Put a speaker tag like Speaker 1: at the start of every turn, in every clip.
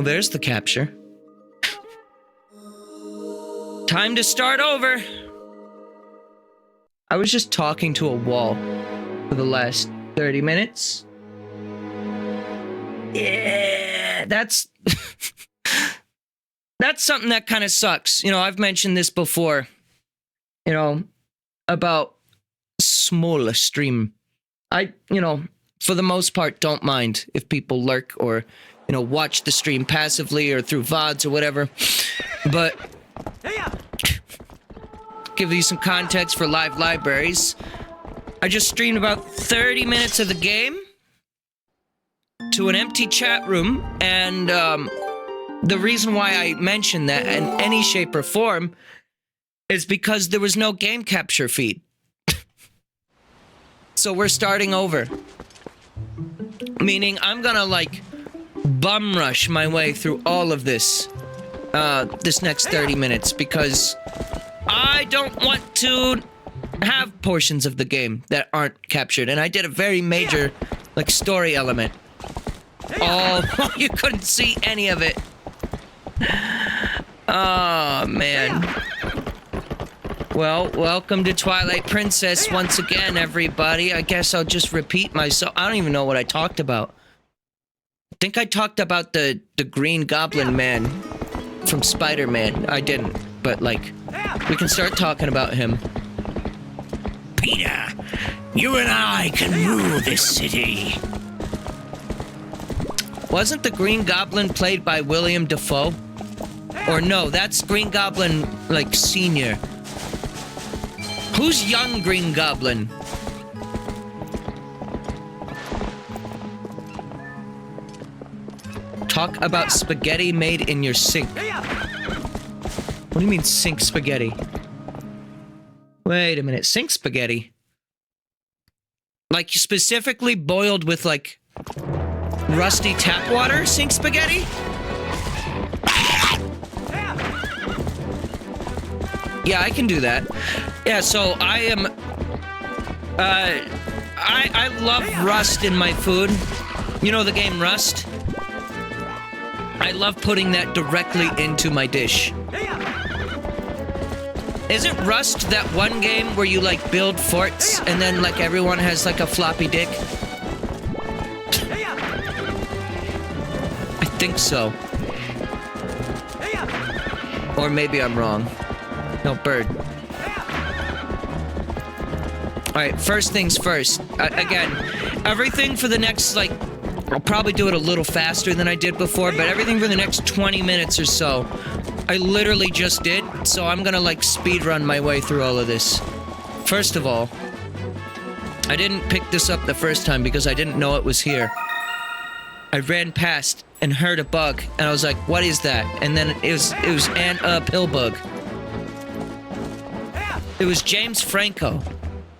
Speaker 1: Well, there's the capture. Time to start over. I was just talking to a wall for the last 30 minutes. Yeah, that's that's something that kind of sucks. You know, I've mentioned this before, you know, about small stream. I, you know, for the most part, don't mind if people lurk or, you know, watch the stream passively or through VODs or whatever. But give you some context for live libraries. I just streamed about 30 minutes of the game to an empty chat room, and the reason why I mentioned that in any shape or form is because there was no game capture feed. So we're starting over. Meaning I'm gonna, like, bum rush my way through all of this, this next 30 minutes, because I don't want to have portions of the game that aren't captured. And I did a very major, like, story element. Oh, you couldn't see any of it. Oh, man. Well, welcome to Twilight Princess once again, everybody. I guess I'll just repeat myself. I don't even know what I talked about. I think I talked about the Green Goblin Man from Spider-Man. I didn't, but, like, we can start talking about him.
Speaker 2: Peter, you and I can rule this city.
Speaker 1: Wasn't the Green Goblin played by William Dafoe? Or no, that's Green Goblin, like, senior. Who's young Green Goblin? Talk about spaghetti made in your sink. What do you mean sink spaghetti? Wait a minute, sink spaghetti? Like specifically boiled with like rusty tap water sink spaghetti? Yeah, I can do that. Yeah, so I am... I love Rust in my food. You know the game Rust? I love putting that directly into my dish. Isn't Rust that one game where you, like, build forts and then, like, everyone has, like, a floppy dick? I think so. Or maybe I'm wrong. No, bird. Alright, first things first. Again, everything for the next, like... I'll probably do it a little faster than I did before, but everything for the next 20 minutes or so, I literally just did, so I'm gonna, like, speed run my way through all of this. First of all, I didn't pick this up the first time because I didn't know it was here. I ran past and heard a bug, and I was like, what is that? And then it was an pill bug. It was James Franco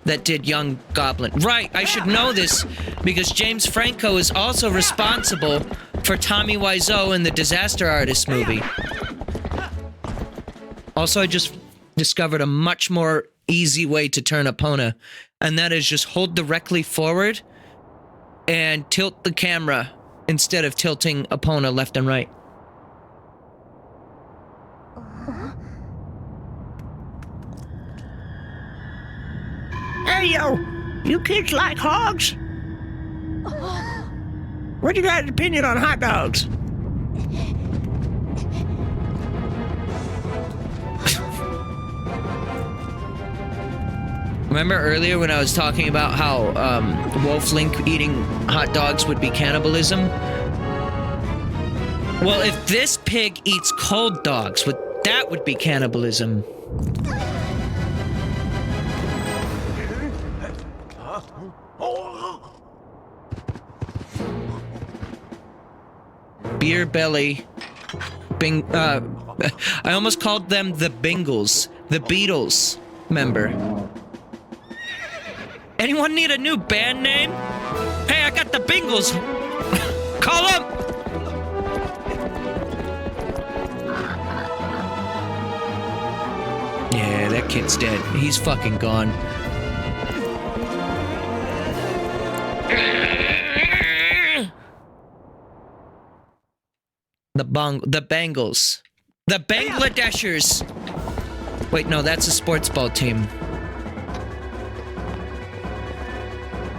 Speaker 1: that did Young Goblin. Right, I should know this because James Franco is also responsible for Tommy Wiseau in the Disaster Artist movie. Also, I just discovered a much more easy way to turn Epona, and that is just hold directly forward and tilt the camera instead of tilting Epona left and right.
Speaker 2: Hey, yo! You kids like hogs? What you guys' opinion on hot dogs?
Speaker 1: Remember earlier when I was talking about how Wolflink eating hot dogs would be cannibalism? Well, if this pig eats cold dogs, that would be cannibalism. Beer belly. I almost called them the Bingles. The Beatles member. Anyone need a new band name? Hey, I got the Bingles. Call them. Yeah, that kid's dead. He's fucking gone. The Bengals. The Bangladeshers. Wait, no, that's a sports ball team.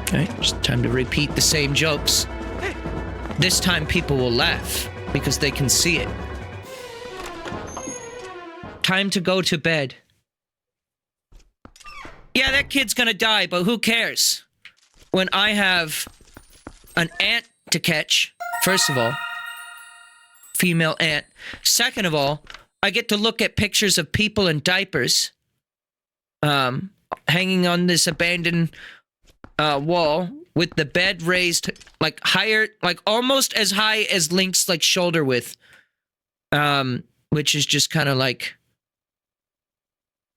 Speaker 1: Okay, just time to repeat the same jokes. This time people will laugh because they can see it. Time to go to bed. Yeah, that kid's gonna die, but who cares? When I have an ant to catch, first of all, female ant. Second of all, I get to look at pictures of people in diapers hanging on this abandoned wall with the bed raised like higher, like almost as high as Link's like shoulder width, which is just kind of like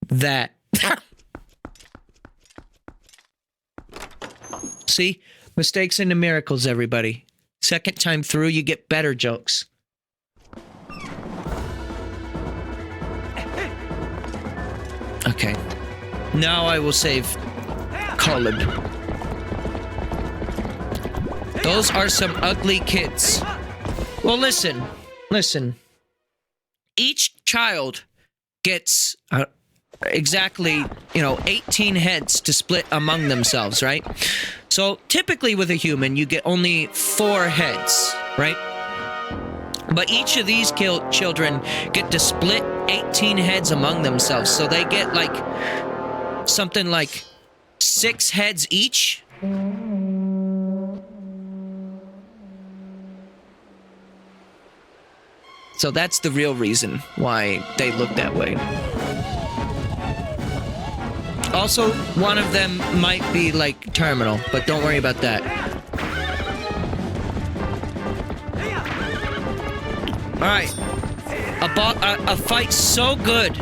Speaker 1: that. See? Mistakes into miracles, everybody. Second time through, you get better jokes. Okay. Now I will save Colin. Those are some ugly kids. Well, listen. Each child gets exactly, 18 heads to split among themselves, right? So typically with a human, you get only 4 heads, right? But each of these children get to split 18 heads among themselves. So they get like something like 6 heads each. So that's the real reason why they look that way. Also, one of them might be like terminal, but don't worry about that. Alright. A fight so good.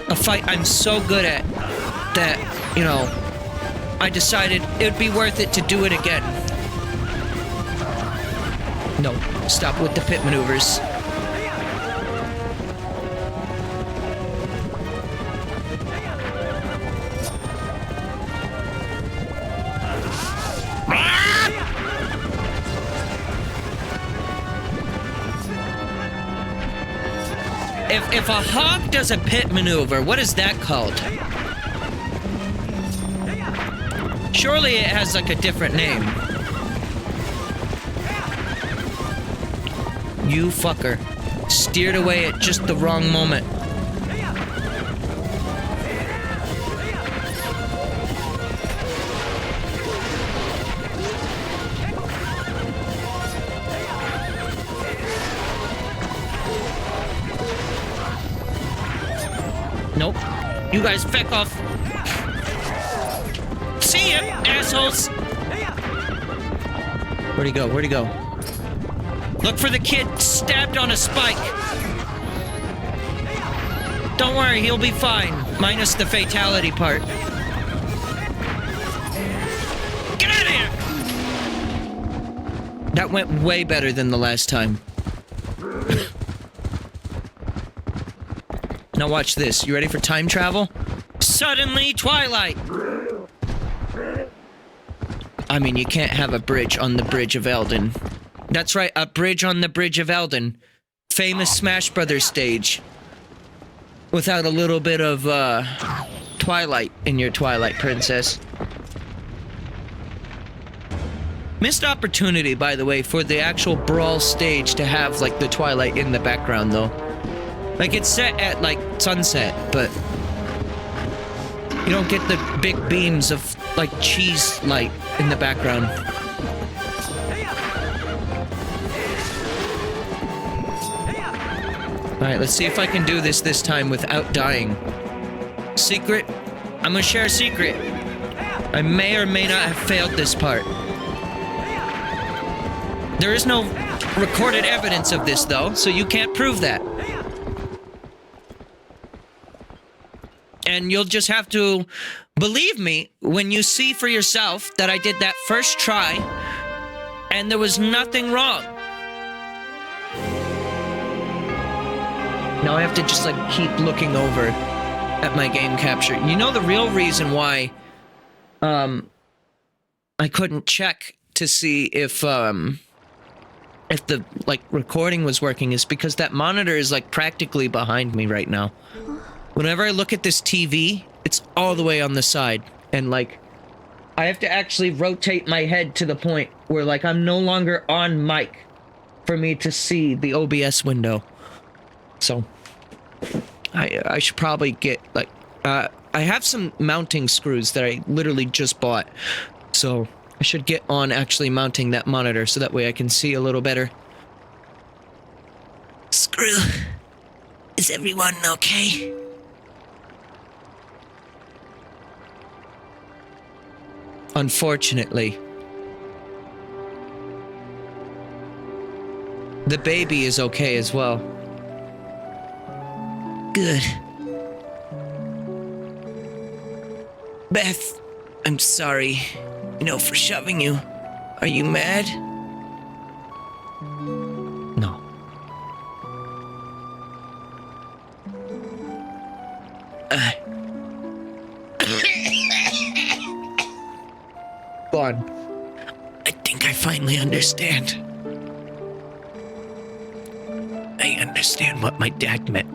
Speaker 1: A fight I'm so good at that, I decided it would be worth it to do it again. No, stop with the pit maneuvers. If a hog does a pit maneuver, what is that called? Surely it has like a different name. You fucker. Steered away at just the wrong moment. Nope. You guys feck off. See ya, assholes! Where'd he go? Where'd he go? Look for the kid stabbed on a spike. Don't worry, he'll be fine. Minus the fatality part. Get out of here! That went way better than the last time. Now watch this. You ready for time travel? Suddenly, Twilight! I mean, you can't have a bridge on the Bridge of Eldin. That's right, a bridge on the Bridge of Eldin. Famous Smash Brothers stage. Without a little bit of, Twilight in your Twilight Princess. Missed opportunity, by the way, for the actual Brawl stage to have, like, the Twilight in the background, though. Like, it's set at, like, sunset, but you don't get the big beams of, like, cheese light in the background. Alright, let's see if I can do this time without dying. Secret? I'm gonna share a secret. I may or may not have failed this part. There is no recorded evidence of this, though, so you can't prove that. And you'll just have to believe me when you see for yourself that I did that first try and there was nothing wrong. Now I have to just like keep looking over at my game capture. You know the real reason why I couldn't check to see if if the, like, recording was working is because that monitor is, like, practically behind me right now. Whenever I look at this TV, it's all the way on the side. And, like, I have to actually rotate my head to the point where, like, I'm no longer on mic for me to see the OBS window. So, I should probably get, like, I have some mounting screws that I literally just bought. So, I should get on actually mounting that monitor so that way I can see a little better. Screw. Is everyone okay? Unfortunately, the baby is okay as well. Good. Beth, I'm sorry, for shoving you. Are you mad? No. Go on. I think I finally understand. I understand what my dad meant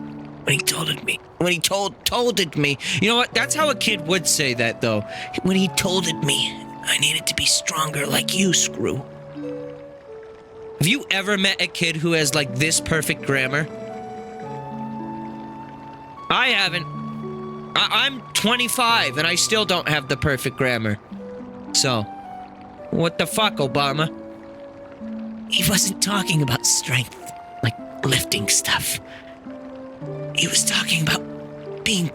Speaker 1: when he told me. When he tolded me. You know what? That's how a kid would say that, though. When he tolded me, I needed to be stronger like you, Screw. Have you ever met a kid who has, like, this perfect grammar? I haven't. I'm 25, and I still don't have the perfect grammar. So, what the fuck, Obama? He wasn't talking about strength, like lifting stuff. He was talking about being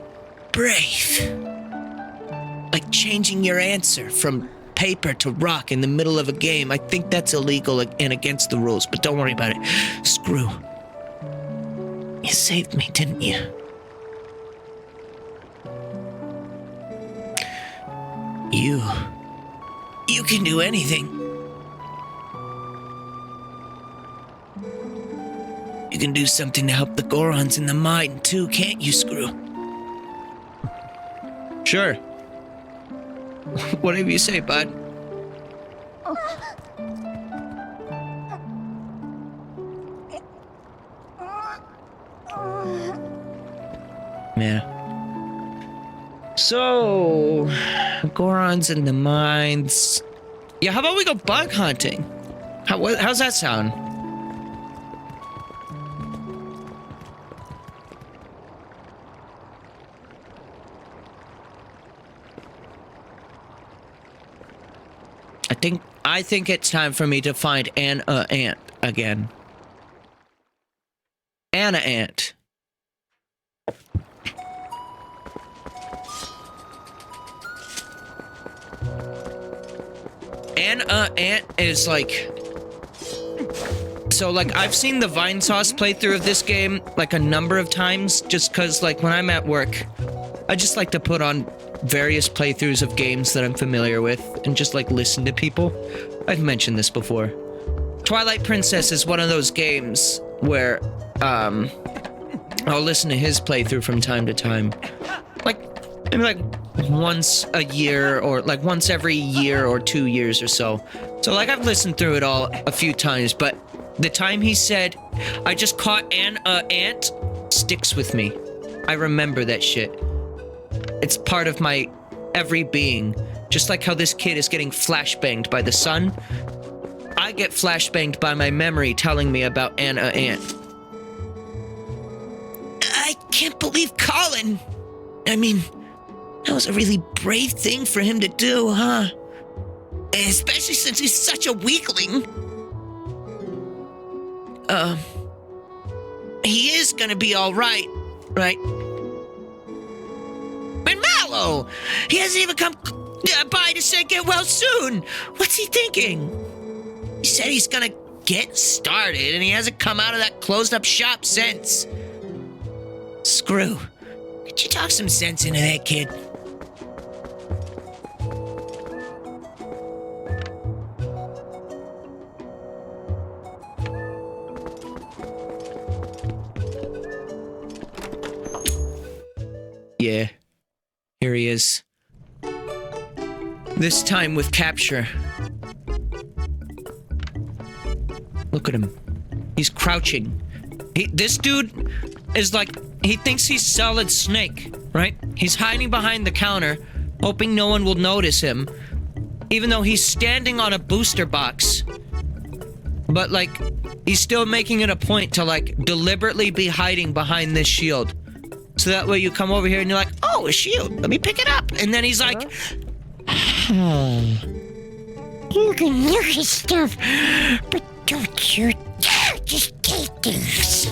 Speaker 1: brave. Like changing your answer from paper to rock in the middle of a game. I think that's illegal and against the rules, but don't worry about it. Screw. You saved me, didn't you? You can do anything. You can do something to help the Gorons in the mine too, can't you, Screw? Sure. Whatever you say, bud. Yeah. So, Gorons in the mines. Yeah, how about we go bug hunting? How's that sound? I think it's time for me to find an ant again. Anna ant. An ant is like... So, like, I've seen the Vine Sauce playthrough of this game, like, a number of times, just because, like, when I'm at work, I just like to put on various playthroughs of games that I'm familiar with, and just, like, listen to people. I've mentioned this before. Twilight Princess is one of those games where, I'll listen to his playthrough from time to time. Like, maybe, like, once a year, or, like, once every year or 2 years or so. So, like, I've listened through it all a few times, but the time he said, I just caught an ant, sticks with me. I remember that shit. It's part of my every being. Just like how this kid is getting flashbanged by the sun, I get flashbanged by my memory telling me about an ant. I can't believe Colin. I mean, that was a really brave thing for him to do, huh? Especially since he's such a weakling. He is gonna be alright, right? But Mallow! He hasn't even come by to say get well soon! What's he thinking? He said he's gonna get started, and he hasn't come out of that closed-up shop since. Screw. Could you talk some sense into that kid? Yeah. Here he is. This time with capture. Look at him. He's crouching. This dude is like, he thinks he's Solid Snake, right? He's hiding behind the counter, hoping no one will notice him, even though he's standing on a booster box. But, like, he's still making it a point to, like, deliberately be hiding behind this shield. So that way you come over here and you're like, oh, a shield. Let me pick it up. And then he's like,
Speaker 2: Hey, you can look at stuff, but don't you dare just take things.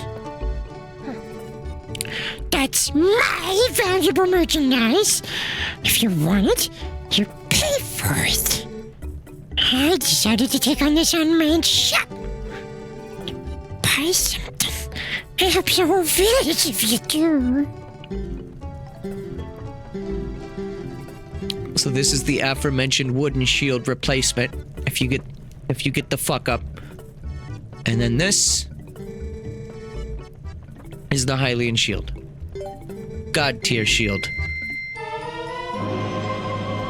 Speaker 2: That's my valuable merchandise. If you want it, you pay for it. I decided to take on this unmanned shop. Buy something. It helps your whole village if you do.
Speaker 1: so this is the aforementioned wooden shield replacement. If you get the fuck up. And then this is the Hylian shield. God tier shield.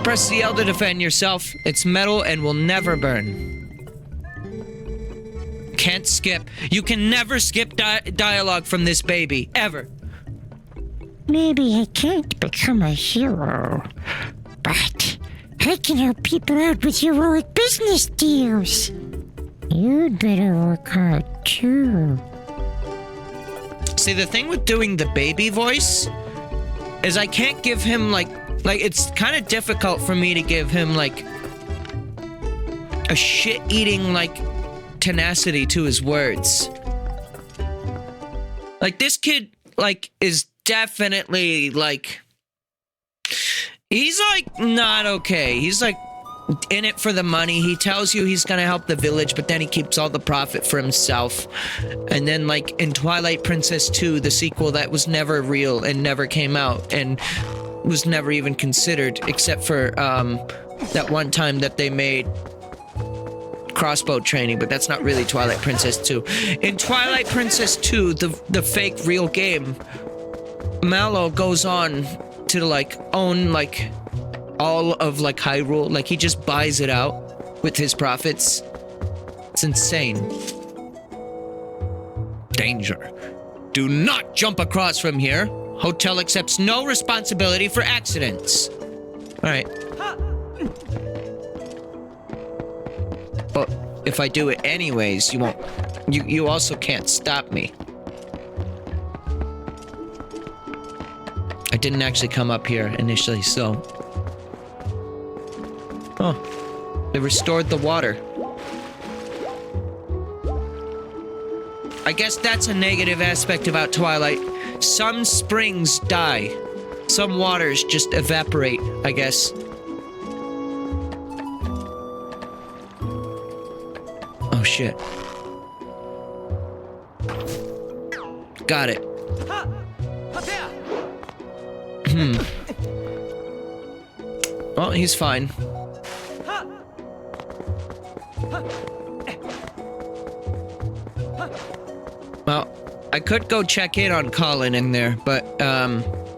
Speaker 1: Press the L to defend yourself. It's metal and will never burn. Can't skip. You can never skip dialogue from this baby. Ever.
Speaker 2: Maybe I can't become a hero, but I can help people out with heroic business deals. You'd better work hard, too.
Speaker 1: See, the thing with doing the baby voice is I can't give him, like it's kind of difficult for me to give him, like, a shit-eating, like, tenacity to his words. Like, this kid, like, is definitely, like, he's, like, not okay. He's, like, in it for the money. He tells you he's gonna help the village, but then he keeps all the profit for himself. And then, like, in Twilight Princess 2, the sequel that was never real and never came out and was never even considered, except for that one time that they made crossbow training, but that's not really Twilight Princess 2. In Twilight Princess 2, the fake real game, Mallow goes on to, like, own, like, all of, like, Hyrule. Like, he just buys it out with his profits. It's insane. Danger. Do not jump across from here. Hotel accepts no responsibility for accidents. Alright. But if I do it anyways, you won't... You also can't stop me. I didn't actually come up here initially, so... Oh. They restored the water. I guess that's a negative aspect about Twilight. Some springs die. Some waters just evaporate, I guess. Oh, shit. Got it. Well, he's fine. Well, I could go check in on Colin in there, but,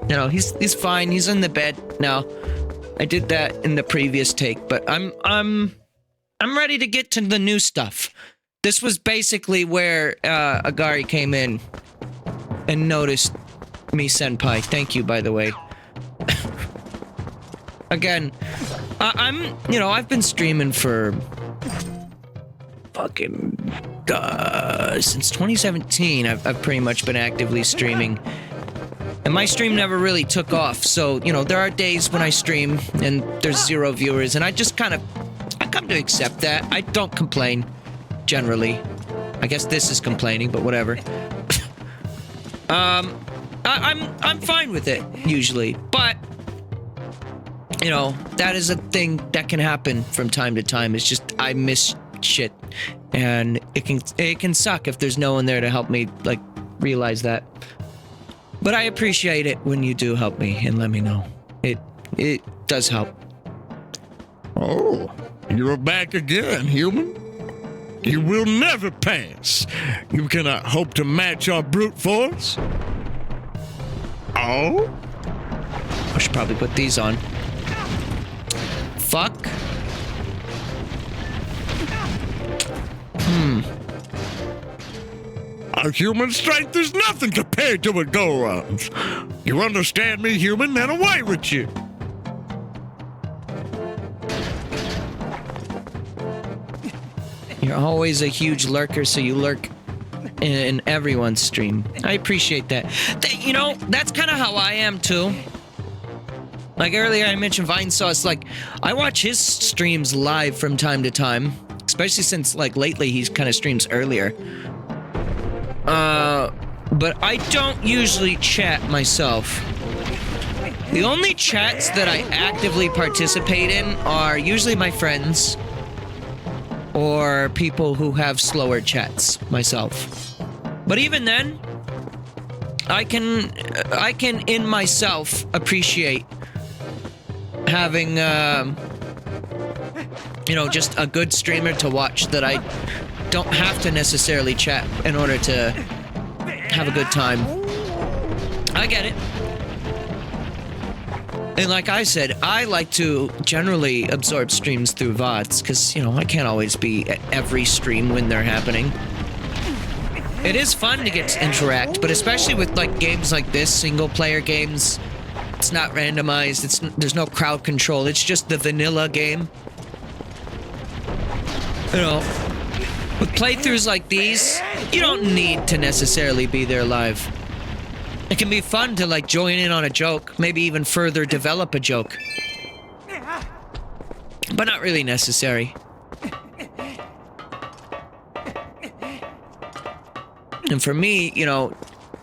Speaker 1: you know, he's fine. He's in the bed now. I did that in the previous take, but I'm ready to get to the new stuff. This was basically where, Agari came in and noticed me, senpai. Thank you, by the way. Again, I've been streaming for fucking since 2017. I've pretty much been actively streaming, and my stream never really took off. So, you know, there are days when I stream and there's 0 viewers, and I come to accept that. I don't complain generally. I guess this is complaining, but whatever. I'm fine with it usually, but you know, that is a thing that can happen from time to time. It's just I miss shit, and it can suck if there's no one there to help me, like, realize that. But I appreciate it when you do help me and let me know. It does help.
Speaker 3: Oh, you're back again, human. You will never pass. You cannot hope to match our brute force. Oh?
Speaker 1: I should probably put these on. Fuck.
Speaker 3: human strength is nothing compared to a Goron's. You understand me, human? Then away with you.
Speaker 1: You're always a huge lurker, so you lurk in everyone's stream. I appreciate that. You know, that's kind of how I am too. Like earlier I mentioned Vinesauce, like I watch his streams live from time to time, especially since like lately he's kind of streams earlier. But I don't usually chat myself. The only chats that I actively participate in are usually my friends or people who have slower chats myself. But even then, I can in myself appreciate having you know, just a good streamer to watch that I don't have to necessarily chat in order to have a good time. I get it. And like I said, I like to generally absorb streams through VODs because, you know, I can't always be at every stream when they're happening. It is fun to get to interact, but especially with like games like this, single player games, it's not randomized, there's no crowd control, it's just the vanilla game. You know, with playthroughs like these, you don't need to necessarily be there live. It can be fun to like join in on a joke, maybe even further develop a joke. But not really necessary. And for me, you know,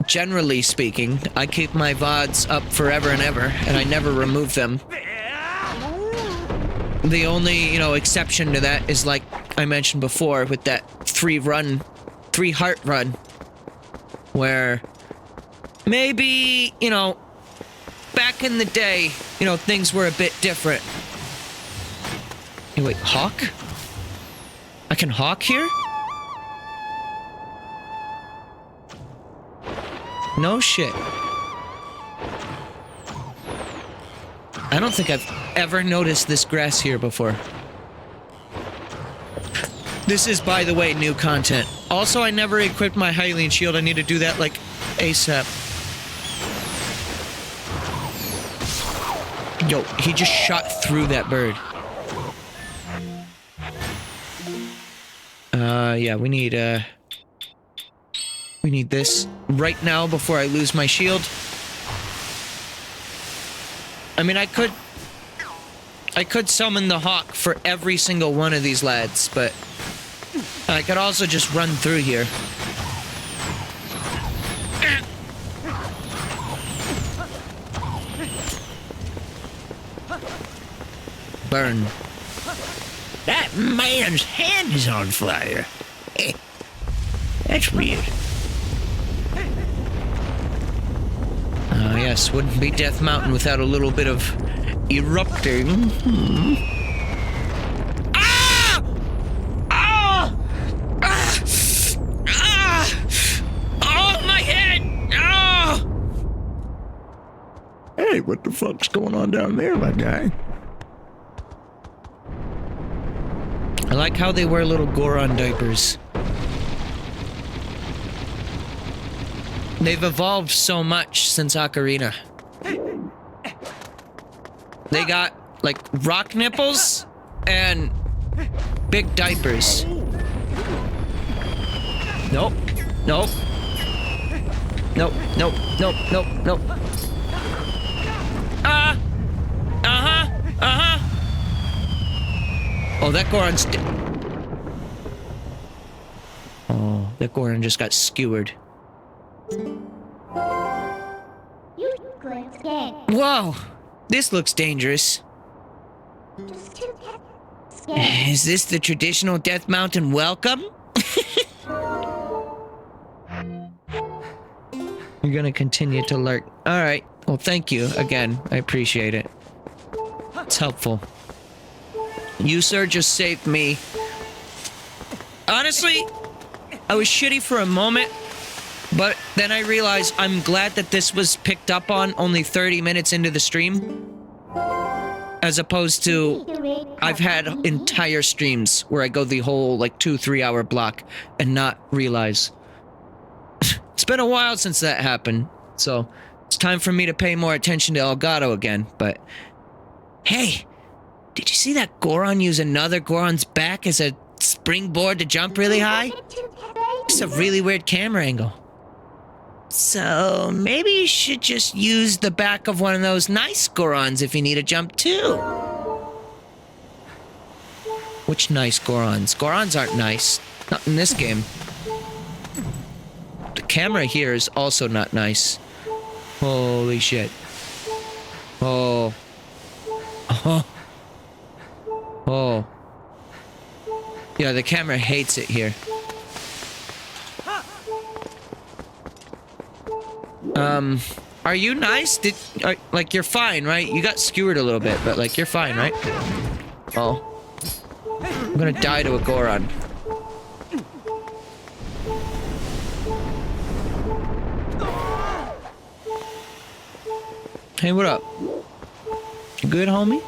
Speaker 1: generally speaking, I keep my VODs up forever and ever, and I never remove them. The only, you know, exception to that is like I mentioned before with that 3-heart run, where maybe, you know, back in the day, you know, things were a bit different. Hey, wait, hawk? I can hawk here? No shit. I don't think I've ever noticed this grass here before. This is, by the way, new content. Also, I never equipped my Hylian shield. I need to do that, like, ASAP. Yo, he just shot through that bird. Yeah, we need this right now before I lose my shield. I mean, I could summon the hawk for every single one of these lads, but I could also just run through here. Burn.
Speaker 4: That man's hand is on fire. That's weird.
Speaker 1: Yes, wouldn't be Death Mountain without a little bit of erupting. Ah! Ah! Ah! Ah! Oh, my head! Ah!
Speaker 3: Hey, what the fuck's going on down there, my guy?
Speaker 1: I like how they wear little Goron diapers. They've evolved so much since Ocarina. They got, like, rock nipples and big diapers. Nope. Nope. Nope. Nope. Nope. Nope. Nope. Oh, that Goron's Oh, that Goron just got skewered. Whoa! This looks dangerous. Is this the traditional Death Mountain welcome? You're gonna continue to lurk. Alright. Well, thank you again. I appreciate it. It's helpful. You, sir, just saved me. Honestly, I was shitty for a moment, but then I realized I'm glad that this was picked up on only 30 minutes into the stream, as opposed to I've had entire streams where I go the whole like 2-3 hour block and not realize. It's been a while since that happened, so it's time for me to pay more attention to Elgato again, but... Hey, did you see that Goron use another Goron's back as a springboard to jump really high? It's a really weird camera angle. So, maybe you should just use the back of one of those nice Gorons if you need to jump too. Which nice Gorons? Gorons aren't nice. Not in this game. The camera here is also not nice. Holy shit. Oh. Oh. Oh. Yeah, the camera hates it here. Are you nice? Like, you're fine, right? You got skewered a little bit, but, like, you're fine, right? Oh. I'm gonna die to a Goron. Hey, what up? You good, homie?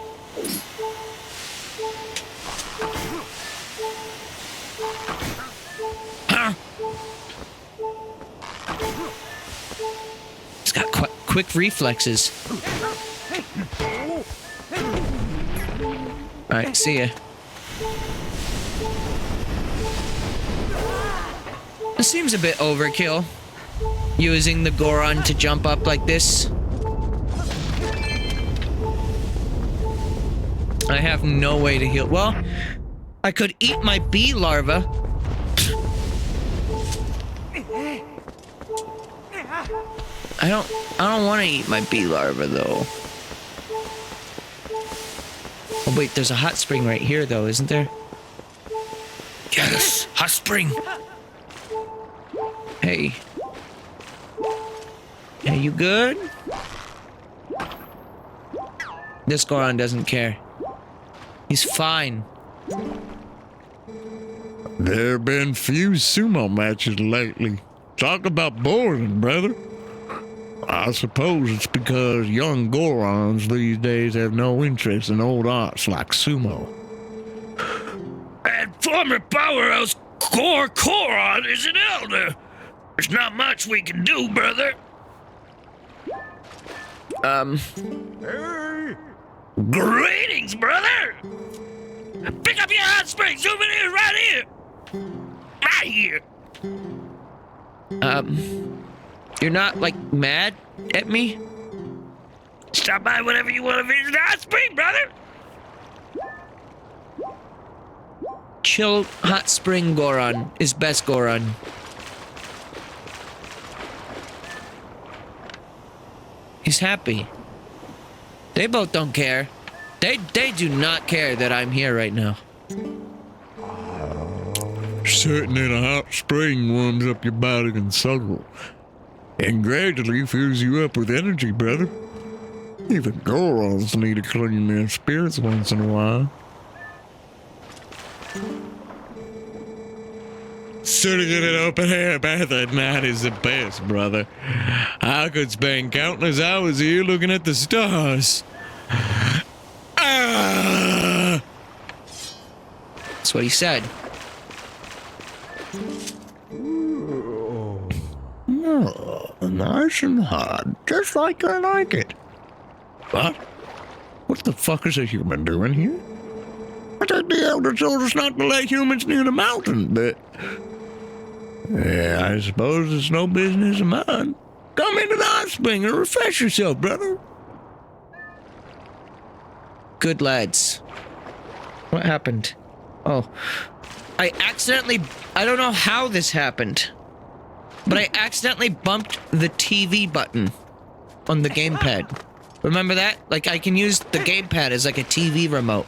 Speaker 1: He's got quick reflexes. Alright, see ya. It seems a bit overkill, using the Goron to jump up like this. I have no way to heal. Well, I could eat my bee larva. I don't want to eat my bee larva though. Oh wait, there's a hot spring right here though, isn't there? Yes, hot spring. Hey. Hey, you good? This Goron doesn't care. He's fine.
Speaker 3: There have been few sumo matches lately. Talk about boring, brother. I suppose it's because young Gorons these days have no interest in old arts like sumo.
Speaker 4: And former powerhouse Goron is an elder. There's not much we can do, brother. Greetings, brother! Pick up your hot spring souvenir right here! Right here!
Speaker 1: You're not, like, mad at me?
Speaker 4: Stop by whenever you want to visit the hot spring, brother!
Speaker 1: Chill hot spring Goron is best Goron. He's happy. They both don't care. They do not care that I'm here right now.
Speaker 3: Sitting in a hot spring warms up your body and soul, and gradually fills you up with energy, brother. Even Gorons need to clean their spirits once in a while. Sitting in an open-air bath at night is the best, brother. I could spend countless hours here looking at the stars. Ah!
Speaker 1: That's what he said.
Speaker 3: Oh, nice and hard, just like I like it. What? What the fuck is a human doing here? I thought the elder told us not to let humans near the mountain, but... Yeah, I suppose it's no business of mine. Come into the hot spring and refresh yourself, brother.
Speaker 1: Good lads. What happened? Oh. I don't know how this happened, but I accidentally bumped the TV button on the gamepad. Remember that? Like, I can use the gamepad as like a TV remote.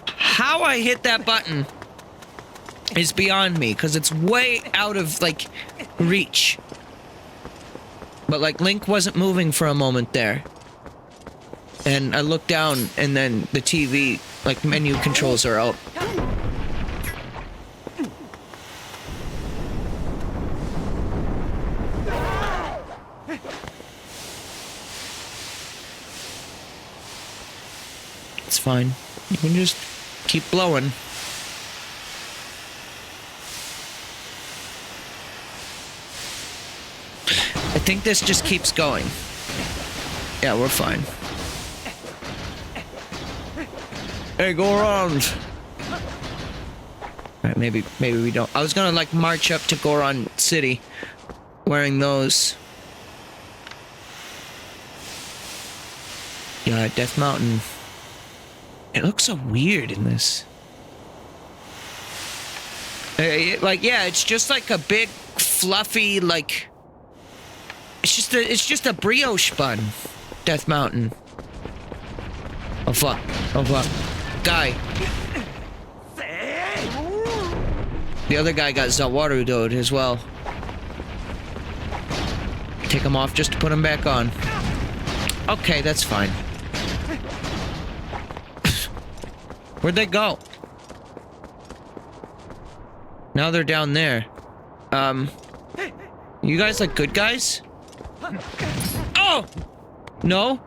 Speaker 1: How I hit that button is beyond me, because it's way out of, like, reach. But, like, Link wasn't moving for a moment there. And I looked down, and then the TV, like, menu controls are out. It's fine. You can just keep blowing. think this just keeps going. Yeah, we're fine. Hey, Gorons! Alright, maybe we don't. I was gonna, like, march up to Goron City wearing those. Yeah, Death Mountain. It looks so weird in this. Like, yeah, it's just like a big, fluffy, like... It's just a brioche bun. Death Mountain. Oh, fuck. Oh, fuck. Guy. The other guy got Zawarudo'd as well. Take him off just to put him back on. Okay, that's fine. Where'd they go? Now they're down there. You guys like good guys? Oh! No?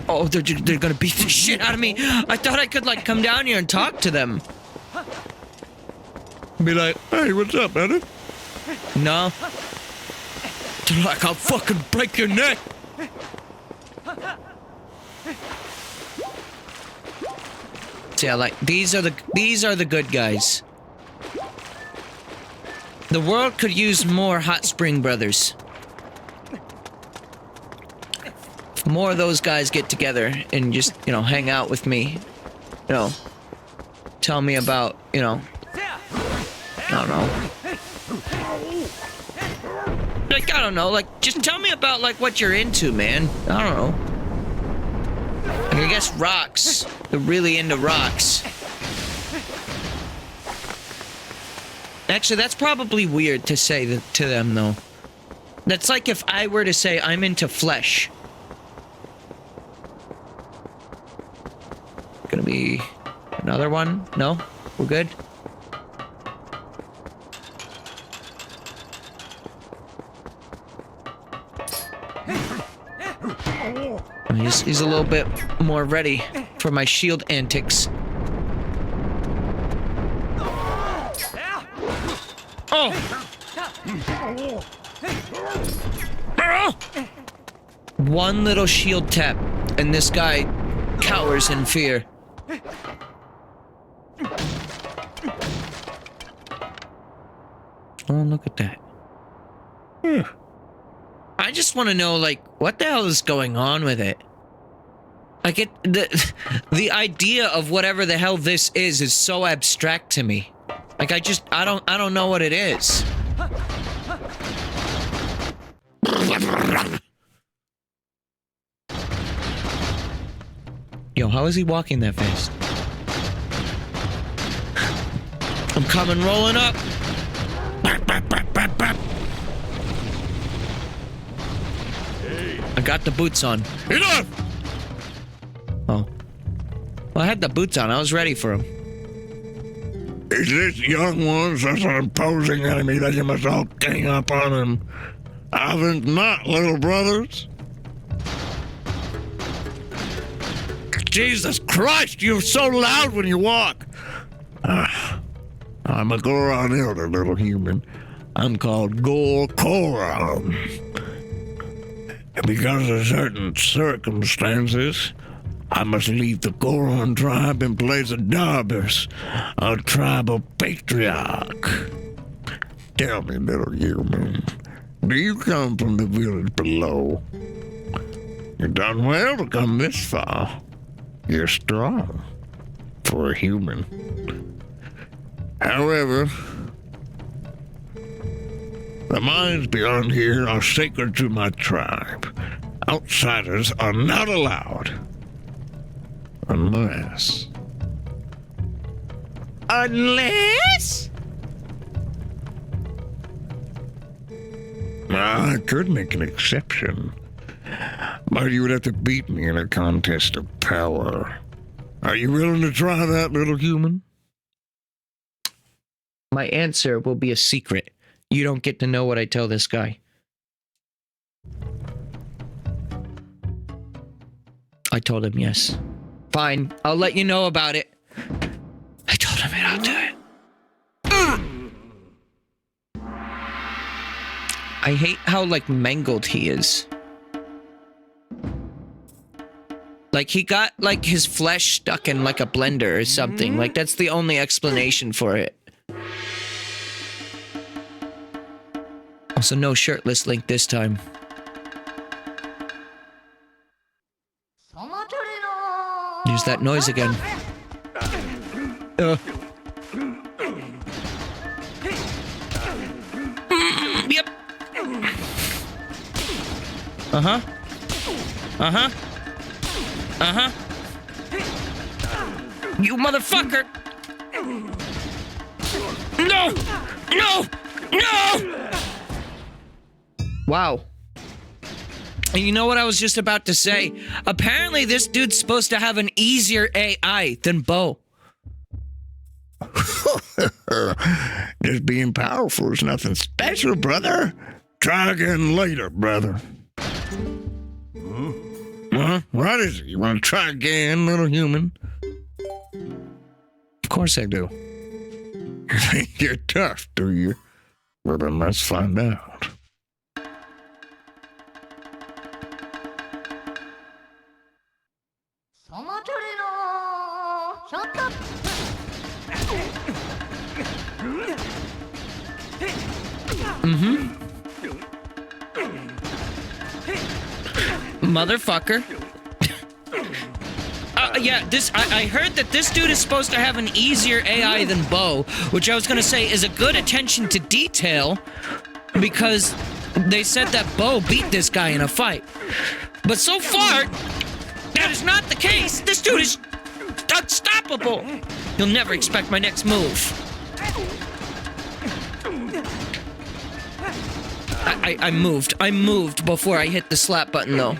Speaker 1: Oh, they're gonna beat the shit out of me. I thought I could, like, come down here and talk to them.
Speaker 3: Be like, hey, what's up, brother?
Speaker 1: No. They're like, I'll fucking break your neck. So yeah, like, these are the good guys. The world could use more Hot Spring Brothers. If more of those guys get together and just, you know, hang out with me. You know, tell me about, you know, I don't know. Like, I don't know, like, just tell me about, like, what you're into, man. I don't know. Like, I guess rocks. They're really into rocks. Actually, that's probably weird to say to them, though. That's like if I were to say I'm into flesh. Gonna be another one? No? We're good? He's a little bit more ready for my shield antics. Oh! One little shield tap, and this guy cowers in fear. Oh, look at that. I just want to know, like, what the hell is going on with it? Like, the idea of whatever the hell this is so abstract to me. Like, I don't know what it is. Yo, how is he walking that fast? I'm coming rolling up. I got the boots on.
Speaker 3: Enough!
Speaker 1: Oh. Well, I had the boots on. I was ready for him.
Speaker 3: Is this young one such an imposing enemy that you must all gang up on him? Haven't not, little brothers? Jesus Christ, you're so loud when you walk! I'm a Goron elder, little human. I'm called Goron. And because of certain circumstances, I must leave the Goron tribe in place of Darbus, our tribal patriarch. Tell me, little human, do you come from the village below? You've done well to come this far. You're strong for a human. However, the mines beyond here are sacred to my tribe. Outsiders are not allowed. Unless... I could make an exception. But you would have to beat me in a contest of power. Are you willing to try that, little human?
Speaker 1: My answer will be a secret. You don't get to know what I tell this guy. I told him yes. Fine, I'll let you know about it. I told him it, I'll do it. I hate how, like, mangled he is. Like, he got, like, his flesh stuck in, like, a blender or something. Like, that's the only explanation for it. Also, no shirtless Link this time. Use that noise again. Yep. Uh-huh. Uh-huh. Uh-huh. You motherfucker! No! No! No! Wow. And you know what I was just about to say? Apparently this dude's supposed to have an easier AI than Bo.
Speaker 3: Just being powerful is nothing special, brother. Try again later, brother. Huh? What is it? You want to try again, little human?
Speaker 1: Of course I do.
Speaker 3: You think you're tough, do you? Well, then let's find out.
Speaker 1: Motherfucker. Yeah, I heard that this dude is supposed to have an easier AI than Bo, which I was gonna say is a good attention to detail, because they said that Bo beat this guy in a fight. But so far, that is not the case. This dude is unstoppable. You'll never expect my next move. I moved. I moved before I hit the slap button, though.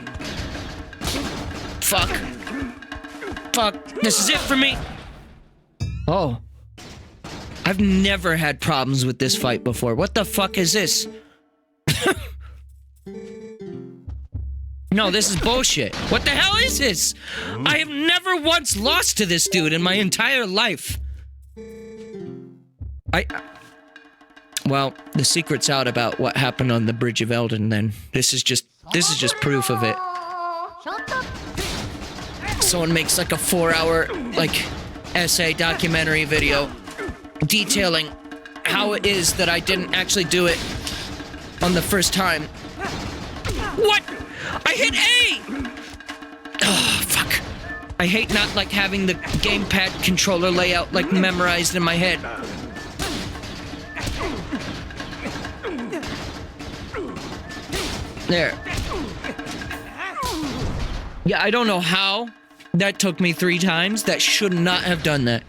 Speaker 1: Fuck. Fuck. This is it for me. Oh. I've never had problems with this fight before. What the fuck is this? No, this is bullshit. What the hell is this? I have never once lost to this dude in my entire life. Well, the secret's out about what happened on the Bridge of Elden then. This is just proof of it. Someone makes like a 4-hour, like, essay documentary video detailing how it is that I didn't actually do it on the first time. What? I hit A! Oh, fuck. I hate not, like, having the gamepad controller layout, like, memorized in my head. There. Yeah, I don't know how that took me 3 times. That should not have done that.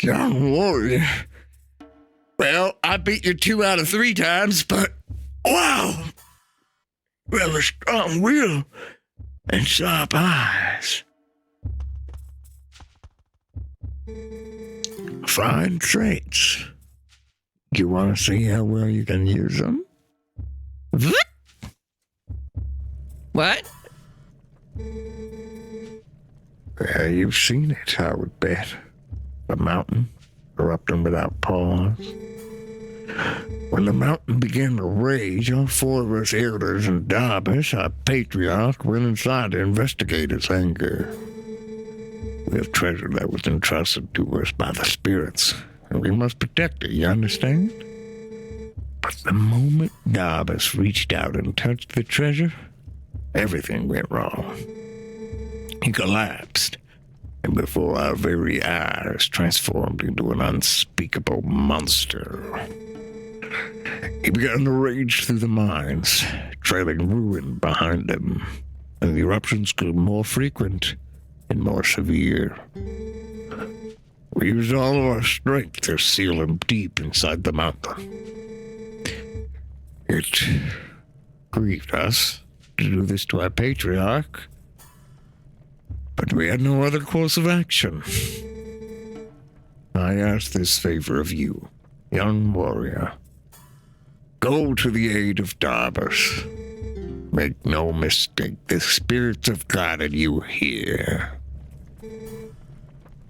Speaker 3: Young warrior. Well, I beat you 2 out of 3 times, but wow! You have a strong will and sharp eyes. Fine traits. You want to see how well you can use them?
Speaker 1: What?
Speaker 3: Yeah, you've seen it, I would bet. The mountain erupting without pause. When the mountain began to rage, all 4 of us elders and Darbus, our patriarch, went inside to investigate its anger. We have treasure that was entrusted to us by the spirits, and we must protect it, you understand? But the moment Darbus reached out and touched the treasure, everything went wrong. He collapsed, and before our very eyes transformed into an unspeakable monster. He began to rage through the mines, trailing ruin behind him, and the eruptions grew more frequent and more severe. We used all of our strength to seal him deep inside the mountain. It grieved us to do this to our patriarch, but we had no other course of action. I ask this favor of you, young warrior. Go to the aid of Darbus. Make no mistake, the spirits have guided you here.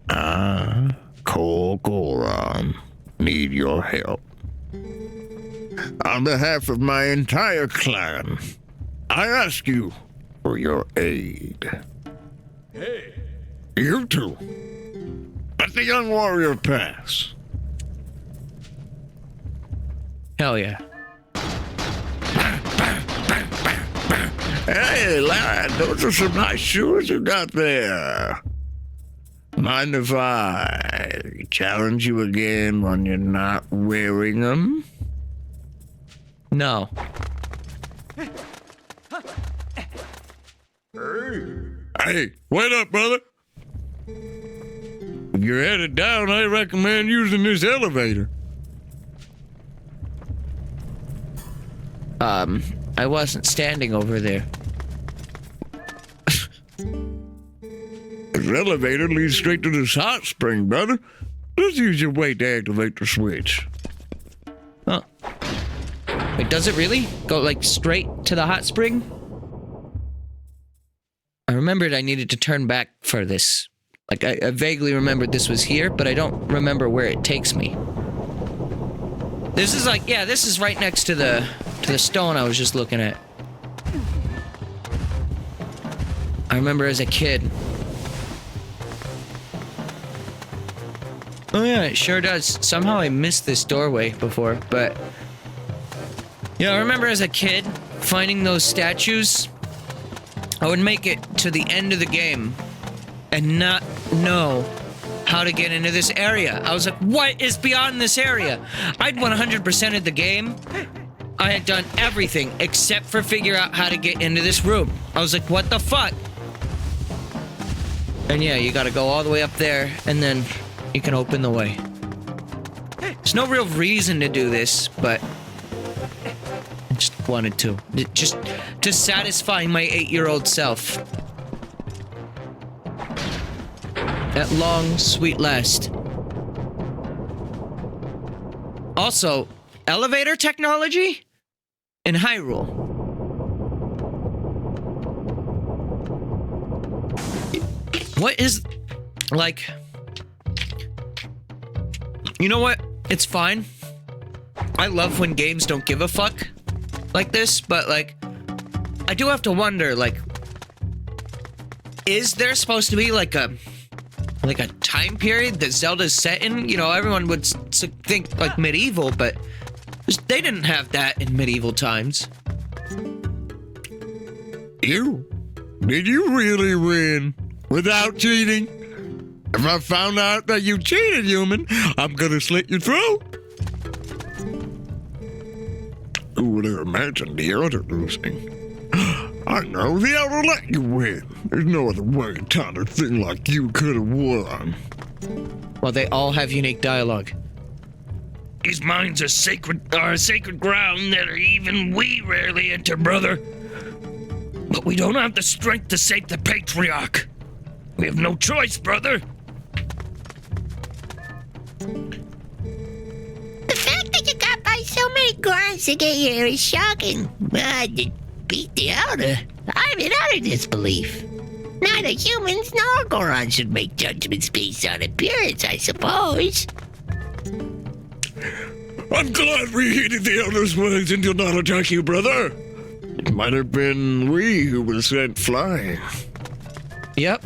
Speaker 3: I, Cole Goron, need your help. On behalf of my entire clan, I ask you for your aid. Hey. You two. Let the young warrior pass.
Speaker 1: Hell yeah.
Speaker 3: Hey, lad, those are some nice shoes you got there. Mind if I challenge you again when you're not wearing them?
Speaker 1: No.
Speaker 3: Hey, wait up, brother. If you're headed down, I recommend using this elevator.
Speaker 1: I wasn't standing over there.
Speaker 3: This elevator leads straight to this hot spring, brother. Just use your weight to activate the switch.
Speaker 1: Huh. Wait, does it really? Go, like, straight to the hot spring? I remembered I needed to turn back for this. Like, I vaguely remembered this was here, but I don't remember where it takes me. This is like, yeah, this is right next to the stone I was just looking at. I remember as a kid. Oh yeah, it sure does. Somehow I missed this doorway before, but... Yeah, I remember as a kid finding those statues. I would make it to the end of the game and not know how to get into this area. I was like, what is beyond this area? I'd 100%ed the game. I had done everything except for figure out how to get into this room. I was like, what the fuck? And yeah, you gotta go all the way up there, and then you can open the way. There's no real reason to do this, but I just wanted to. Just to satisfy my 8-year-old self. At long, sweet last. Also, elevator technology in Hyrule. What is, like... You know what? It's fine. I love when games don't give a fuck like this, but, like, I do have to wonder, like, is there supposed to be, like a time period that Zelda's set in? You know, everyone would think, like, medieval, but they didn't have that in medieval times.
Speaker 3: You? Did you really win? Without cheating? If I found out that you cheated, human, I'm gonna slit your throat. Who would have imagined the elder losing? I know, the elder let you win. There's no other way a tiny thing like you could have won.
Speaker 1: Well, they all have unique dialogue.
Speaker 4: These mines are sacred ground that even we rarely enter, brother. But we don't have the strength to save the patriarch. We have no choice, brother.
Speaker 2: The fact that you got by so many Gorons to get here is shocking. You beat the Elder. I'm in utter disbelief. Neither humans nor Gorons should make judgments based on appearance, I suppose.
Speaker 3: I'm glad we heeded the elder's words and did not attack you, brother. It might have been we who were sent flying.
Speaker 1: Yep.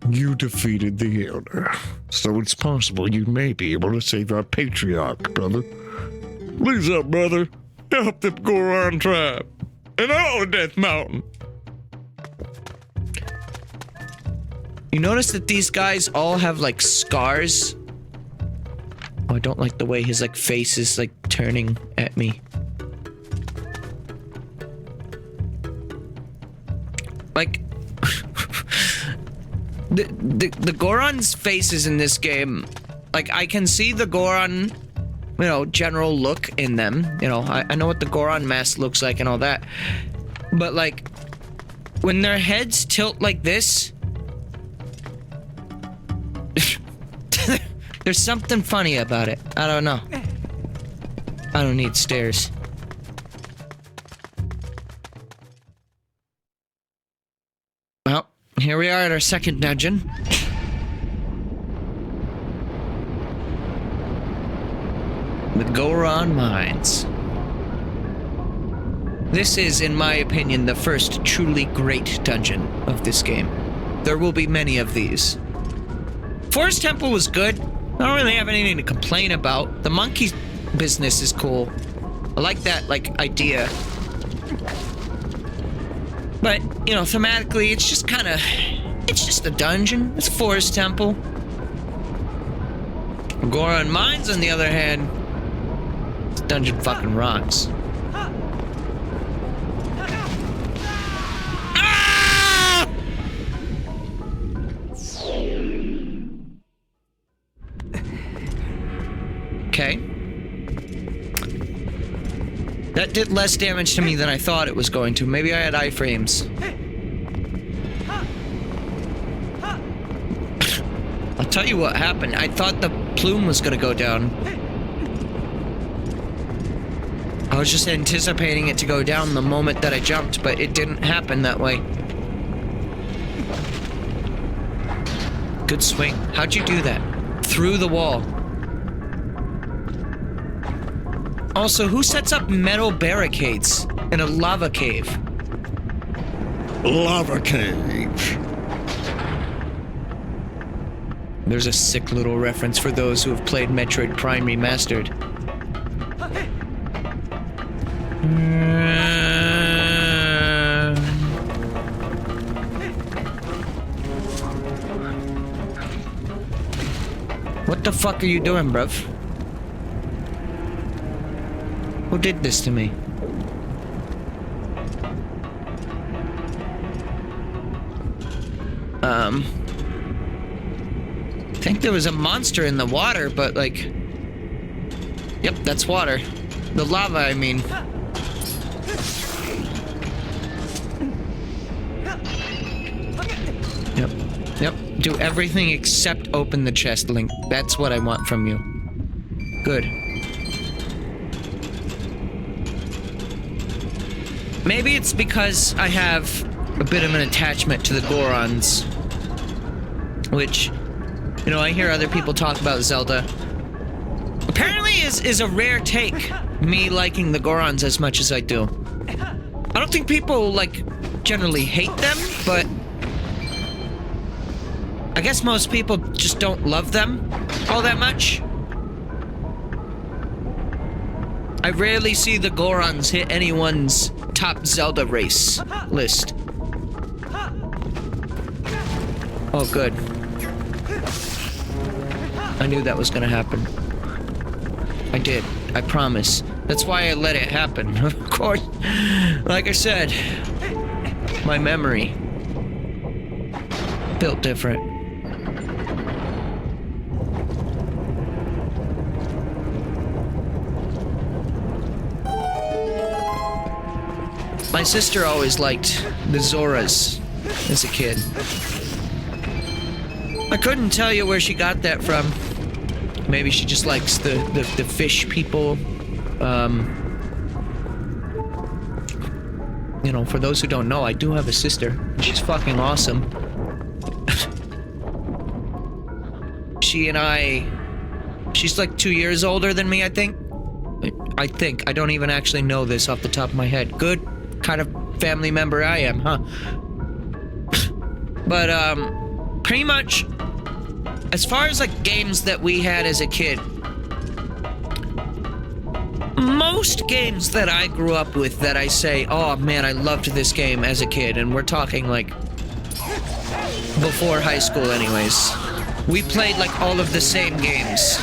Speaker 3: You defeated the elder, so it's possible you may be able to save our patriarch, brother. Please up, brother. Help the Goron tribe and all of Death Mountain.
Speaker 1: You notice that these guys all have, like, scars? Oh, I don't like the way his, like, face is, like, turning at me. Like... The Goron's faces in this game, like, I can see the Goron, you know, general look in them. You know, I know what the Goron mask looks like and all that. But, like, when their heads tilt like this, there's something funny about it. I don't know. I don't need stairs. Well, here we are at our second dungeon. the Goron Mines. This is, in my opinion, the first truly great dungeon of this game. There will be many of these. Forest Temple was good. I don't really have anything to complain about. The monkey business is cool. I like that, idea. But, you know, thematically, it's just it's just a dungeon. It's a Forest Temple. Goron Mines, on the other hand, this dungeon fucking rocks. Ah! Okay. That did less damage to me than I thought it was going to. Maybe I had iframes. I'll tell you what happened. I thought the plume was gonna go down. I was just anticipating it to go down the moment that I jumped, but it didn't happen that way. Good swing. How'd you do that? Through the wall. Also, who sets up metal barricades in a lava cave?
Speaker 3: Lava cave.
Speaker 1: There's a sick little reference for those who have played Metroid Prime Remastered. What the fuck are you doing, bruv? Who did this to me? I think there was a monster in the water, but yep, that's water. The lava, I mean. Yep. Do everything except open the chest, Link. That's what I want from you. Good. Maybe it's because I have a bit of an attachment to the Gorons. Which, you know, I hear other people talk about Zelda. Apparently is a rare take, me liking the Gorons as much as I do. I don't think people, generally hate them, but I guess most people just don't love them all that much. I rarely see the Gorons hit anyone's top Zelda race list. Oh, good. I knew that was gonna happen. I did. I promise. That's why I let it happen. Of course, like I said, my memory built different. My sister always liked the Zoras as a kid. I couldn't tell you where she got that from. Maybe she just likes the fish people. You know, for those who don't know, I do have a sister. She's fucking awesome. She and I... She's 2 years older than me, I think. I think. I don't even actually know this off the top of my head. Good kind of family member I am, huh? But, pretty much, as far as, games that we had as a kid, most games that I grew up with that I say, oh man, I loved this game as a kid, and we're talking, before high school anyways, we played, all of the same games.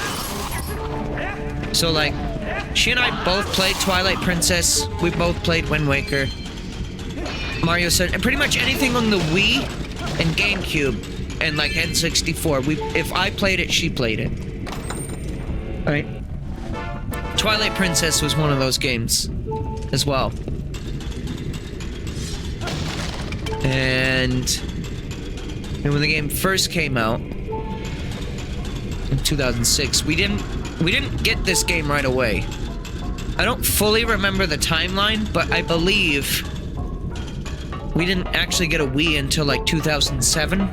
Speaker 1: So, she and I both played Twilight Princess, we both played Wind Waker, Mario 7, and pretty much anything on the Wii and GameCube and N64. If I played it, she played it. Alright. Twilight Princess was one of those games as well. And when the game first came out in 2006, we didn't get this game right away. I don't fully remember the timeline, but I believe we didn't actually get a Wii until 2007.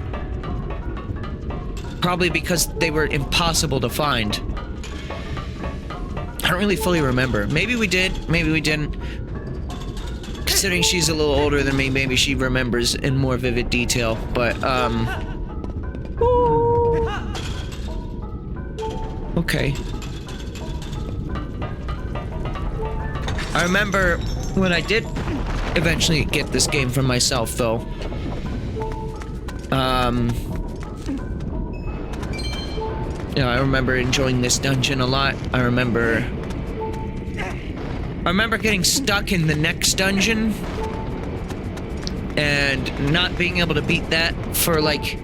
Speaker 1: Probably because they were impossible to find. I don't really fully remember. Maybe we did, maybe we didn't. Considering she's a little older than me, maybe she remembers in more vivid detail, but, okay. I remember when I did eventually get this game for myself, though. You know, I remember enjoying this dungeon a lot. I remember getting stuck in the next dungeon and not being able to beat that for like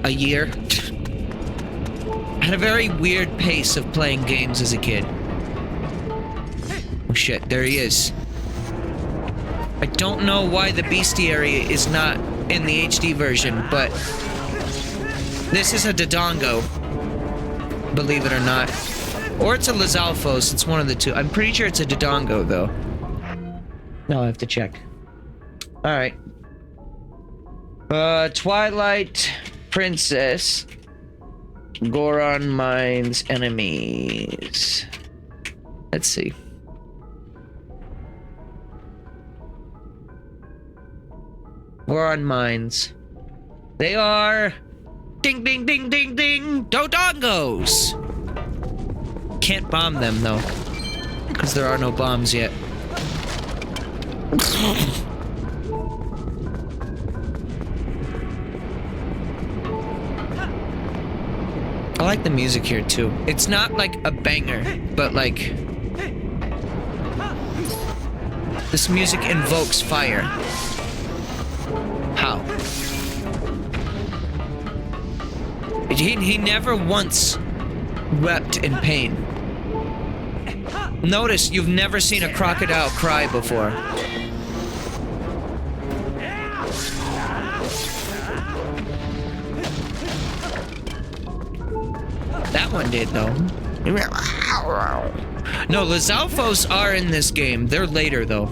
Speaker 1: a year. I had a very weird pace of playing games as a kid. Oh shit, there he is. I don't know why the bestiary is not in the HD version, but this is a Dodongo, believe it or not. Or it's a Lizalfos, it's one of the two. I'm pretty sure it's a Dodongo, though. No, I have to check. Alright. Twilight Princess. Goron Mines enemies. Let's see. Goron Mines. They are... Ding, ding, ding, ding, ding! Dodongos! Can't bomb them, though. Because there are no bombs yet. I like the music here, too. It's not like a banger, but like... This music invokes fire. How? He never once wept in pain. Notice you've never seen a crocodile cry before. That one did, though. No, Lizalfos are in this game. They're later, though.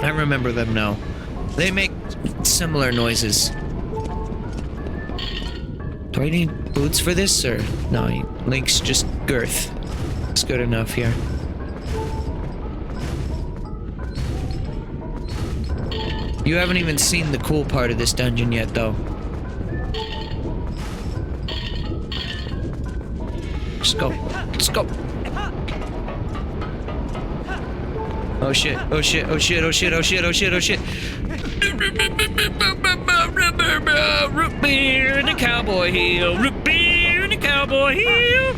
Speaker 1: I remember them now. They make similar noises. Do I need boots for this, or no? Link's just girth. It's good enough here. You haven't even seen the cool part of this dungeon yet, though. Just go. Let's go. Oh shit, oh shit, oh shit, oh shit, oh shit, oh shit, oh shit. Root beer in a cowboy heel. Root beer in a cowboy heel.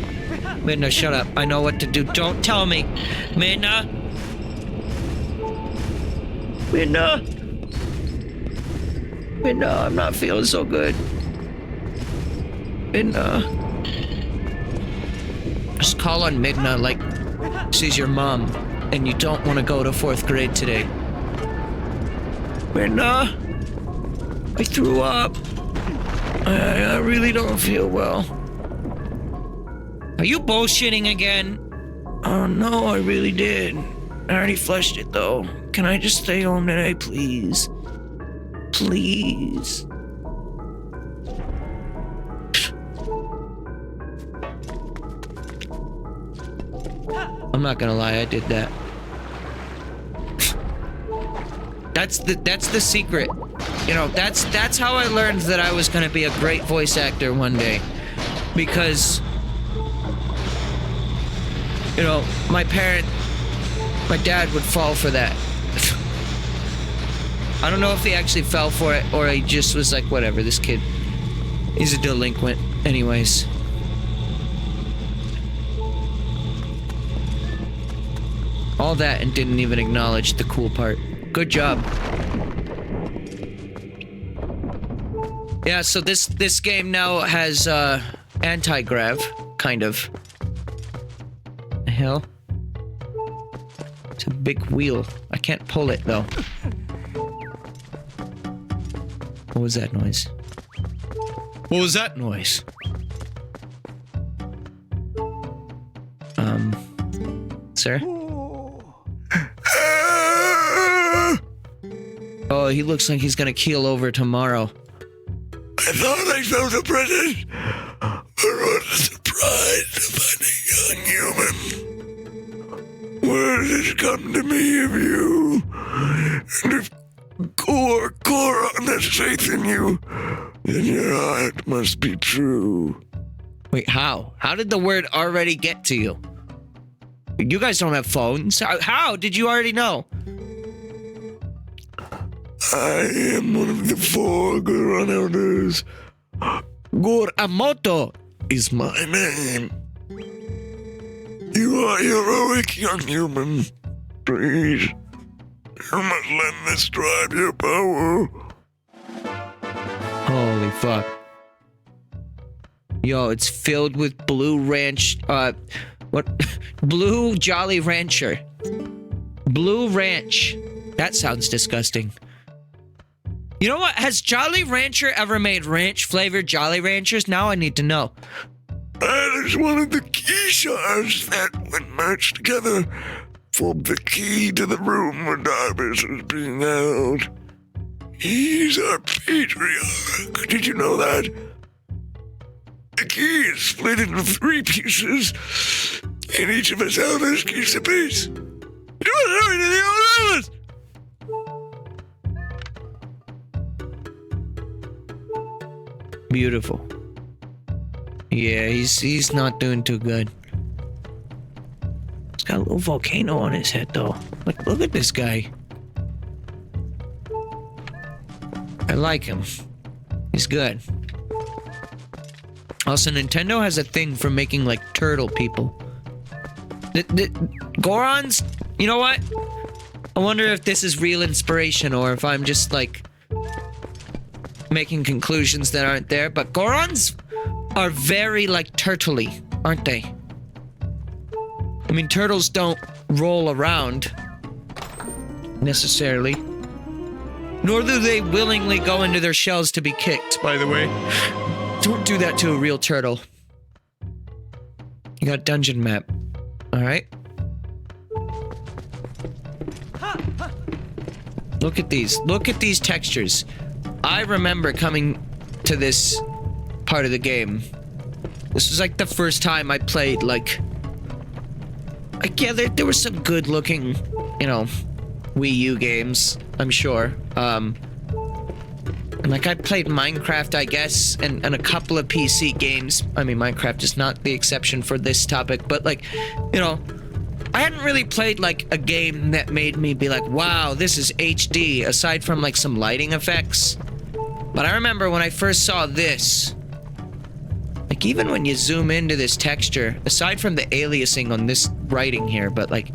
Speaker 1: Midna, shut up. I know what to do. Don't tell me. Midna. Midna. Midna, I'm not feeling so good. Midna. Just call on Midna like she's your mom and you don't want to go to 4th grade today. Midna. I threw up. I really don't feel well. Are you bullshitting again? Oh no, I really did. I already flushed it though. Can I just stay home today, please? Please. I'm not gonna lie, I did that. That's the secret. You know, that's how I learned that I was gonna be a great voice actor one day. Because, you know, my dad would fall for that. I don't know if he actually fell for it or he just was like, whatever, this kid, he's a delinquent. Anyways. All that and didn't even acknowledge the cool part. Good job. Yeah, so this game now has anti-grav, kind of. The hell? It's a big wheel. I can't pull it though. What was that noise? What was that noise? Sir? Oh, he looks like he's gonna keel over tomorrow.
Speaker 3: I thought I felt a present. But what a surprise to finding young human. Word has come to me of you, and if Goron has faith in you, then your heart must be true.
Speaker 1: Wait, how? How did the word already get to you? You guys don't have phones. How did you already know?
Speaker 3: I am one of the 4 Goron elders.
Speaker 1: Goramoto
Speaker 3: Is my name. You are heroic, young human. Please, you must lend this tribe your power.
Speaker 1: Holy fuck. Yo, it's filled with blue ranch, what? Blue Jolly Rancher. Blue Ranch. That sounds disgusting. You know what? Has Jolly Rancher ever made ranch-flavored Jolly Ranchers? Now I need to know.
Speaker 3: That is one of the key shards that, when merged together, formed the key to the room where Darvis was being held. He's our patriarch. Did you know that? The key is split into 3 pieces, and each of us elders keeps a piece. You must hurry to the elders!
Speaker 1: Beautiful. Yeah, he's not doing too good. He's got a little volcano on his head, though. Look at this guy. I like him. He's good. Also, Nintendo has a thing for making, like, turtle people. The Gorons, you know what? I wonder if this is real inspiration or if I'm just, like, making conclusions that aren't there. But Gorons are very, like, turtley, aren't they? I mean, turtles don't roll around, necessarily. Nor do they willingly go into their shells to be kicked, by the way. Don't do that to a real turtle. You got dungeon map. Alright. Look at these. Look at these textures. I remember coming to this part of the game. This was like the first time I played, like yeah, there were some good looking, you know, Wii U games, I'm sure. And like I played Minecraft, I guess, and a couple of PC games. I mean, Minecraft is not the exception for this topic, but like, you know, I hadn't really played like a game that made me be like, wow, this is HD, aside from like some lighting effects. But I remember when I first saw this, like even when you zoom into this texture, aside from the aliasing on this writing here, but like,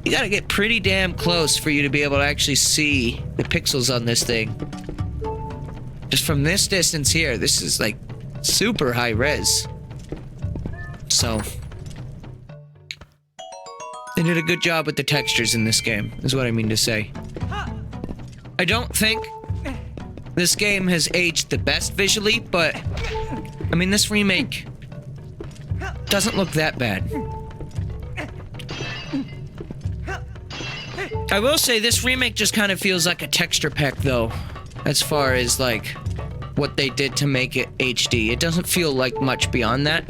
Speaker 1: you gotta get pretty damn close for you to be able to actually see the pixels on this thing. Just from this distance here, this is like super high res. So, they did a good job with the textures in this game, is what I mean to say. I don't think this game has aged the best visually, but I mean, this remake doesn't look that bad. I will say this remake just kind of feels like a texture pack, though, as far as like what they did to make it HD. It doesn't feel like much beyond that.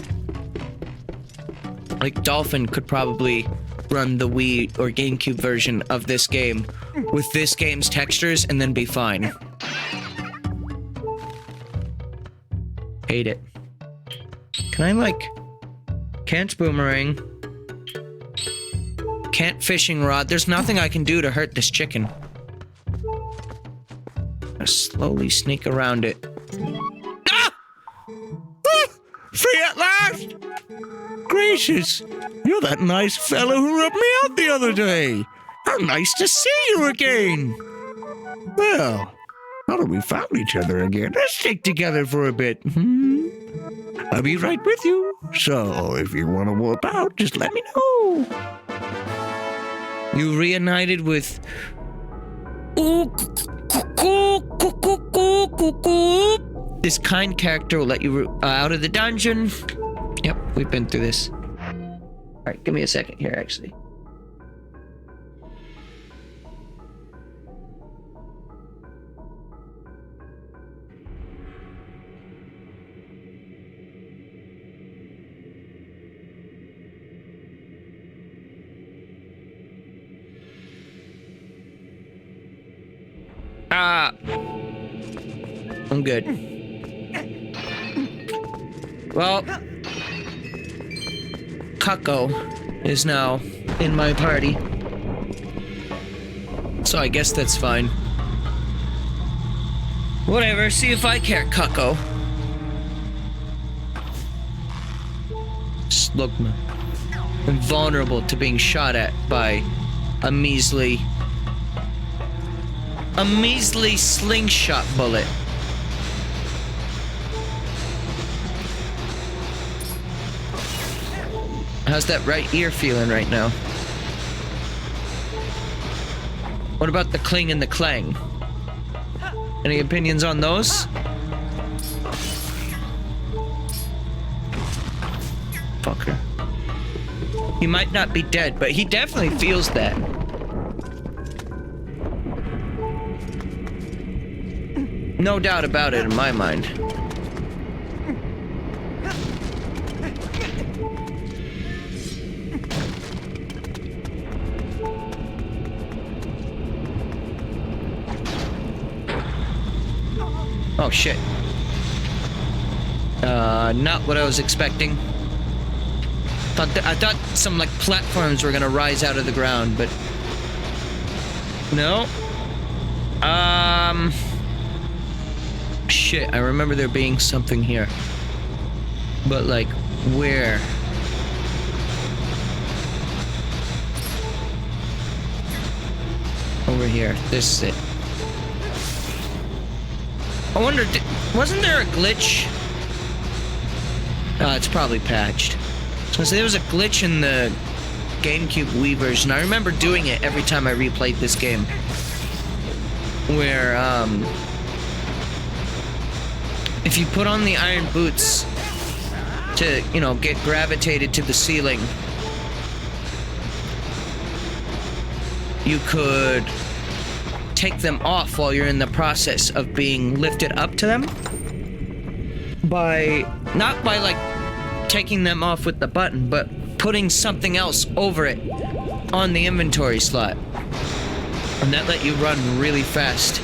Speaker 1: Like Dolphin could probably run the Wii or GameCube version of this game with this game's textures and then be fine. Hate it. Can I like... Can't boomerang. Can't fishing rod. There's nothing I can do to hurt this chicken. I slowly sneak around it. Ah! Ah! Free at last! Gracious, you're that nice fellow who rubbed me out the other day. How nice to see you again. Well, now that we found each other again, let's stick together for a bit. I'll be right with you. So, if you want to warp out, just let me know. You reunited with... This kind character will let you out of the dungeon. Yep, we've been through this. Alright, give me a second here, actually. I'm good. Well, Kako is now in my party. So I guess that's fine. Whatever, see if I care, Kako. Slugma. I'm vulnerable to being shot at by a measly slingshot bullet. How's that right ear feeling right now? What about the cling and the clang? Any opinions on those? Fucker. He might not be dead, but he definitely feels that. No doubt about it in my mind. Oh shit. Not what I was expecting. I thought some like platforms were gonna rise out of the ground, but no. Shit, I remember there being something here. But like, where? Over here. This is it. I wonder, wasn't there a glitch? It's probably patched. So there was a glitch in the GameCube Wii version. I remember doing it every time I replayed this game. Where, if you put on the iron boots to, you know, get gravitated to the ceiling, you could take them off while you're in the process of being lifted up to them. Not by like taking them off with the button, but putting something else over it on the inventory slot. And that let you run really fast.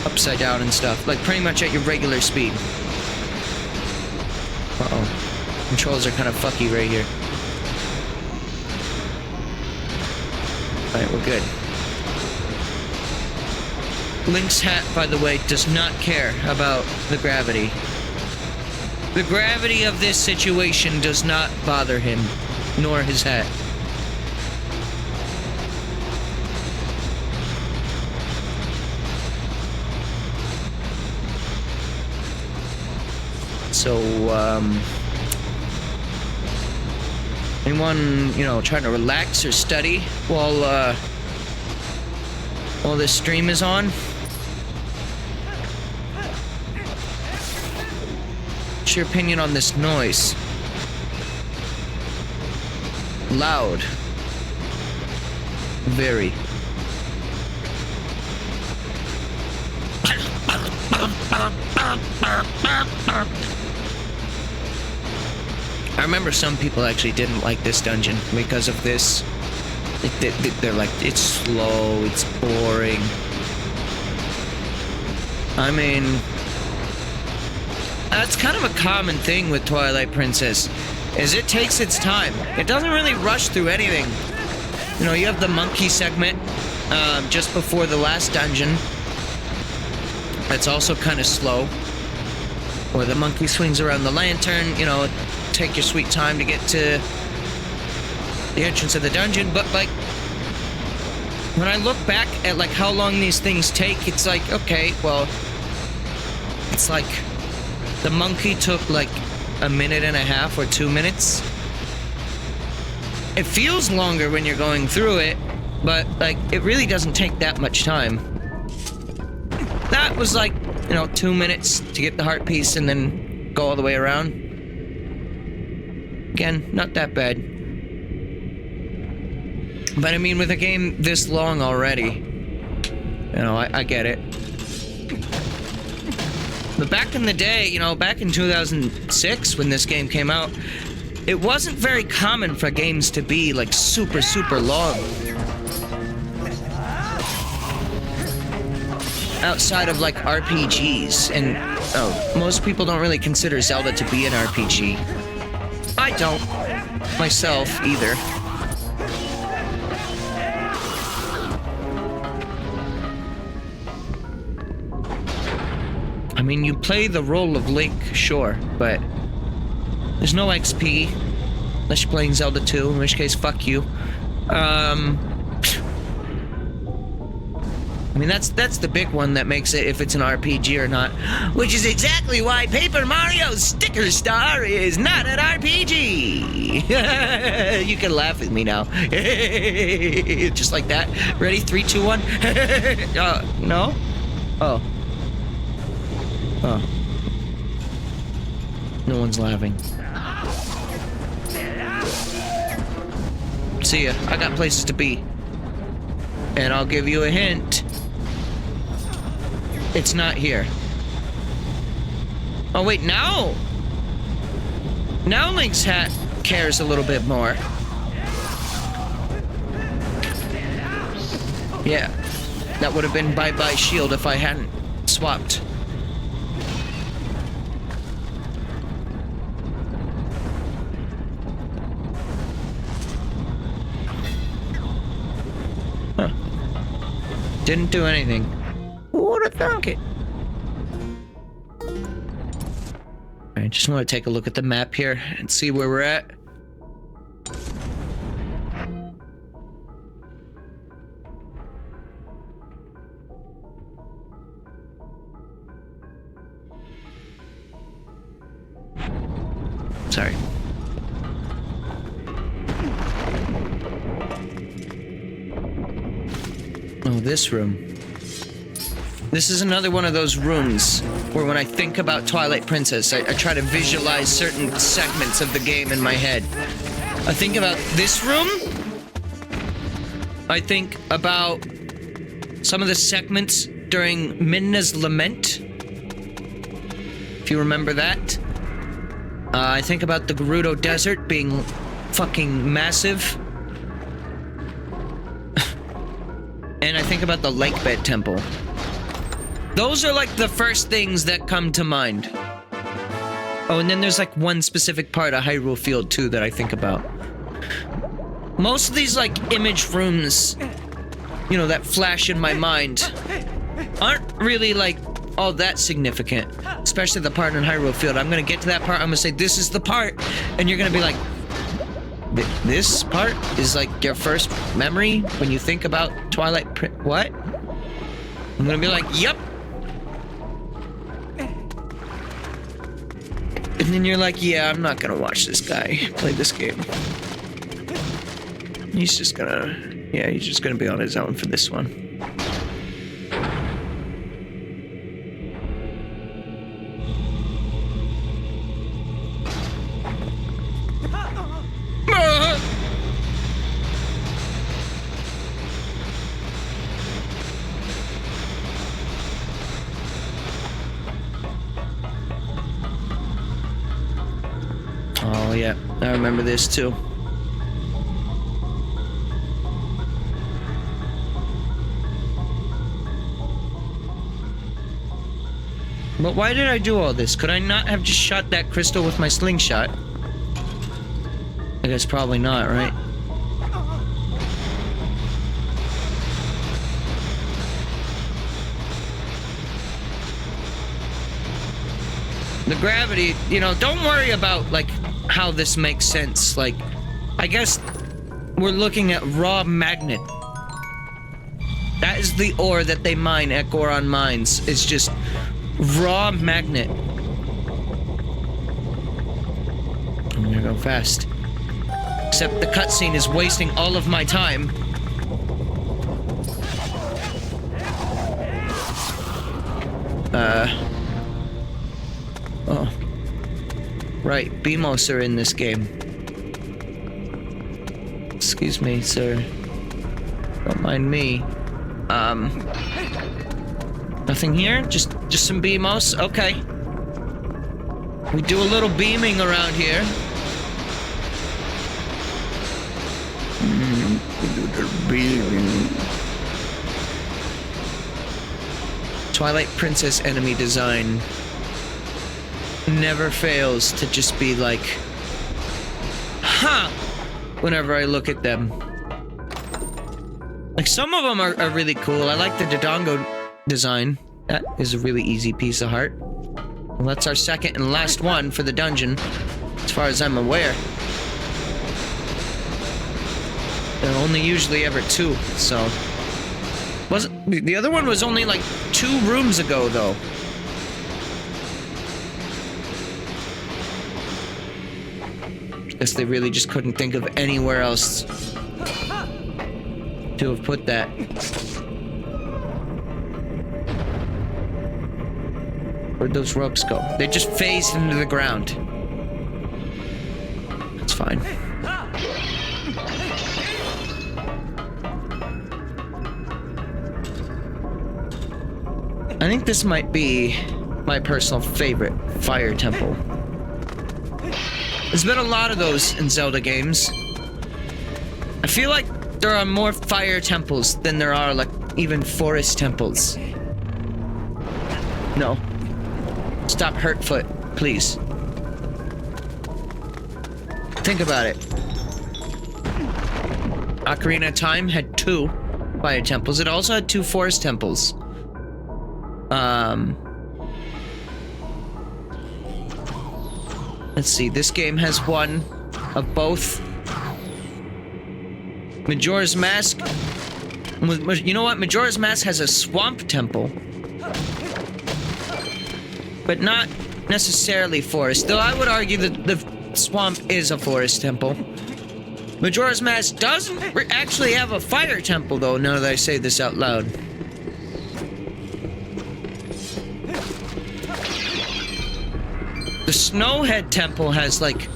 Speaker 1: Upside down and stuff. Like pretty much at your regular speed. Uh-oh. Controls are kind of fucky right here. Alright, we're good. Link's hat, by the way, does not care about the gravity. The gravity of this situation does not bother him, nor his hat. So, anyone, you know, trying to relax or study while this stream is on? What's your opinion on this noise? Loud. Very. I remember some people actually didn't like this dungeon because of this. They're like, it's slow, it's boring. I mean, that's kind of a common thing with Twilight Princess, is it takes its time. It doesn't really rush through anything. You know, you have the monkey segment just before the last dungeon. That's also kind of slow. Where the monkey swings around the lantern, you know, take your sweet time to get to the entrance of the dungeon. But like, when I look back at like how long these things take, it's like, okay, well, it's like the monkey took like a minute and a half or 2 minutes. It feels longer when you're going through it, but like it really doesn't take that much time. That was like, you know, 2 minutes to get the heart piece and then go all the way around. Again, not that bad. But I mean, with a game this long already, you know, I get it. But back in the day, you know, back in 2006 when this game came out, it wasn't very common for games to be like super, super long. outside of like RPGs, and most people don't really consider Zelda to be an RPG. I don't myself either. I mean, you play the role of Link, sure, but there's no XP unless you're playing Zelda 2, in which case, fuck you. I mean, that's the big one that makes it if it's an RPG or not, which is exactly why Paper Mario Sticker Star is not an RPG. You can laugh at me now. Just like that. Ready? 3, 2, 1. No? Oh. Oh. No one's laughing. See ya. I got places to be. And I'll give you a hint. It's not here. Oh, wait, now? Now Link's hat cares a little bit more. Yeah. That would have been bye-bye shield if I hadn't swapped. Huh. Didn't do anything. Who would have thunk it? I just want to take a look at the map here and see where we're at. Sorry. Oh, this room. This is another one of those rooms where when I think about Twilight Princess, I try to visualize certain segments of the game in my head. I think about this room. I think about some of the segments during Midna's Lament. If you remember that. I think about the Gerudo Desert being fucking massive. And I think about the Lakebed Temple. Those are like the first things that come to mind. Oh, and then there's like one specific part of Hyrule Field too that I think about. Most of these like image rooms, you know, that flash in my mind aren't really like all that significant. Especially the part in Hyrule Field. I'm gonna get to that part, I'm gonna say this is the part, and you're gonna be like, this part is like your first memory when you think about Twilight what? I'm gonna be like, yep. And then you're like, yeah, I'm not gonna watch this guy play this game. He's just gonna be on his own for this one. Oh yeah, I remember this too. But why did I do all this? Could I not have just shot that crystal with my slingshot? I guess probably not, right? The gravity, you know, don't worry about, like, how this makes sense. Like, I guess we're looking at raw magnet. That is the ore that they mine at Goron Mines. It's just raw magnet. I'm gonna go fast. Except the cutscene is wasting all of my time. Oh. Right, Beamos are in this game. Excuse me, sir. Don't mind me. Nothing here? Just some Beamos? Okay. We do a little beaming around here. Twilight Princess enemy design never fails to just be like, huh, whenever I look at them. Like, some of them are really cool. I like the Dodongo design. That is a really easy piece of heart. Well, that's our second and last one for the dungeon, as far as I'm aware. There are only usually ever 2, so... The other one was only like 2 rooms ago, though. Guess they really just couldn't think of anywhere else to have put that. Where'd those ropes go? They just phased into the ground. That's fine. I think this might be my personal favorite fire temple. There's been a lot of those in Zelda games. I feel like there are more fire temples than there are, like, even forest temples. No. Stop Hurtfoot, please. Think about it. Ocarina of Time had 2 fire temples. It also had 2 forest temples. Let's see, this game has 1 of both. Majora's Mask... You know what? Majora's Mask has a swamp temple. But not necessarily forest. Though I would argue that the swamp is a forest temple. Majora's Mask doesn't actually have a fire temple, though, now that I say this out loud. The Snowhead Temple has, like,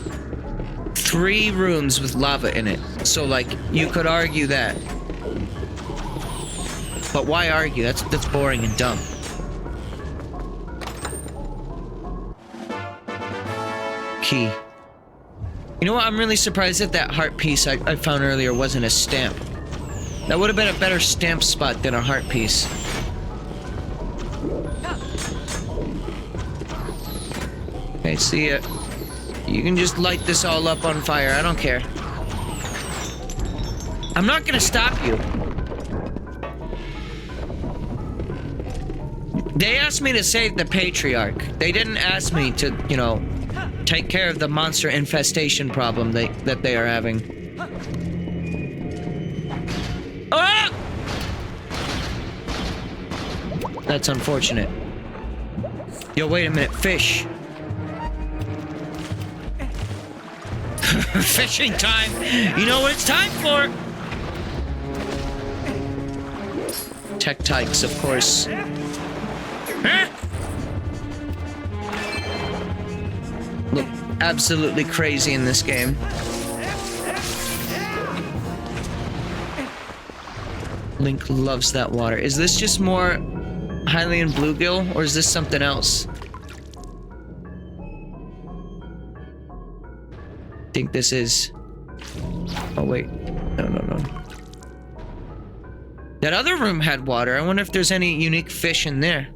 Speaker 1: 3 rooms with lava in it. So, like, you could argue that. But why argue? That's boring and dumb. Key. You know what? I'm really surprised that that heart piece I found earlier wasn't a stamp. That would have been a better stamp spot than a heart piece. Okay, see ya. You can just light this all up on fire. I don't care. I'm not gonna stop you. They asked me to save the Patriarch. They didn't ask me to, you know, take care of the monster infestation problem that they are having. Ah! That's unfortunate. Yo, wait a minute. Fish. Fishing time! You know what it's time for! Tektites, of course. Huh? Look absolutely crazy in this game. Link loves that water. Is this just more Hylian bluegill, or is this something else? I think this is... Oh, wait. No. That other room had water. I wonder if there's any unique fish in there.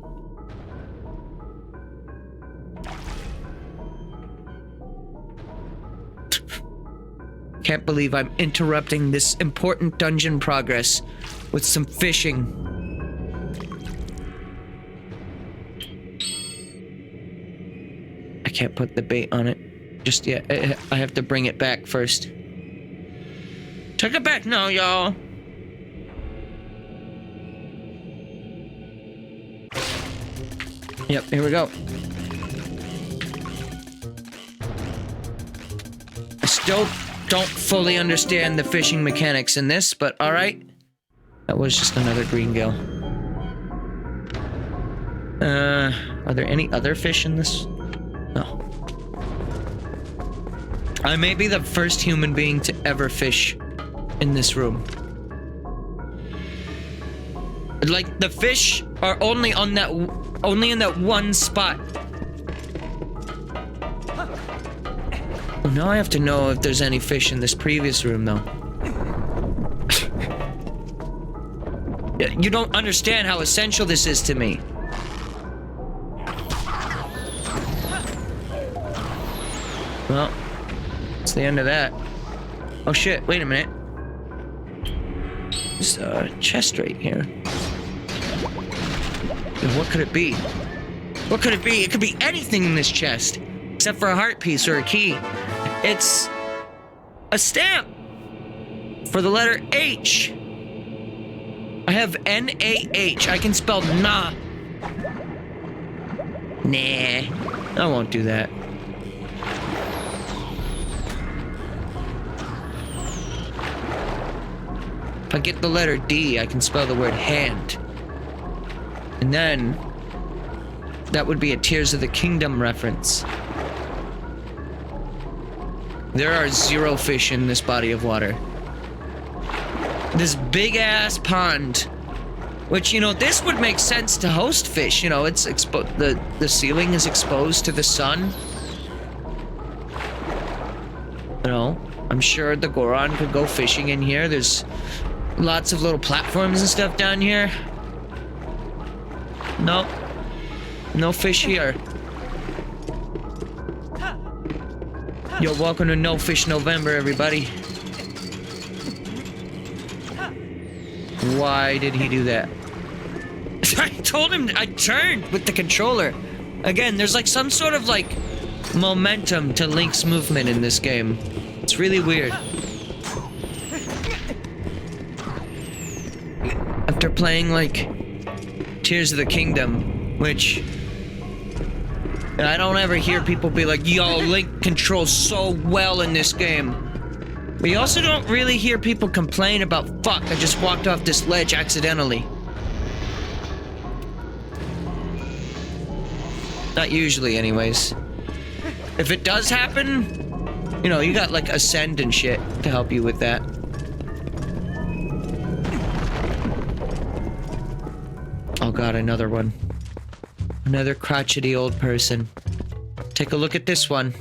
Speaker 1: Can't believe I'm interrupting this important dungeon progress with some fishing. I can't put the bait on it just yet. I have to bring it back first. Took it back now, y'all. Yep, here we go. I still don't fully understand the fishing mechanics in this, but alright. That was just another green gill. Are there any other fish in this? No. I may be the first human being to ever fish in this room. Like, the fish are only in that one spot. Well, now I have to know if there's any fish in this previous room, though. You don't understand how essential this is to me. Well, it's the end of that. Oh shit, wait a minute. There's a chest right here. What could it be? What could it be? It could be anything in this chest, except for a heart piece or a key. It's a stamp for the letter H. I have N-A-H. I can spell nah. Nah, I won't do that. If I get the letter D, I can spell the word hand. And then, that would be a Tears of the Kingdom reference. There are 0 fish in this body of water. This big-ass pond, which, you know, this would make sense to host fish. You know, it's the ceiling is exposed to the sun. You know, I'm sure the Goron could go fishing in here. There's lots of little platforms and stuff down here. Nope. No fish here. Yo, welcome to No Fish November, everybody. Why did he do that? I told him I turned with the controller. Again, there's like some sort of like momentum to Link's movement in this game. It's really weird. After playing like Tears of the Kingdom, which I don't ever hear people be like, yo, Link controls so well in this game. But you also don't really hear people complain about, fuck, I just walked off this ledge accidentally. Not usually, anyways. If it does happen, you know, you got like Ascend and shit to help you with that. Oh god, another one. Another crotchety old person. Take a look at this one.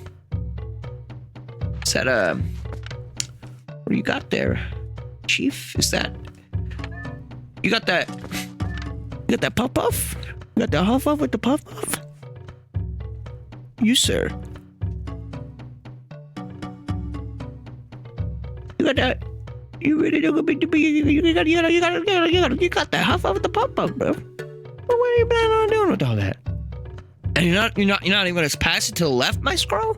Speaker 1: Is that what do you got there? Chief? Is that... You got that puff-puff? You got that huff-puff with the puff-puff? You, sir. You got that... You really don't be... You got that huff-puff with the puff-puff, bro. What are you planning on doing with all that? And you're not even gonna pass it to the left, my scroll?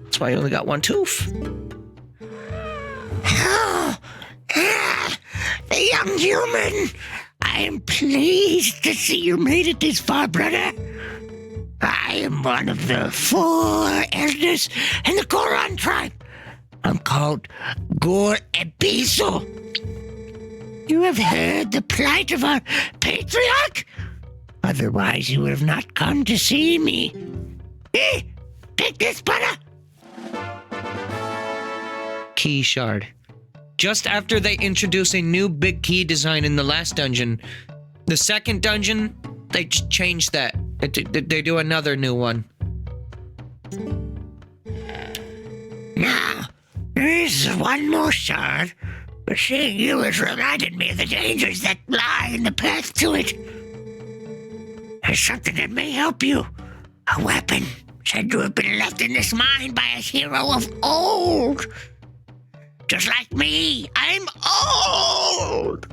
Speaker 1: That's why you only got one tooth.
Speaker 2: The young human! I am pleased to see you made it this far, brother. I am one of the 4 elders in the Goron tribe. I'm called Gor Ebiso. You have heard the plight of our patriarch? Otherwise, you would have not come to see me. Here, take this, brother.
Speaker 1: Key shard. Just after they introduce a new big key design in the last dungeon, the second dungeon, they changed that. They do another new one.
Speaker 2: Now, there is one more shard, but seeing you has reminded me of the dangers that lie in the path to it. There's something that may help you. A weapon said to have been left in this mine by a hero of old. Just like me, I'm old.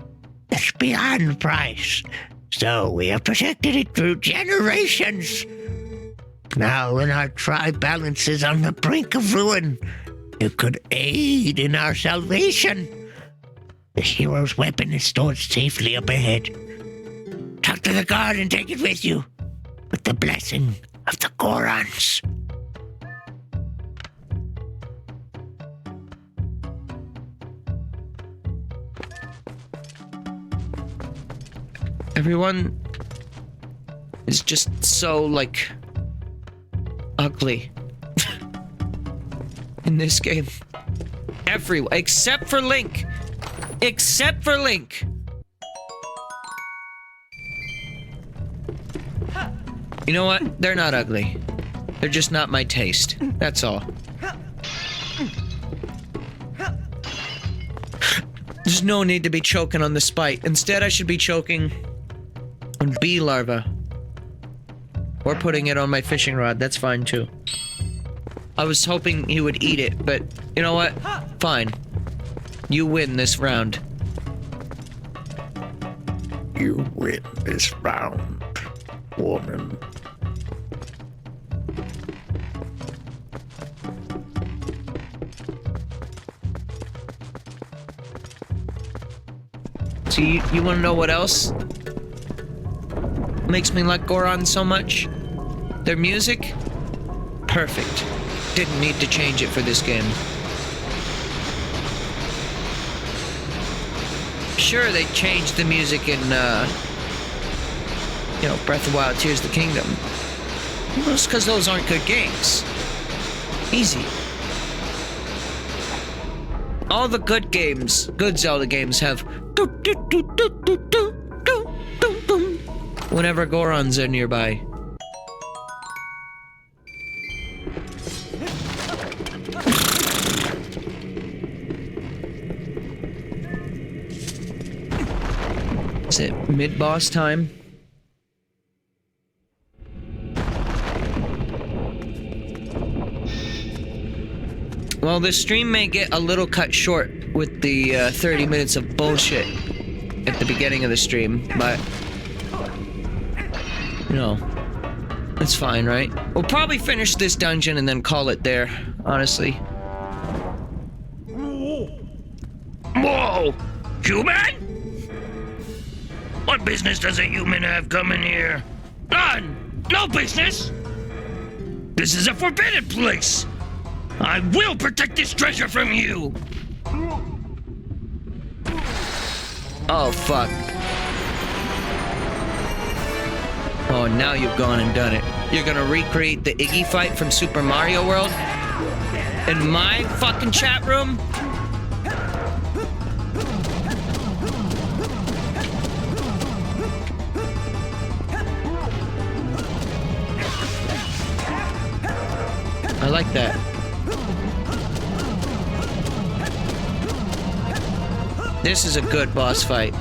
Speaker 2: It's beyond price. So we have protected it through generations. Now when our tribe balance is on the brink of ruin, it could aid in our salvation. The hero's weapon is stored safely up ahead. Talk to the guard and take it with you, with the blessing of the Gorons.
Speaker 1: Everyone is just so, like, ugly in this game. Everyone, except for Link. Except for Link. You know what? They're not ugly. They're just not my taste. That's all. There's no need to be choking on the spite. Instead, I should be choking on bee larva. Or putting it on my fishing rod. That's fine too. I was hoping he would eat it, but you know what? Fine. You win this round.
Speaker 3: You win this round, woman.
Speaker 1: So you want to know what else makes me like Goron so much? Their music? Perfect. Didn't need to change it for this game. Sure, they changed the music in, you know, Breath of the Wild, Tears of the Kingdom. Just because those aren't good games. Easy. All the good games, good Zelda games have whenever Goron's are nearby. Is it mid-boss time? Well, this stream may get a little cut short with the 30 minutes of bullshit at the beginning of the stream, but no, it's fine, right? We'll probably finish this dungeon and then call it there, honestly.
Speaker 4: Whoa! Human? What business does a human have coming here? None! No business! This is a forbidden place! I will protect this treasure from you!
Speaker 1: Oh, fuck. Oh, now you've gone and done it. You're gonna recreate the Iggy fight from Super Mario World? In my fucking chat room? I like that. This is a good boss fight.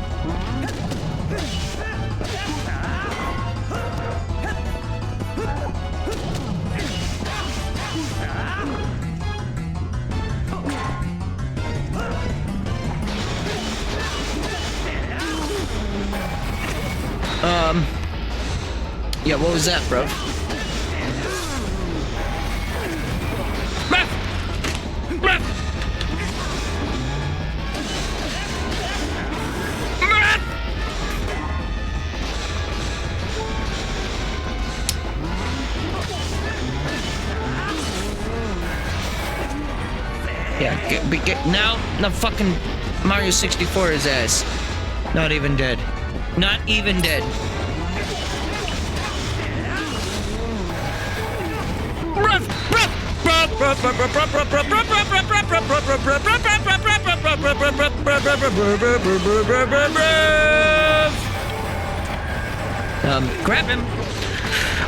Speaker 1: Yeah, what was that, bro? Yeah, now fucking Mario 64 his ass. Not even dead. Not even dead. Grab him.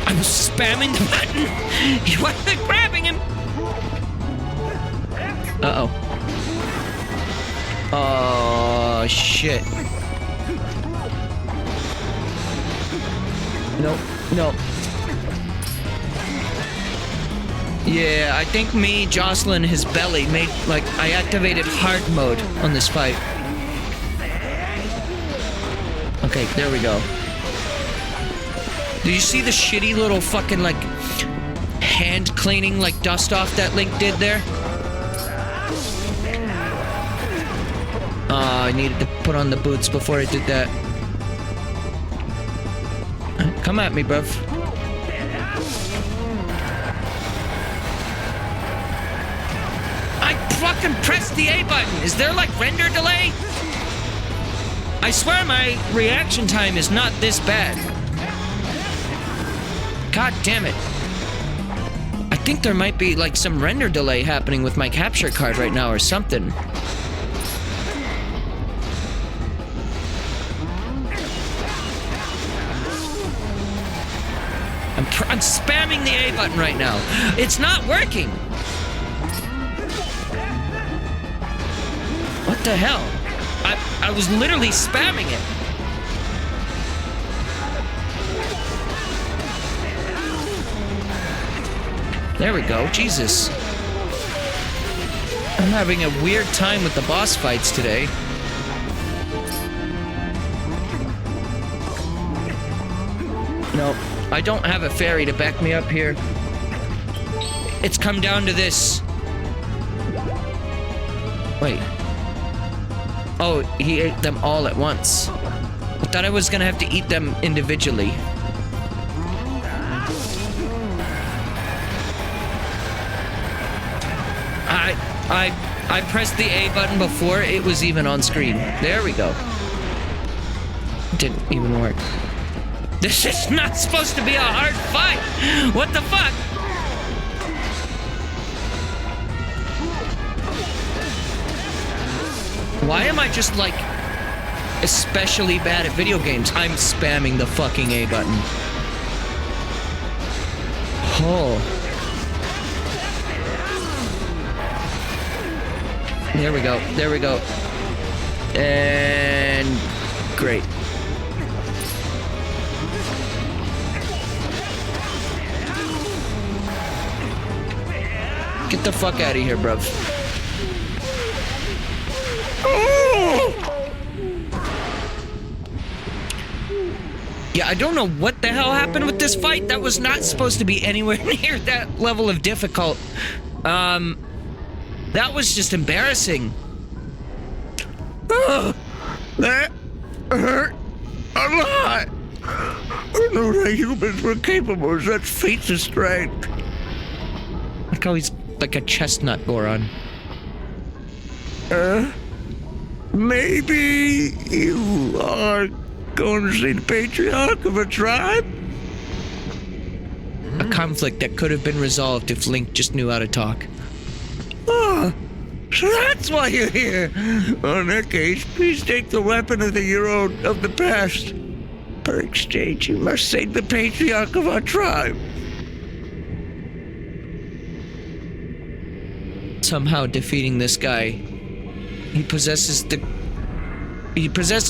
Speaker 1: I was spamming the button. He wasn't grabbing him. Uh-oh. Oh, shit. Nope, nope. Yeah, I think me jostling his belly made, like, I activated hard mode on this fight. Okay, there we go. Did you see the shitty little fucking, like, hand cleaning, like, dust off that Link did there? I needed to put on the boots before I did that. Come at me, bruv. I fucking pressed the A button. Is there, like, render delay? I swear my reaction time is not this bad. God damn it. I think there might be, like, some render delay happening with my capture card right now or something. I'm spamming the A button right now. It's not working. What the hell? I was literally spamming it. There we go. Jesus. I'm having a weird time with the boss fights today. No, I don't have a fairy to back me up here. It's come down to this. Wait. Oh, he ate them all at once. I thought I was gonna have to eat them individually. I pressed the A button before it was even on screen. There we go. Didn't even work. This is not supposed to be a hard fight. What the fuck? Why am I just like especially bad at video games? I'm spamming the fucking A button. Oh. There we go. There we go. And great. Get the fuck out of here, bruv. Yeah, I don't know what the hell happened with this fight. That was not supposed to be anywhere near that level of difficult. That was just embarrassing.
Speaker 3: That hurt a lot. I knew that humans were capable of such feats of strength.
Speaker 1: Look how he's like a chestnut Goron.
Speaker 3: Maybe you are going to see the patriarch of a tribe?
Speaker 1: A conflict that could have been resolved if Link just knew how to talk.
Speaker 3: Oh, so that's why you're here. In that case, please take the weapon of the hero of the past. Per exchange, you must save the patriarch of our tribe.
Speaker 1: Somehow defeating this guy, he possesses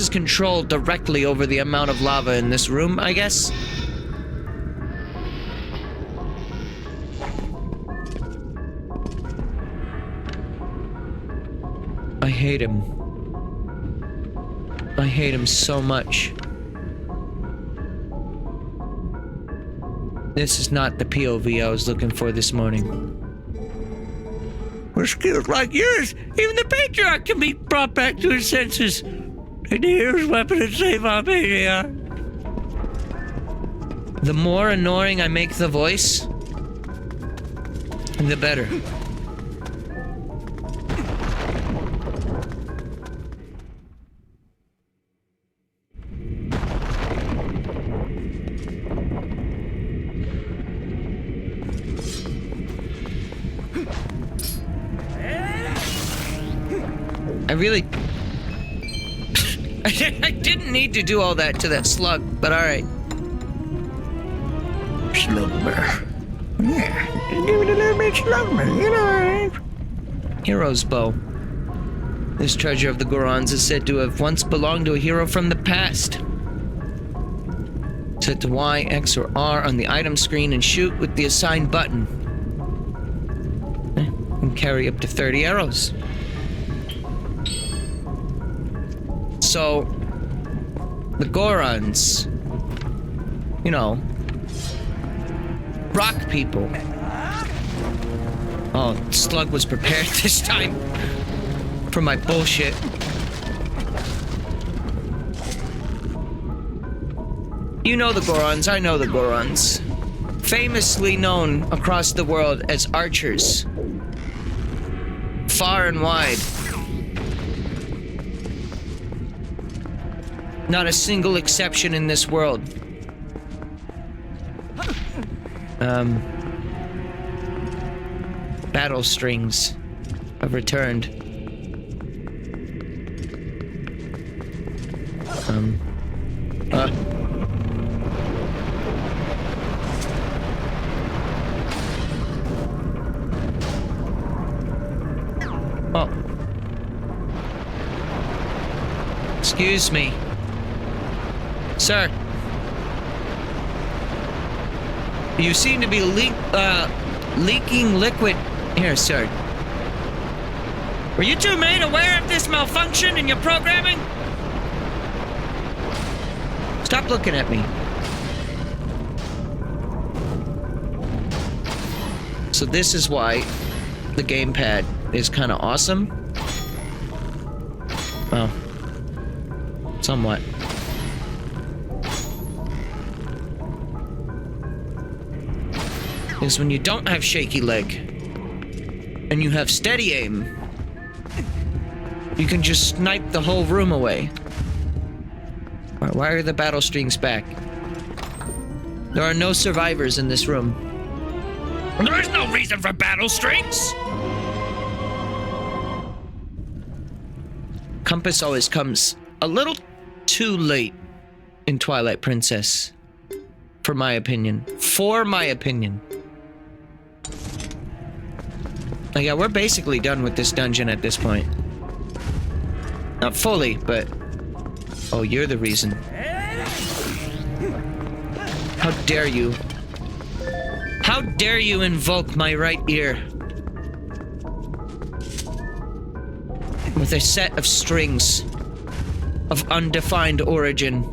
Speaker 1: control directly over the amount of lava in this room, I guess. I hate him. I hate him so much. This is not the POV I was looking for this morning.
Speaker 3: With skills like yours, even the patriarch can be brought back to his senses. Take the hero's weapon and save our patriarch.
Speaker 1: The more annoying I make the voice, the better. I really... I didn't need to do all that to that slug, but alright.
Speaker 3: Slugbear. Yeah, give it a little bit slugbear, you know.
Speaker 1: Hero's bow. This treasure of the Gorons is said to have once belonged to a hero from the past. Set to Y, X, or R on the item screen and shoot with the assigned button. And carry up to 30 arrows. So, the Gorons, you know, rock people. Oh, Slug was prepared this time for my bullshit. You know the Gorons, I know the Gorons. Famously known across the world as archers. Far and wide. Not a single exception in this world. Battle strings have returned. Oh. Excuse me. Sir. You seem to be leaking liquid. Here, sir. Were you two made aware of this malfunction in your programming? Stop looking at me. So this is why the gamepad is kind of awesome. Well, somewhat. Is when you don't have shaky leg and you have steady aim, you can just snipe the whole room away. Why are the battle strings back? There are no survivors in this room.
Speaker 4: There's no reason for battle strings.
Speaker 1: Compass always comes a little too late in Twilight Princess. For my opinion. Oh, yeah, we're basically done with this dungeon at this point. Not fully, but... Oh, you're the reason. How dare you? How dare you invoke my right ear? With a set of strings of undefined origin.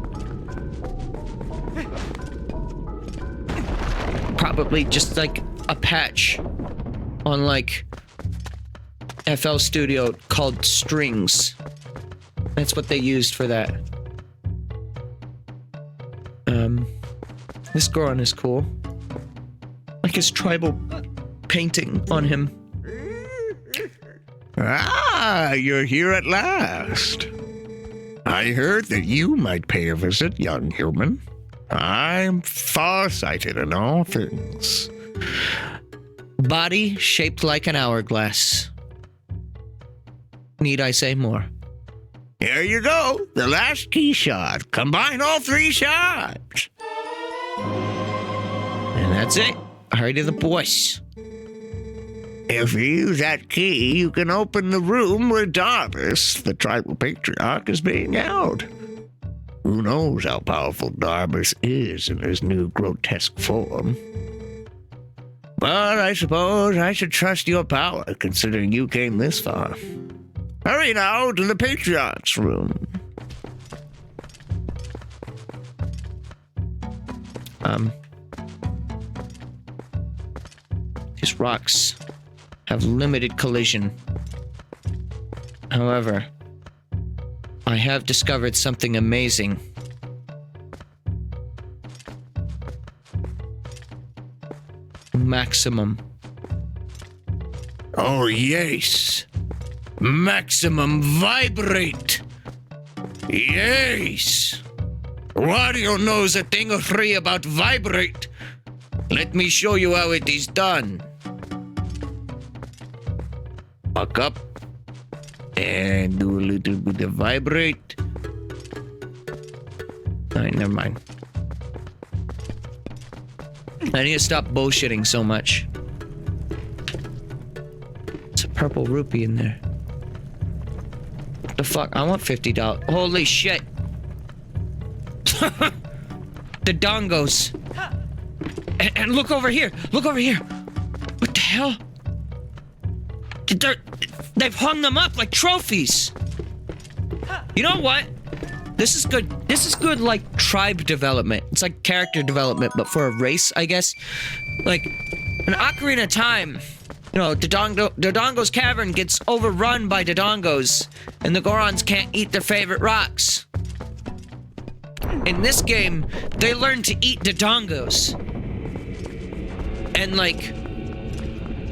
Speaker 1: Probably just like a patch on like FL Studio called strings. That's what they used for that. This Goron is cool. Like his tribal painting on him.
Speaker 3: Ah, you're here at last. I heard that you might pay a visit, young human. I'm farsighted in all things.
Speaker 1: Body shaped like an hourglass. Need I say more?
Speaker 3: Here you go, the last key shot. Combine all 3 shots.
Speaker 1: And that's it. Hurry to the boys.
Speaker 3: If you use that key, you can open the room where Darbus, the tribal patriarch, is being held. Who knows how powerful Darbus is in his new grotesque form. But I suppose I should trust your power, considering you came this far. Hurry now to the patriarch's room.
Speaker 1: These rocks have limited collision. However, I have discovered something amazing. Maximum.
Speaker 3: Oh, yes. Maximum vibrate. Yes. Wario knows a thing or 3 about vibrate. Let me show you how it is done. Buck up. And do a little bit of vibrate.
Speaker 1: Alright, never mind. I need to stop bullshitting so much. It's a purple rupee in there. What the fuck? I want $50. Holy shit! The dongos. And look over here! Look over here! What the hell? They've hung them up like trophies! You know what? This is good. This is good, like, tribe development. It's like character development, but for a race, I guess. Like, in Ocarina of Time, you know, Dodongo's cavern gets overrun by Dodongos, and the Gorons can't eat their favorite rocks. In this game, they learn to eat Dodongos. And, like,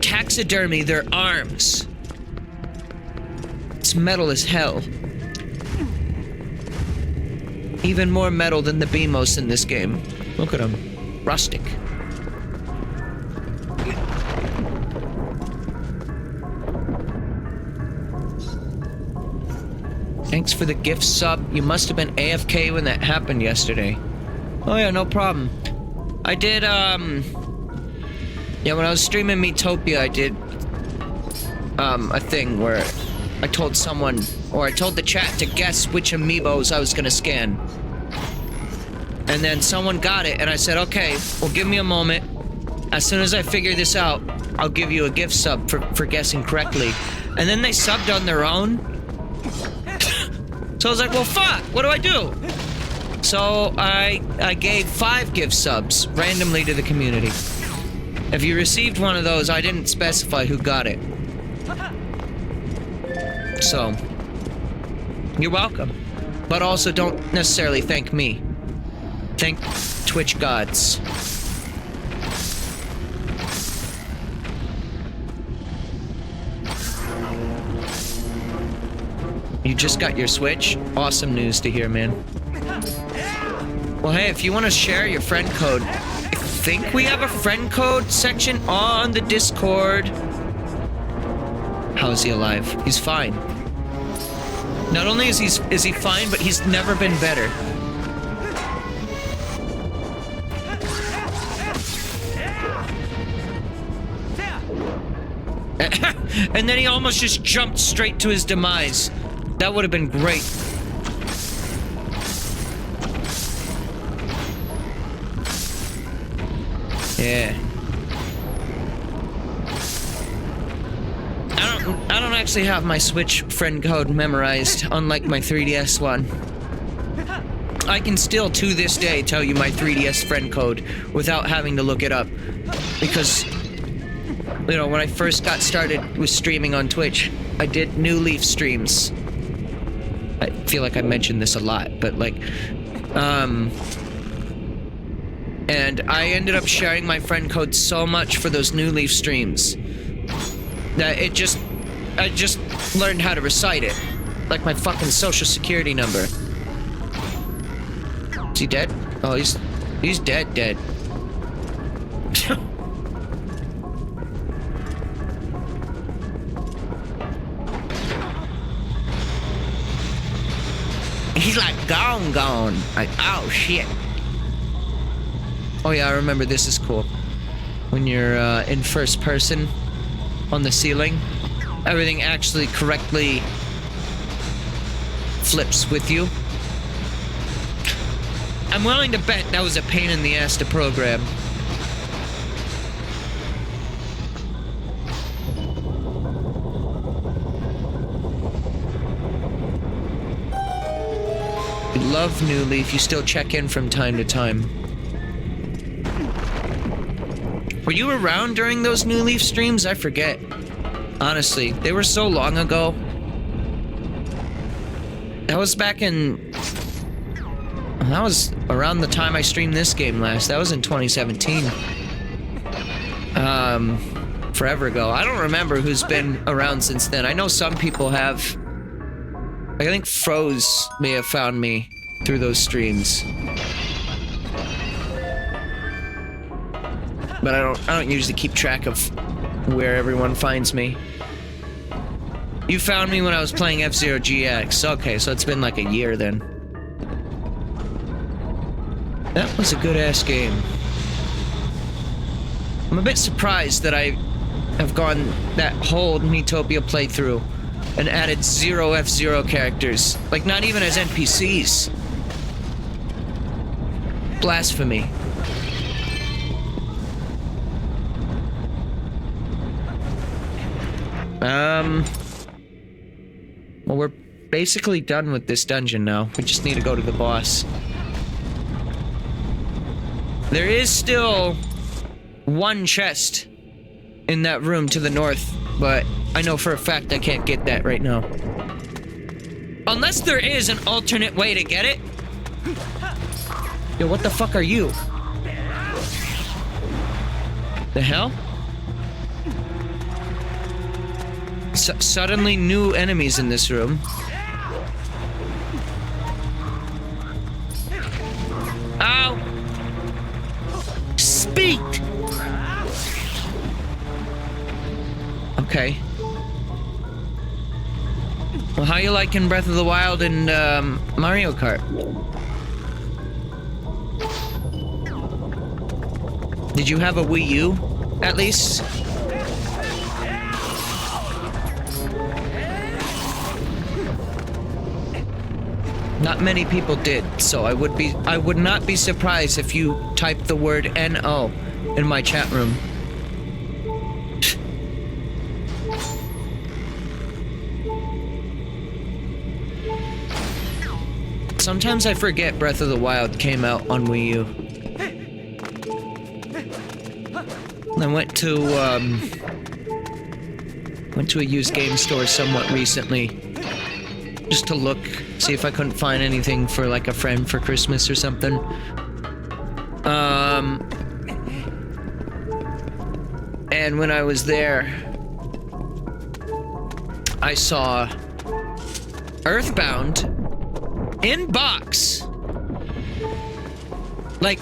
Speaker 1: taxidermy their arms. It's metal as hell. Even more metal than the Beamos in this game. Look at them. Rustic. Thanks for the gift sub. You must have been AFK when that happened yesterday. Oh yeah, no problem. I did, yeah, when I was streaming Miitopia, I did, a thing where I told someone, or I told the chat to guess which amiibos I was gonna scan. And then someone got it, and I said, okay, well, give me a moment. As soon as I figure this out, I'll give you a gift sub for guessing correctly. And then they subbed on their own. So I was like, well, fuck, what do I do? So I gave 5 gift subs randomly to the community. If you received one of those, I didn't specify who got it. So, you're welcome. But also don't necessarily thank me. Thank Twitch gods. You just got your Switch? Awesome news to hear, man. Well, hey, if you want to share your friend code, I think we have a friend code section on the Discord. How is he alive? He's fine. Not only is he fine, but he's never been better. And then he almost just jumped straight to his demise. That would have been great. Yeah. I don't actually have my Switch friend code memorized, unlike my 3DS one. I can still, to this day, tell you my 3DS friend code without having to look it up. Because, you know, when I first got started with streaming on Twitch, I did New Leaf streams. I feel like I mentioned this a lot, but like, and I ended up sharing my friend code so much for those New Leaf streams that I just learned how to recite it. Like my fucking social security number. Is he dead? Oh, he's dead. He's like gone. Like, oh shit. Oh yeah, I remember this is cool. When you're in first person on the ceiling, everything actually correctly flips with you. I'm willing to bet that was a pain in the ass to program. We love New Leaf. You still check in from time to time. Were you around during those New Leaf streams? I forget. Honestly, they were so long ago. That was back in... That was around the time I streamed this game last. That was in 2017. Forever ago. I don't remember who's been around since then. I know some people have. Like, I think Froze may have found me through those streams. But I don't usually keep track of where everyone finds me. You found me when I was playing F-Zero GX. Okay, so it's been like a year then. That was a good-ass game. I'm a bit surprised that I have gone that whole Miitopia playthrough and added 0 F-Zero characters. Like, not even as NPCs. Blasphemy. Well, we're basically done with this dungeon now. We just need to go to the boss. There is still one chest in that room to the north, but I know for a fact I can't get that right now. Unless there is an alternate way to get it. Yo, what the fuck are you? The hell? Suddenly new enemies in this room. Ow! Speak! Okay. Well, how you liking Breath of the Wild and Mario Kart? Did you have a Wii U, at least? Not many people did, so I would not be surprised if you typed the word NO in my chat room. Sometimes I forget Breath of the Wild came out on Wii U. I went to a used game store somewhat recently just to look, see if I couldn't find anything for like a friend for Christmas or something. And when I was there, I saw Earthbound in box. Like,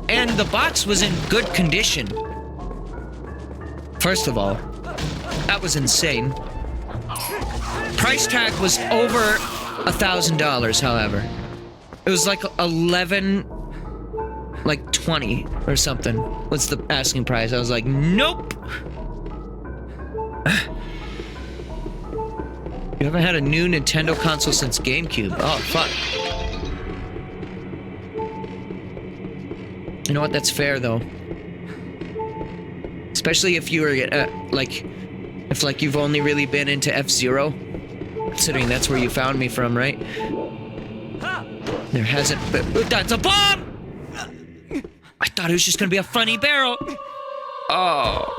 Speaker 1: and the box was in good condition. First of all, that was insane. Price tag was over $1,000, however. It was like 20 or something. What's the asking price? I was like, nope. You haven't had a new Nintendo console since GameCube. Oh, fuck. You know what? That's fair, though. Especially if you were, if you've only really been into F-Zero. Considering that's where you found me from, right? There hasn't been... That's a bomb! I thought it was just gonna be a funny barrel. Oh.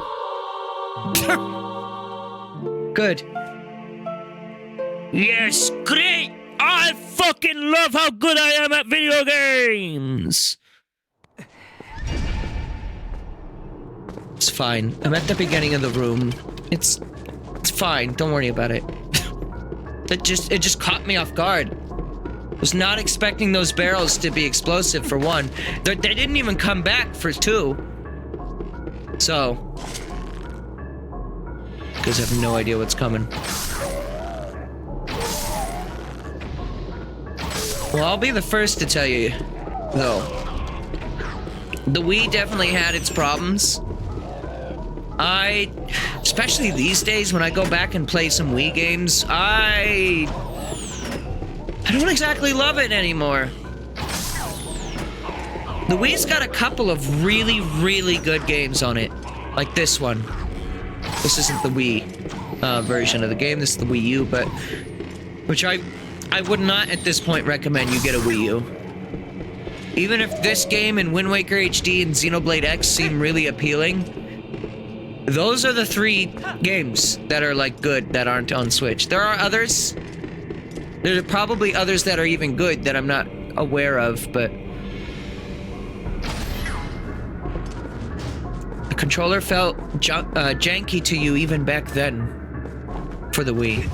Speaker 1: Good. Yes, great! I fucking love how good I am at video games! It's fine. I'm at the beginning of the room. It's fine. Don't worry about it. It just caught me off guard. Was not expecting those barrels to be explosive, for one. They didn't even come back for two. So. Because I have no idea what's coming. Well, I'll be the first to tell you, though. The Wii definitely had its problems. Especially these days when I go back and play some Wii games, I don't exactly love it anymore. The Wii's got a couple of really, really good games on it. Like this one. This isn't the Wii version of the game, this is the Wii U, but... Which I would not at this point recommend you get a Wii U. Even if this game and Wind Waker HD and Xenoblade X seem really appealing, those are the three games that are, like, good that aren't on Switch. There are others. There are probably others that are even good that I'm not aware of, but... The controller felt janky to you even back then for the Wii.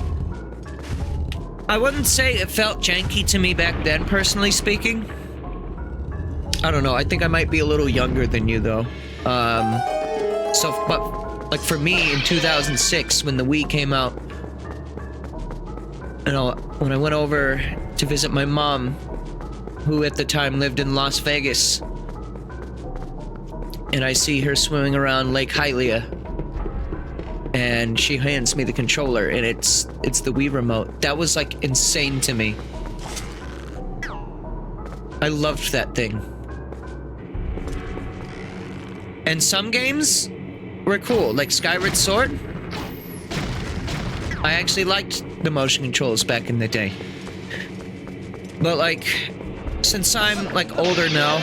Speaker 1: I wouldn't say it felt janky to me back then, personally speaking. I don't know, I think I might be a little younger than you, though. But, like, for me, in 2006, when the Wii came out, you know, when I went over to visit my mom, who at the time lived in Las Vegas, and I see her swimming around Lake Hylia, and she hands me the controller, and it's the Wii remote. That was, like, insane to me. I loved that thing. And some games were cool, like Skyward Sword. I actually liked the motion controls back in the day. But, like, since I'm, like, older now,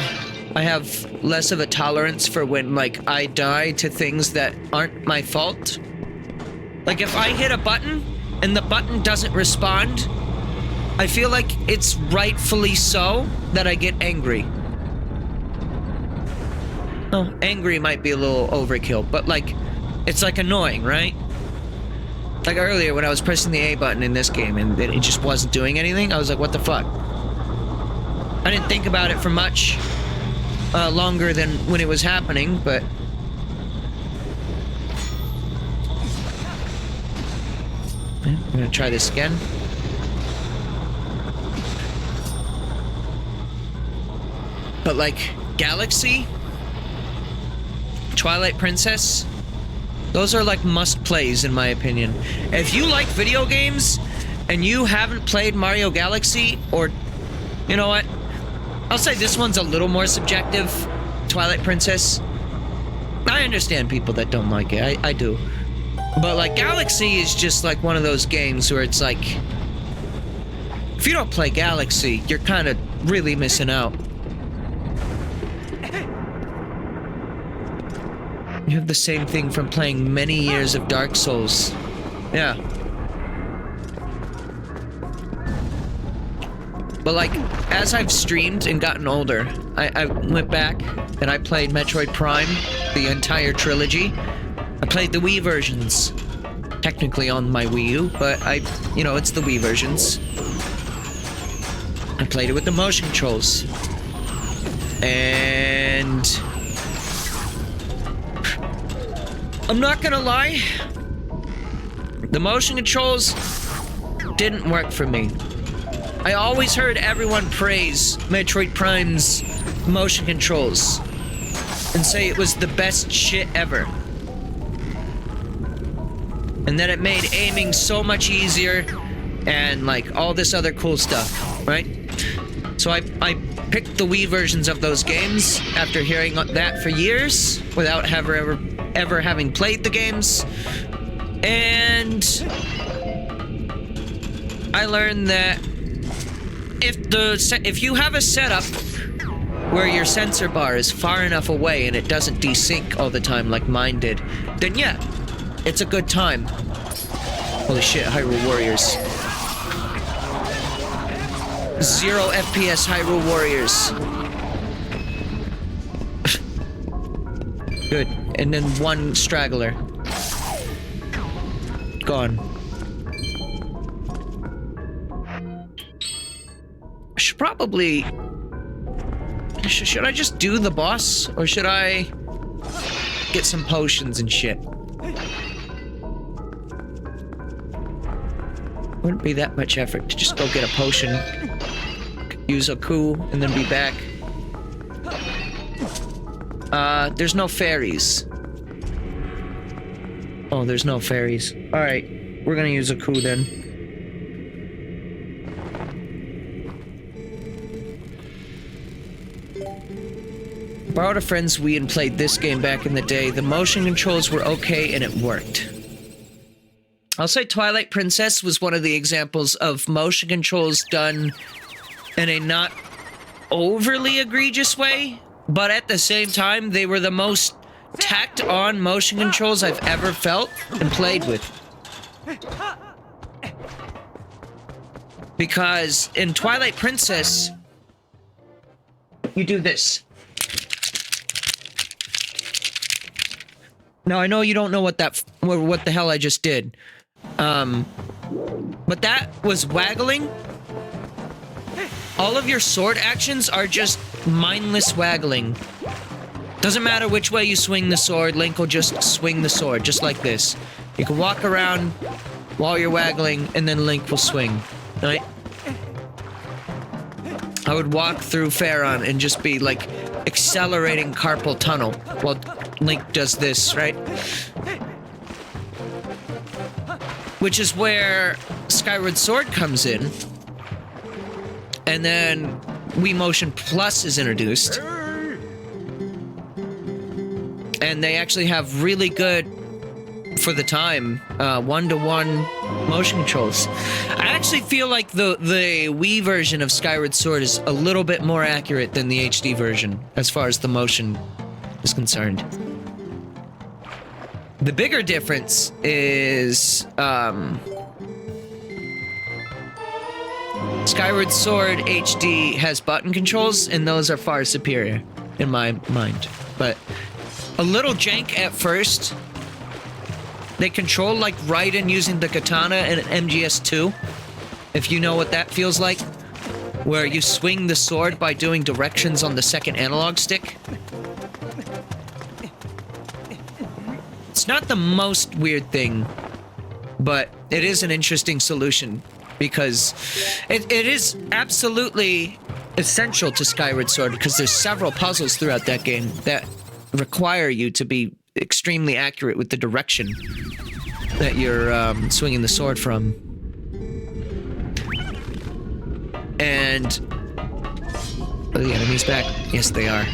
Speaker 1: I have less of a tolerance for when, like, I die to things that aren't my fault. Like, if I hit a button and the button doesn't respond, I feel like it's rightfully so that I get angry. Oh, angry might be a little overkill, but, like, it's, like, annoying, right? Like earlier when I was pressing the A button in this game and it just wasn't doing anything, I was like, what the fuck? I didn't think about it for much longer than when it was happening, but... I'm gonna try this again. But, like, Galaxy, Twilight Princess, those are, like, must-plays, in my opinion. If you like video games, and you haven't played Mario Galaxy, or... You know what? I'll say this one's a little more subjective, Twilight Princess. I understand people that don't like it. I do. But like Galaxy is just like one of those games where it's like, if you don't play Galaxy, you're kind of really missing out. You have the same thing from playing many years of Dark Souls. Yeah. But like, as I've streamed and gotten older, I went back and I played Metroid Prime, the entire trilogy. I played the Wii versions. Technically on my Wii U, but it's the Wii versions. I played it with the motion controls. And I'm not gonna lie, the motion controls didn't work for me. I always heard everyone praise Metroid Prime's motion controls and say it was the best shit ever. And that it made aiming so much easier and like all this other cool stuff, right? So I picked the Wii versions of those games after hearing that for years without ever having played the games. And I learned that if you have a setup where your sensor bar is far enough away and it doesn't desync all the time like mine did, then yeah, it's a good time. Holy shit, Hyrule Warriors. 0 FPS Hyrule Warriors. Good. And then one straggler. Gone. Should probably... Should I just do the boss? Or should I get some potions and shit? Wouldn't be that much effort to just go get a potion, use a coup, and then be back. There's no fairies. Oh, there's no fairies. Alright, we're gonna use a coup then. Borrowed a friend's Wii and played this game back in the day. The motion controls were okay and it worked. I'll say Twilight Princess was one of the examples of motion controls done in a not overly egregious way, but at the same time, they were the most tacked-on motion controls I've ever felt and played with. Because in Twilight Princess, you do this. Now, I know you don't know what the hell I just did. But that was waggling. All of your sword actions are just mindless waggling. Doesn't matter which way you swing the sword, Link will just swing the sword, just like this. You can walk around while you're waggling, and then Link will swing, right? I would walk through Faron and just be, like, accelerating carpal tunnel while Link does this, right? Which is where Skyward Sword comes in. And then Wii Motion Plus is introduced. And they actually have really good, for the time, one-to-one motion controls. I actually feel like the Wii version of Skyward Sword is a little bit more accurate than the HD version, as far as the motion is concerned. The bigger difference is, Skyward Sword HD has button controls, and those are far superior, in my mind. But a little jank at first. They control like Raiden using the katana in MGS2, if you know what that feels like, where you swing the sword by doing directions on the second analog stick. It's not the most weird thing, but it is an interesting solution, because it is absolutely essential to Skyward Sword, because there's several puzzles throughout that game that require you to be extremely accurate with the direction that you're swinging the sword from. And are the enemies back? Yes, they are.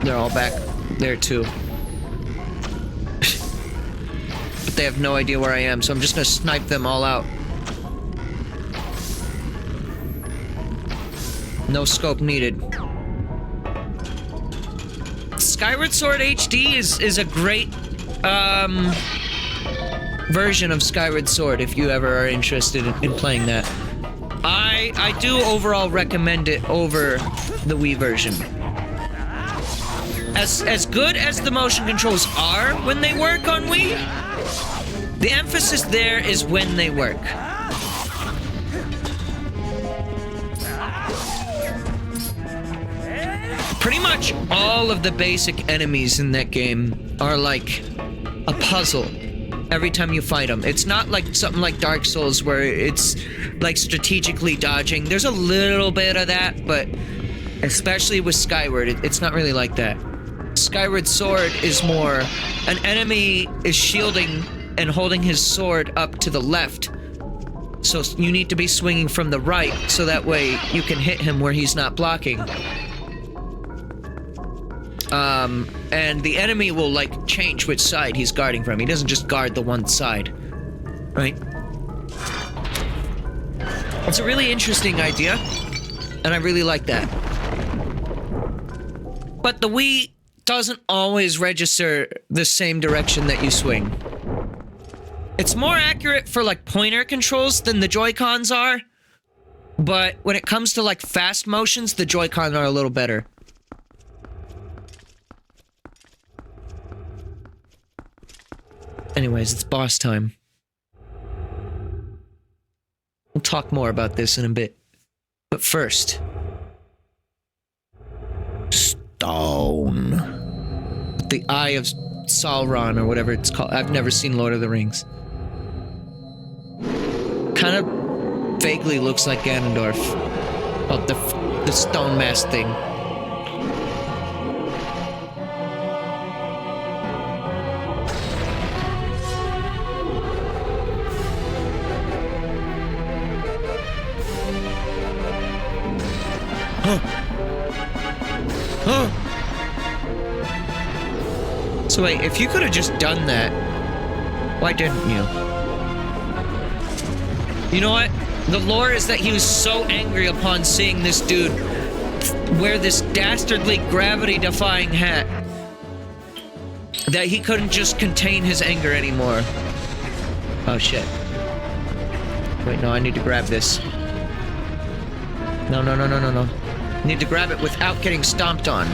Speaker 1: They're all back there too. But they have no idea where I am, so I'm just gonna snipe them all out. No scope needed. Skyward Sword HD is a great version of Skyward Sword if you ever are interested in playing that. I do overall recommend it over the Wii version. As good as the motion controls are when they work on Wii, the emphasis there is when they work. Pretty much all of the basic enemies in that game are like a puzzle every time you fight them. It's not like something like Dark Souls where it's like strategically dodging. There's a little bit of that, but especially with Skyward, it's not really like that. Skyward Sword is more an enemy is shielding and holding his sword up to the left. So you need to be swinging from the right so that way you can hit him where he's not blocking. And the enemy will, like, change which side he's guarding from. He doesn't just guard the one side. Right? It's a really interesting idea, and I really like that. But the Wii doesn't always register the same direction that you swing. It's more accurate for, like, pointer controls than the Joy-Cons are, but when it comes to, like, fast motions, the Joy-Cons are a little better. Anyways, it's boss time. We'll talk more about this in a bit. But first... Stone. The Eye of Sauron, or whatever it's called. I've never seen Lord of the Rings. Kind of vaguely looks like Ganondorf. Well, the stone mask thing. So wait, if you could have just done that, why didn't you? You know what? The lore is that he was so angry upon seeing this dude wear this dastardly gravity-defying hat that he couldn't just contain his anger anymore. Oh shit. Wait, no, I need to grab this. No. I need to grab it without getting stomped on.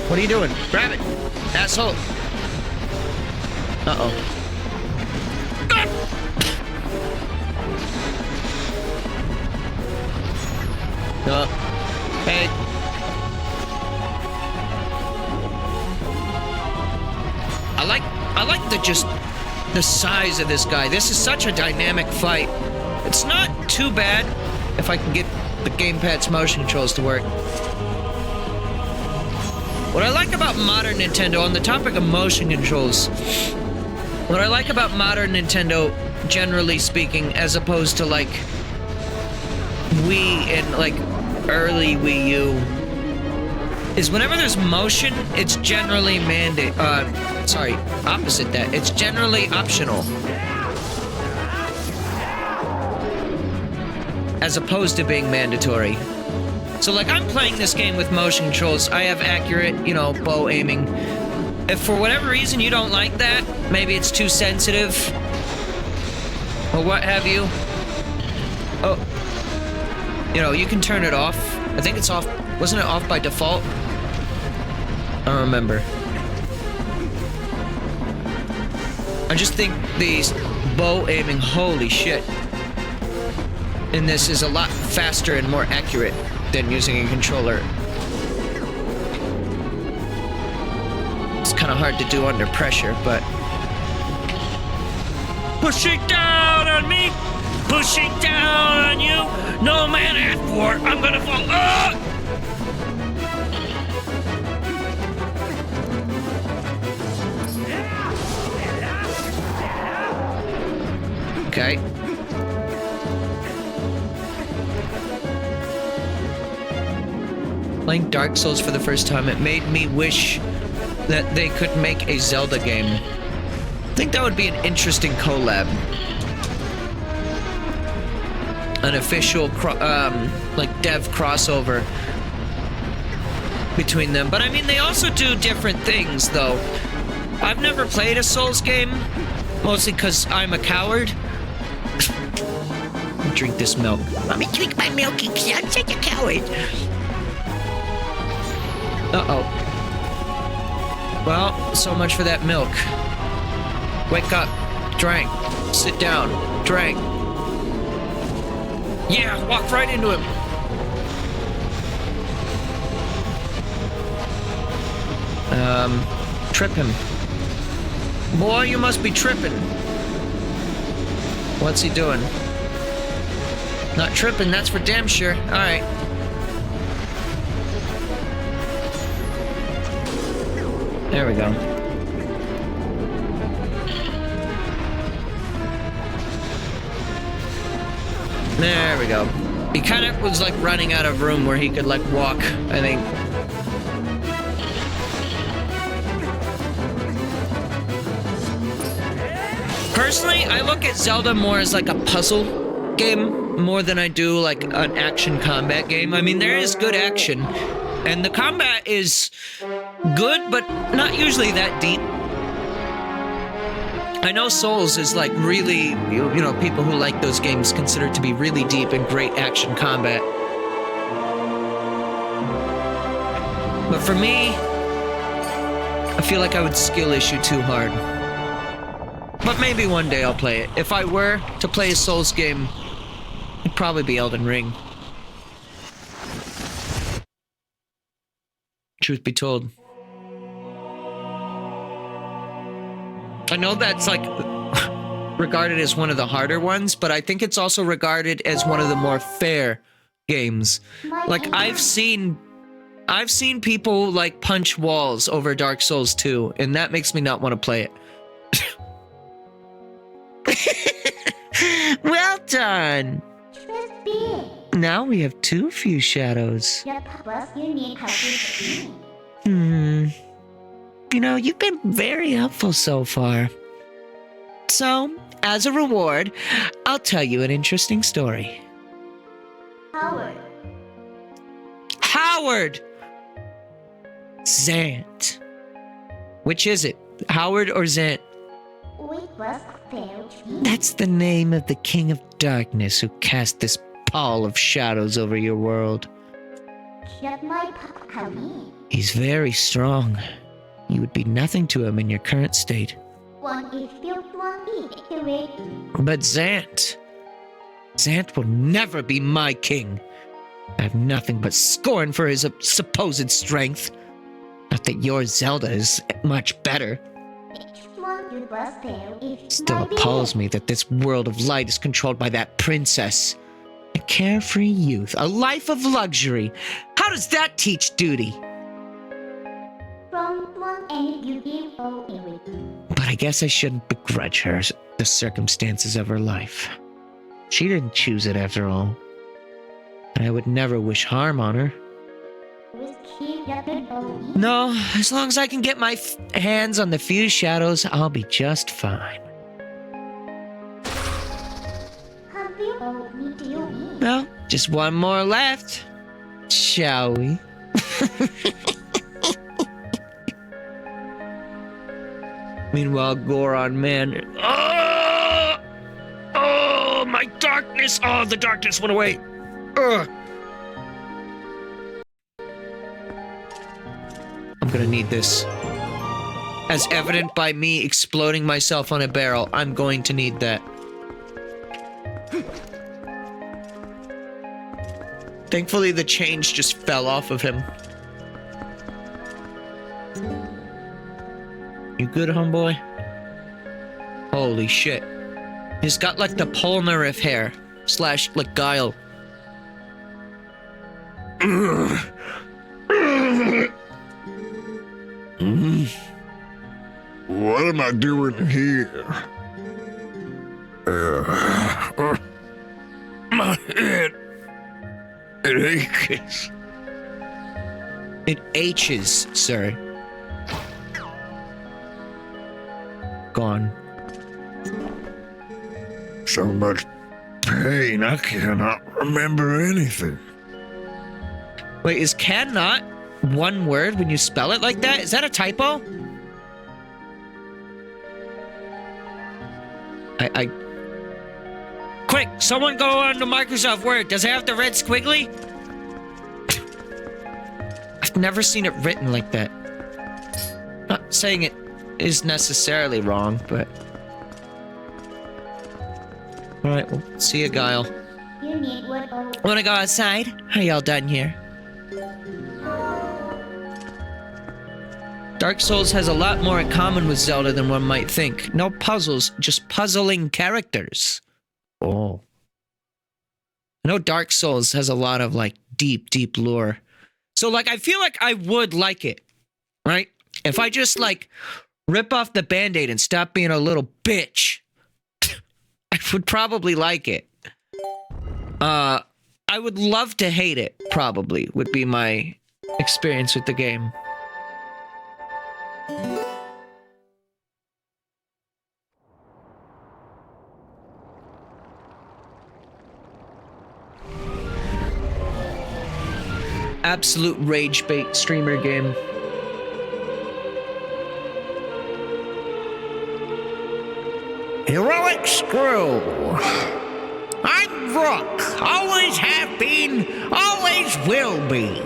Speaker 1: What are you doing? Grab it! Asshole! Uh-oh. Hey. I like the size of this guy. This is such a dynamic fight. It's not too bad if I can get the gamepad's motion controls to work. What I like about modern Nintendo, on the topic of motion controls, what I like about modern Nintendo, generally speaking, as opposed to, like, Wii and, like, early Wii U, is whenever there's motion, it's generally opposite that. It's generally optional. As opposed to being mandatory. So, like, I'm playing this game with motion controls. I have accurate, bow aiming. If for whatever reason you don't like that, maybe it's too sensitive, or what have you, you can turn it off. I think it's off. Wasn't it off by default? I don't remember. I just think the bow aiming, holy shit, in this is a lot faster and more accurate than using a controller. It's kind of hard to do under pressure, but... Pushing down on me! Pushing down on you! No man asked for it! I'm gonna fall... Okay. Playing Dark Souls for the first time, it made me wish that they could make a Zelda game. I think that would be an interesting collab. An official, like, dev crossover between them. But I mean, they also do different things, though. I've never played a Souls game, mostly because I'm a coward. Drink this milk.
Speaker 2: Let me drink my milk because I'm such a coward.
Speaker 1: Uh-oh. Well, so much for that milk. Wake up. Drank. Sit down. Drank. Yeah, walk right into him. Trip him. Boy, you must be tripping. What's he doing? Not tripping, that's for damn sure. Alright. There we go. There we go. He kind of was like running out of room where he could like walk, I think. Personally, I look at Zelda more as like a puzzle game more than I do like an action combat game. I mean, there is good action, and the combat is good, but not usually that deep. I know Souls is like really, you know, people who like those games consider it to be really deep and great action combat. But for me, I feel like I would skill issue too hard. But maybe one day I'll play it. If I were to play a Souls game, it'd probably be Elden Ring. Truth be told. I know that's like regarded as one of the harder ones, but I think it's also regarded as one of the more fair games. Like I've seen people like punch walls over Dark Souls 2, and that makes me not want to play it. Well done. Now we have 2 Few Shadows. You know, you've been very helpful so far. So, as a reward, I'll tell you an interesting story. Howard! Zant. Which is it? Howard or Zant? That's the name of the King of Darkness who cast this pall of shadows over your world. He's very strong. You would be nothing to him in your current state. But Zant will never be my king. I have nothing but scorn for his supposed strength. Not that your Zelda is much better. Still appalls me that this world of light is controlled by that princess. A carefree youth, a life of luxury. How does that teach duty? But I guess I shouldn't begrudge her the circumstances of her life. She didn't choose it after all. And I would never wish harm on her. No, as long as I can get my hands on the Few Shadows, I'll be just fine. Well, just one more left. Shall we? Meanwhile, Goron, man.
Speaker 4: Oh, my darkness. Oh, the darkness went away. Ugh.
Speaker 1: I'm gonna need this. As evident by me exploding myself on a barrel, I'm going to need that. Thankfully, the change just fell off of him. You good, homeboy? Holy shit. He's got like the Polnareff hair. / like Guile.
Speaker 3: What am I doing here?
Speaker 4: My head. It aches.
Speaker 1: In H's, sir. Gone.
Speaker 3: So much pain, I cannot remember anything.
Speaker 1: Wait, is cannot one word when you spell it like that? Is that a typo? Quick, someone go on to Microsoft Word. Does it have the red squiggly? I've never seen it written like that. Not saying it is necessarily wrong, but... Alright, well, see you, Guile.
Speaker 5: You need wood or
Speaker 1: Wanna go outside? Are y'all done here? Dark Souls has a lot more in common with Zelda than one might think. No puzzles, just puzzling characters. Oh. I know Dark Souls has a lot of, like, deep, deep lore. So, like, I feel like I would like it, right? If I just, like, rip off the Band-Aid and stop being a little bitch, I would probably like it. I would love to hate it, probably, would be my experience with the game. Absolute rage bait streamer game.
Speaker 3: Heroic Screw. I'm Rook. Always have been, always will be.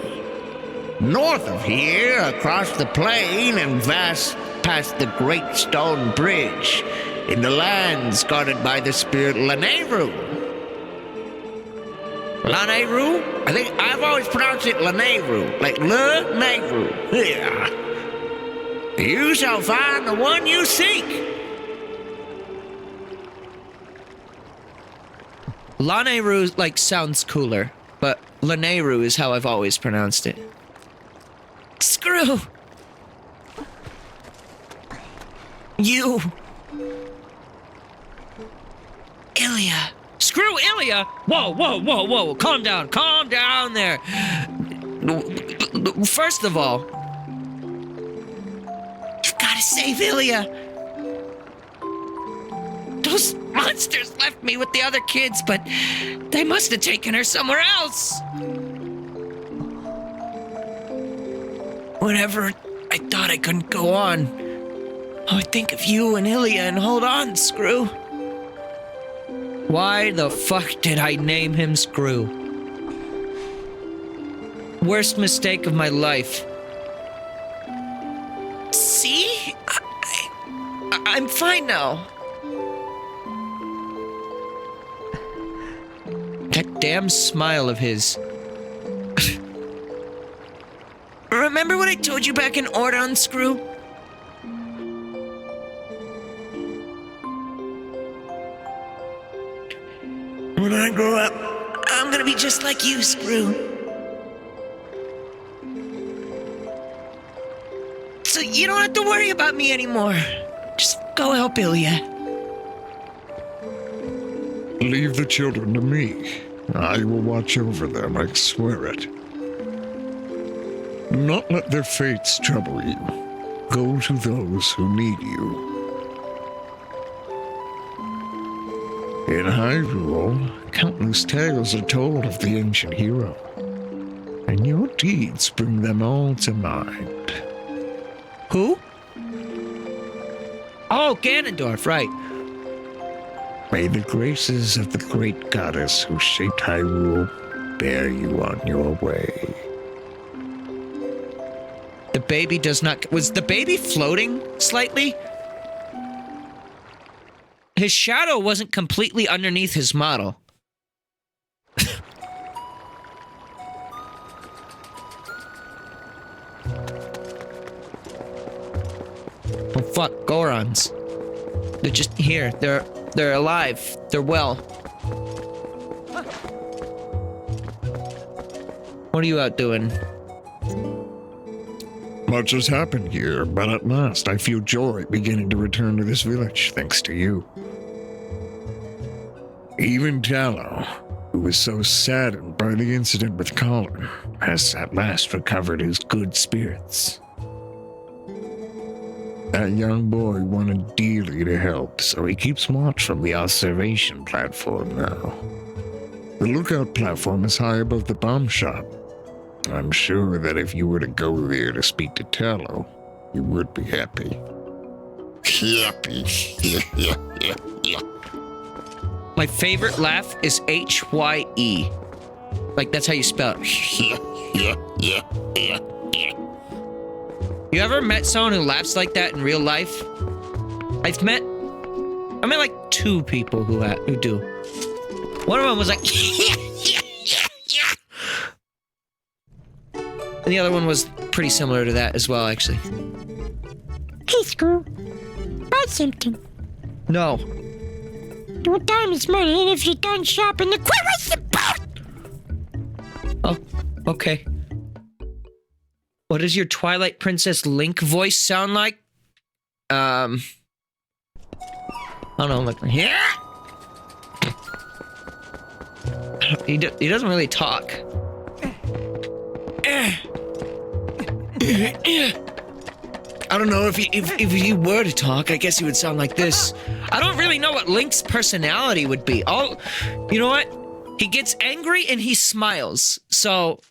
Speaker 3: North of here, across the plain and vast past the Great Stone Bridge, in the lands guarded by the spirit Lanayru. Lanayru? I think I've always pronounced it Lanayru, like Lanayru. Yeah. You shall find the one you seek.
Speaker 1: Lanayru, like, sounds cooler, but Lanayru is how I've always pronounced it. Screw! You! Ilya! Screw Ilya! Whoa, whoa, whoa, whoa! Calm down there! First of all, you've gotta save Ilya! Those monsters left me with the other kids, but they must have taken her somewhere else! Whenever I thought I couldn't go on, I would think of you and Ilya and hold on, Screw. Why the fuck did I name him Screw? Worst mistake of my life. See? I'm fine now. That damn smile of his. Remember what I told you back in Ordon, Screw? When I grow up, I'm gonna be just like you, Screw. So you don't have to worry about me anymore. Just go help Ilya.
Speaker 3: Leave the children to me. I will watch over them, I swear it. Do not let their fates trouble you. Go to those who need you. In Hyrule, countless tales are told of the ancient hero, and your deeds bring them all to mind.
Speaker 1: Who? Oh, Ganondorf, right.
Speaker 3: May the graces of the great goddess who shaped Hyrule bear you on your way.
Speaker 1: The baby does not... Was the baby floating slightly? His shadow wasn't completely underneath his model. Oh fuck, Gorons. They're just here. They're alive. They're well. What are you out doing?
Speaker 3: Much has happened here, but at last I feel joy beginning to return to this village, thanks to you. Even Tallow, who who was so saddened by the incident with Colin has at last recovered his good spirits. That young boy wanted dearly to help, so he keeps watch from the observation platform now. The lookout platform is high above the bomb shop. I'm sure that if you were to go there to speak to Tello, you would be happy. Happy.
Speaker 1: My favorite laugh is H-Y-E. Like, that's how you spell it. You ever met someone who laughs like that in real life? I met like 2 people who do. One of them was like, and the other one was pretty similar to that as well, actually.
Speaker 2: Hey, Screw. Buy something.
Speaker 1: No.
Speaker 2: Your time is money, and if you're done shopping, then quit wasting both!
Speaker 1: Oh, okay. What does your Twilight Princess Link voice sound like? I don't know, like, yeah. He doesn't really talk. I don't know, if he were to talk, I guess he would sound like this. I don't really know what Link's personality would be. You know what? He gets angry and he smiles. So,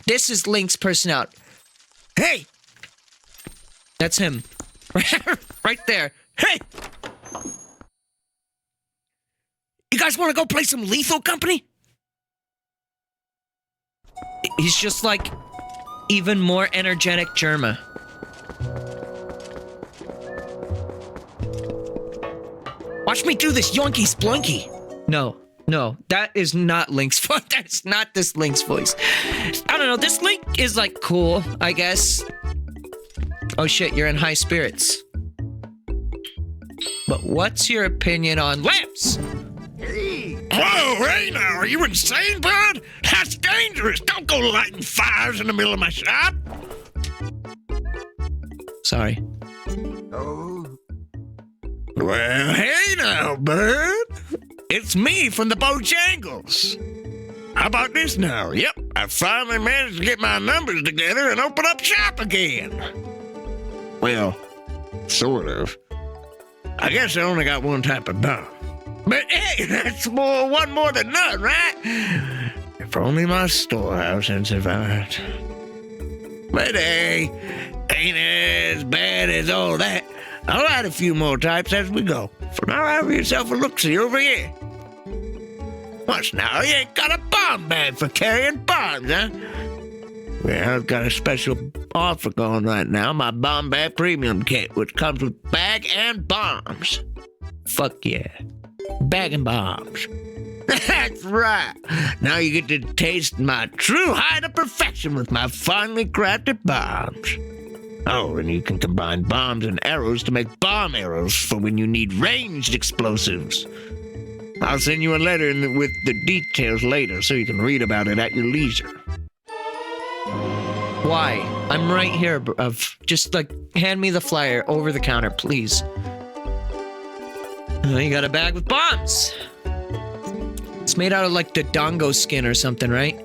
Speaker 1: this is Link's personality. Hey! That's him. Right there. Hey! You guys want to go play some Lethal Company? He's just like even more energetic Germa. Watch me do this yoinky splunky. No, that is not Link's voice. That's not this Link's voice. I don't know, this Link is like cool, I guess. Oh shit, you're in high spirits. But what's your opinion on lamps?
Speaker 3: Whoa, hey now, are you insane, bud? That's dangerous. Don't go lighting fires in the middle of my shop.
Speaker 1: Sorry.
Speaker 3: Well, hey now, bud. It's me from the Bojangles. How about this now? Yep, I finally managed to get my numbers together and open up shop again. Well, sort of. I guess I only got one type of bomb. But hey, that's one more than none, right? If only my storehouse had survived. But hey, ain't as bad as all that. I'll add a few more types as we go. For now, have yourself a look-see over here. What's now? You ain't got a bomb bag for carrying bombs, huh? Well, I've got a special offer going right now. My bomb bag premium kit, which comes with bag and bombs. Fuck yeah. Bag and bombs. That's right. Now you get to taste my true height of perfection with my finely crafted bombs. Oh, and you can combine bombs and arrows to make bomb arrows for when you need ranged explosives. I'll send you a letter with the details later so you can read about it at your leisure.
Speaker 1: Why? I'm right here, just like, hand me the flyer over the counter, please. You got a bag with bombs. It's made out of like the Dongo skin or something, right?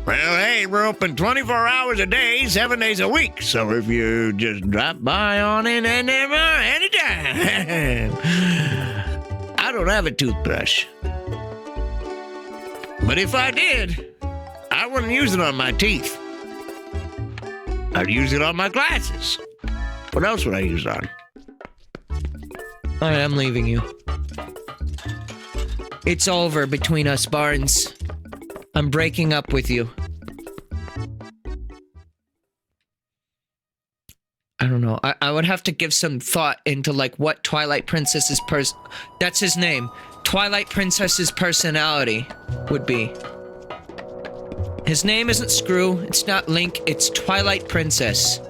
Speaker 3: Well, hey, we're open 24 hours a day, 7 days a week. So if you just drop by on in anytime. I don't have a toothbrush. But if I did, I wouldn't use it on my teeth. I'd use it on my glasses. What else would I use it on?
Speaker 1: Alright, I'm leaving you. It's over between us, Barnes. I'm breaking up with you. I don't know. I would have to give some thought into like what Twilight Princess's that's his name. Twilight Princess's personality would be. His name isn't Screw, it's not Link, it's Twilight Princess.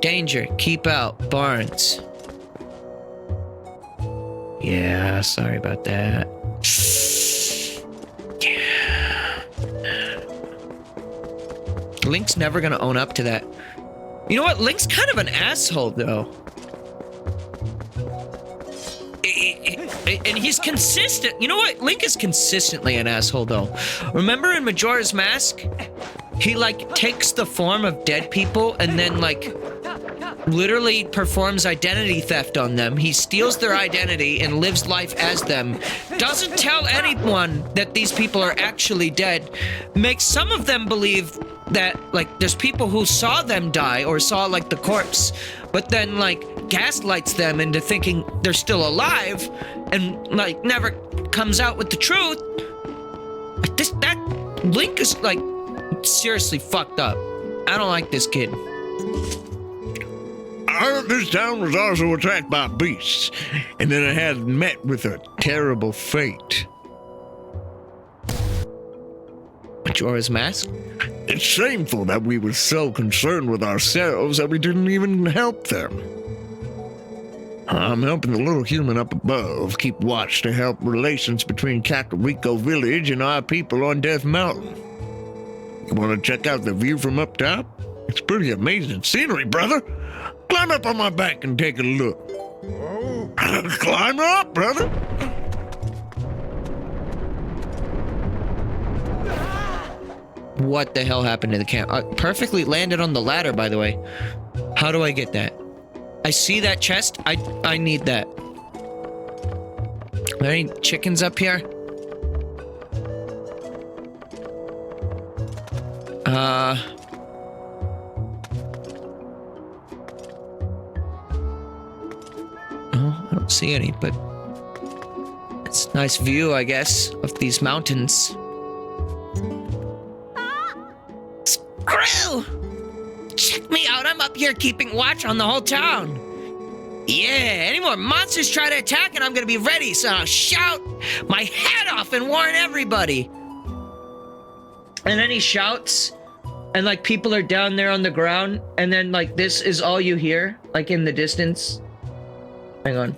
Speaker 1: Danger, keep out, Barnes. Yeah, sorry about that. Yeah. Link's never gonna own up to that. You know what? Link's kind of an asshole, though. And he's consistent. You know what? Link is consistently an asshole, though. Remember in Majora's Mask? He, like, takes the form of dead people and then, like, literally performs identity theft on them. He steals their identity and lives life as them. Doesn't tell anyone that these people are actually dead. Makes some of them believe that, like, there's people who saw them die or saw, like, the corpse, but then, like, gaslights them into thinking they're still alive and, like, never comes out with the truth. That Link is, like, seriously fucked up. I don't like this kid.
Speaker 3: I heard this town was also attacked by beasts, and then it had met with a terrible fate.
Speaker 1: Majora's Mask?
Speaker 3: It's shameful that we were so concerned with ourselves that we didn't even help them. I'm helping the little human up above keep watch to help relations between Kakariko Village and our people on Death Mountain. You want to check out the view from up top? It's pretty amazing scenery, brother. Climb up on my back and take a look. Climb up, brother.
Speaker 1: What the hell happened to the camp? Perfectly landed on the ladder, by the way. How do I get that? I see that chest. I need that. Are there any chickens up here? Oh, I don't see any, but it's a nice view, I guess, of these mountains. Screw! Check me out, I'm up here keeping watch on the whole town. Yeah, any more monsters try to attack and I'm gonna be ready, so I'll shout my head off and warn everybody. And then he shouts, and like people are down there on the ground, and then like this is all you hear, like in the distance. Hang on.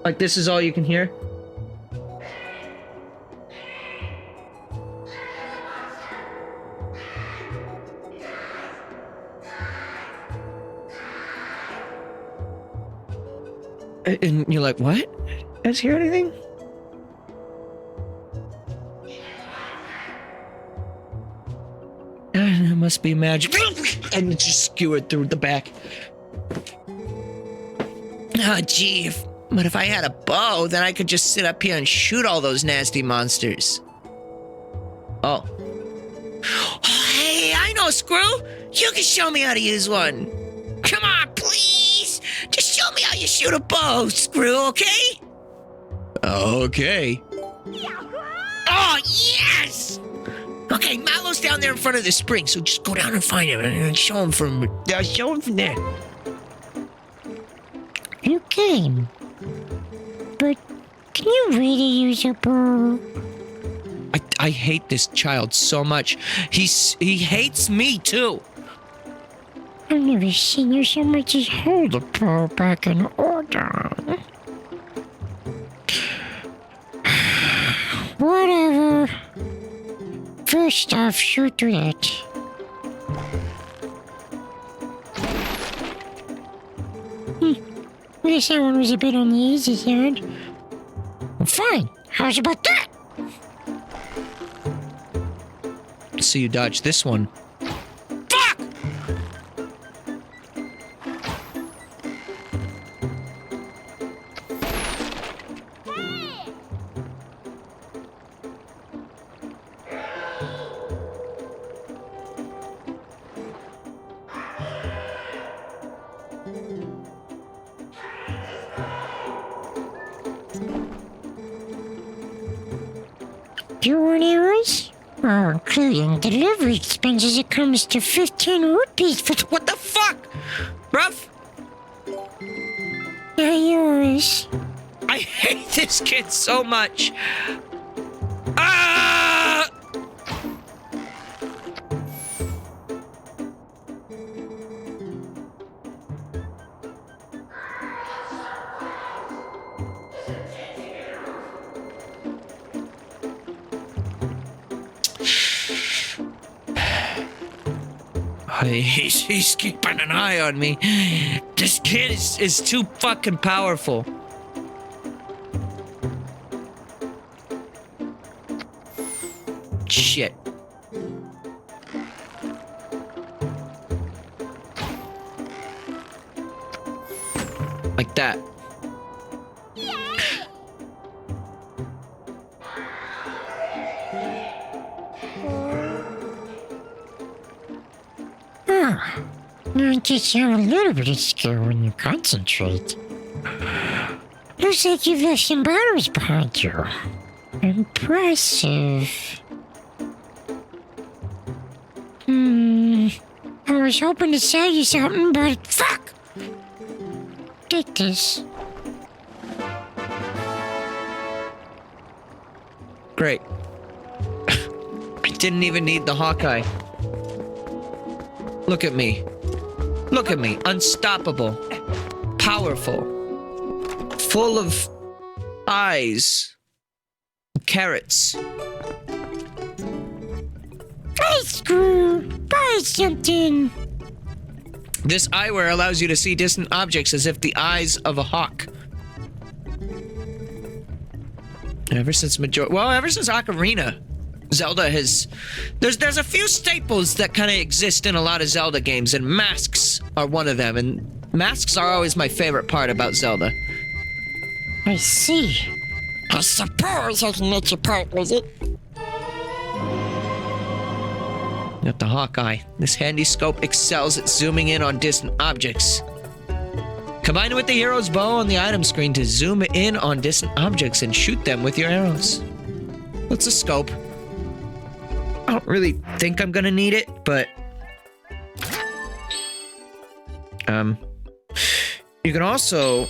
Speaker 1: Like this is all you can hear. And you're like, what? Guys hear anything? It must be magic. And it just skewered through the back. Oh, gee. But if I had a bow, then I could just sit up here and shoot all those nasty monsters. Oh. Hey, I know, Squirrel. You can show me how to use one. Come on, please. Just show me how you shoot a bow, Squirrel, okay? Okay. Oh, yes! Okay, Mallow's down there in front of the spring, so just go down and find him and show him from there.
Speaker 2: Okay. But can you really use a bow?
Speaker 1: I hate this child so much. He hates me too.
Speaker 2: I've never seen you so much as hold a bow back in order. Whatever. First off, shoot that. I guess that one was a bit on the easy side. Well, fine. How's about that?
Speaker 1: So you dodged this one. Fuck!
Speaker 2: Do you want arrows? Oh, including delivery expenses, it comes to 15 rupees for...
Speaker 1: What the fuck? Bruv?
Speaker 2: They're yours.
Speaker 1: I hate this kid so much. Ah! He's keeping an eye on me. This kid is too fucking powerful. Shit. Like that.
Speaker 2: You just show a little bit of skill when you concentrate. Looks like you've left some bottles behind you. Impressive. I was hoping to sell you something, but fuck! Take this.
Speaker 1: Great. I didn't even need the Hawkeye. Look at me. Look at me. Unstoppable. Powerful. Full of eyes. Carrots.
Speaker 2: Hey, Screw! Buy something!
Speaker 1: This eyewear allows you to see distant objects as if the eyes of a hawk. Ever since Ocarina, Zelda has... There's a few staples that kind of exist in a lot of Zelda games, and masks are one of them, and masks are always my favorite part about Zelda.
Speaker 2: I see. I suppose I can let you part with it.
Speaker 1: Got the Hawkeye. This handy scope excels at zooming in on distant objects. Combine it with the hero's bow on the item screen to zoom in on distant objects and shoot them with your arrows. What's a scope? I don't really think I'm gonna need it, but... You can also...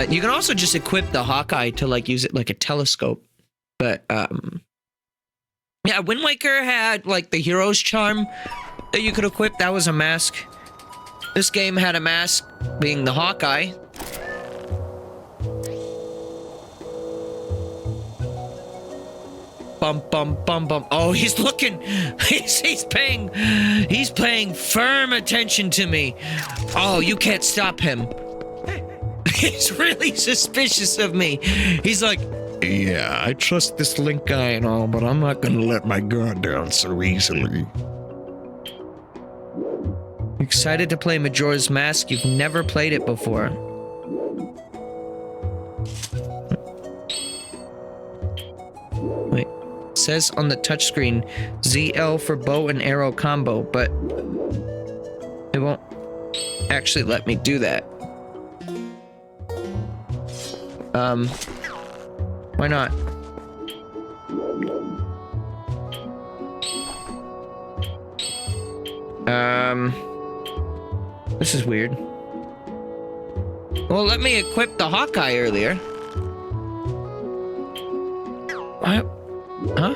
Speaker 1: you can also just equip the Hawkeye to, like, use it like a telescope. But, yeah, Wind Waker had, like, the hero's charm that you could equip. That was a mask. This game had a mask being the Hawkeye. Bum, bum, bum, bum. Oh, he's looking. He's paying firm attention to me. Oh, you can't stop him. He's really suspicious of me. He's like,
Speaker 3: Yeah, I trust this Link guy and all, but I'm not gonna let my guard down so easily.
Speaker 1: excited to play Majora's Mask? You've never played it before. Wait, it says on the touchscreen ZL for bow and arrow combo, but it won't actually let me do that. Why not? This is weird. Well, let me equip the Hawkeye earlier. What? Huh?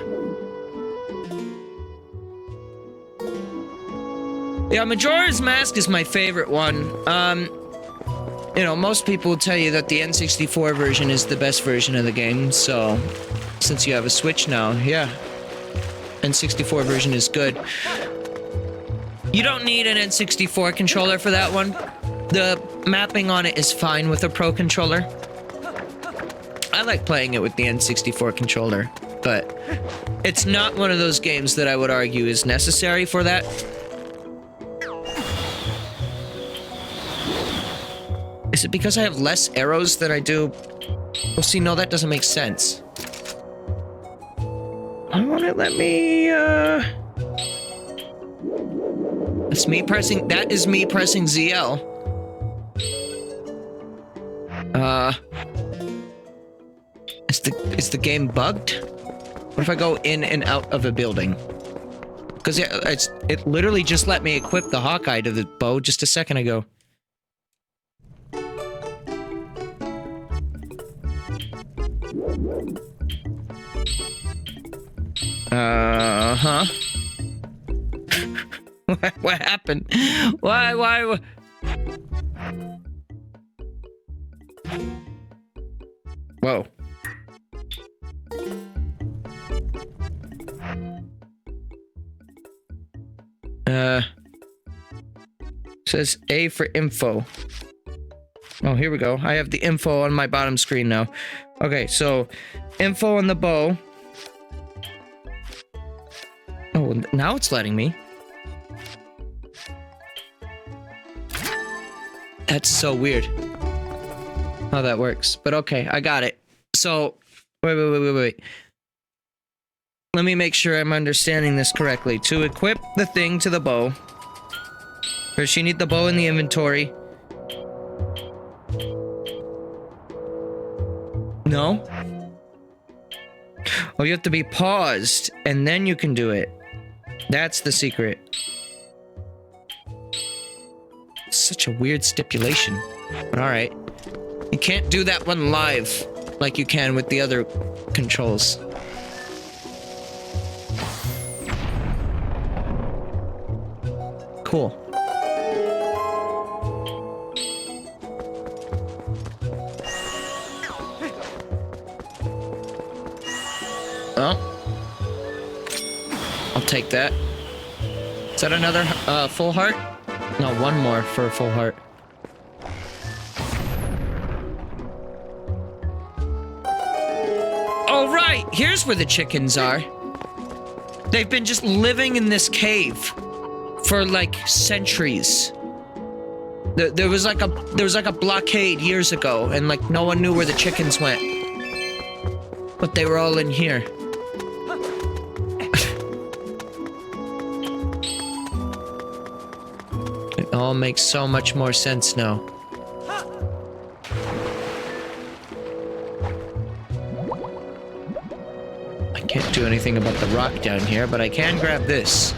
Speaker 1: Yeah, Majora's Mask is my favorite one. You know, most people will tell you that the N64 version is the best version of the game, so since you have a Switch now, yeah. N64 version is good. You don't need an N64 controller for that one. The mapping on it is fine with a Pro controller. I like playing it with the N64 controller, but it's not one of those games that I would argue is necessary for that. Is it because I have less arrows than I do? Well, see, no, that doesn't make sense. Why won't it let me, It's me pressing... That is me pressing ZL. Is the game bugged? What if I go in and out of a building? Because it literally just let me equip the Hawkeye to the bow just a second ago. Huh? What happened? Why? Whoa. Says A for info. Oh, here we go. I have the info on my bottom screen now. Okay, so info on the bow. Oh, now it's letting me. That's so weird how that works. But okay, I got it. So, wait. Let me make sure I'm understanding this correctly. To equip the thing to the bow, first you need the bow in the inventory. No? Oh, you have to be paused, and then you can do it. That's the secret. Such a weird stipulation. But alright. You can't do that one live like you can with the other controls. Cool. Oh. I'll take that. Is that another full heart? No, one more for a full heart. Oh, right! Here's where the chickens are. They've been just living in this cave for like centuries. There was like a blockade years ago, and like no one knew where the chickens went. But they were all in here. It all makes so much more sense now. I can't do anything about the rock down here, but I can grab this.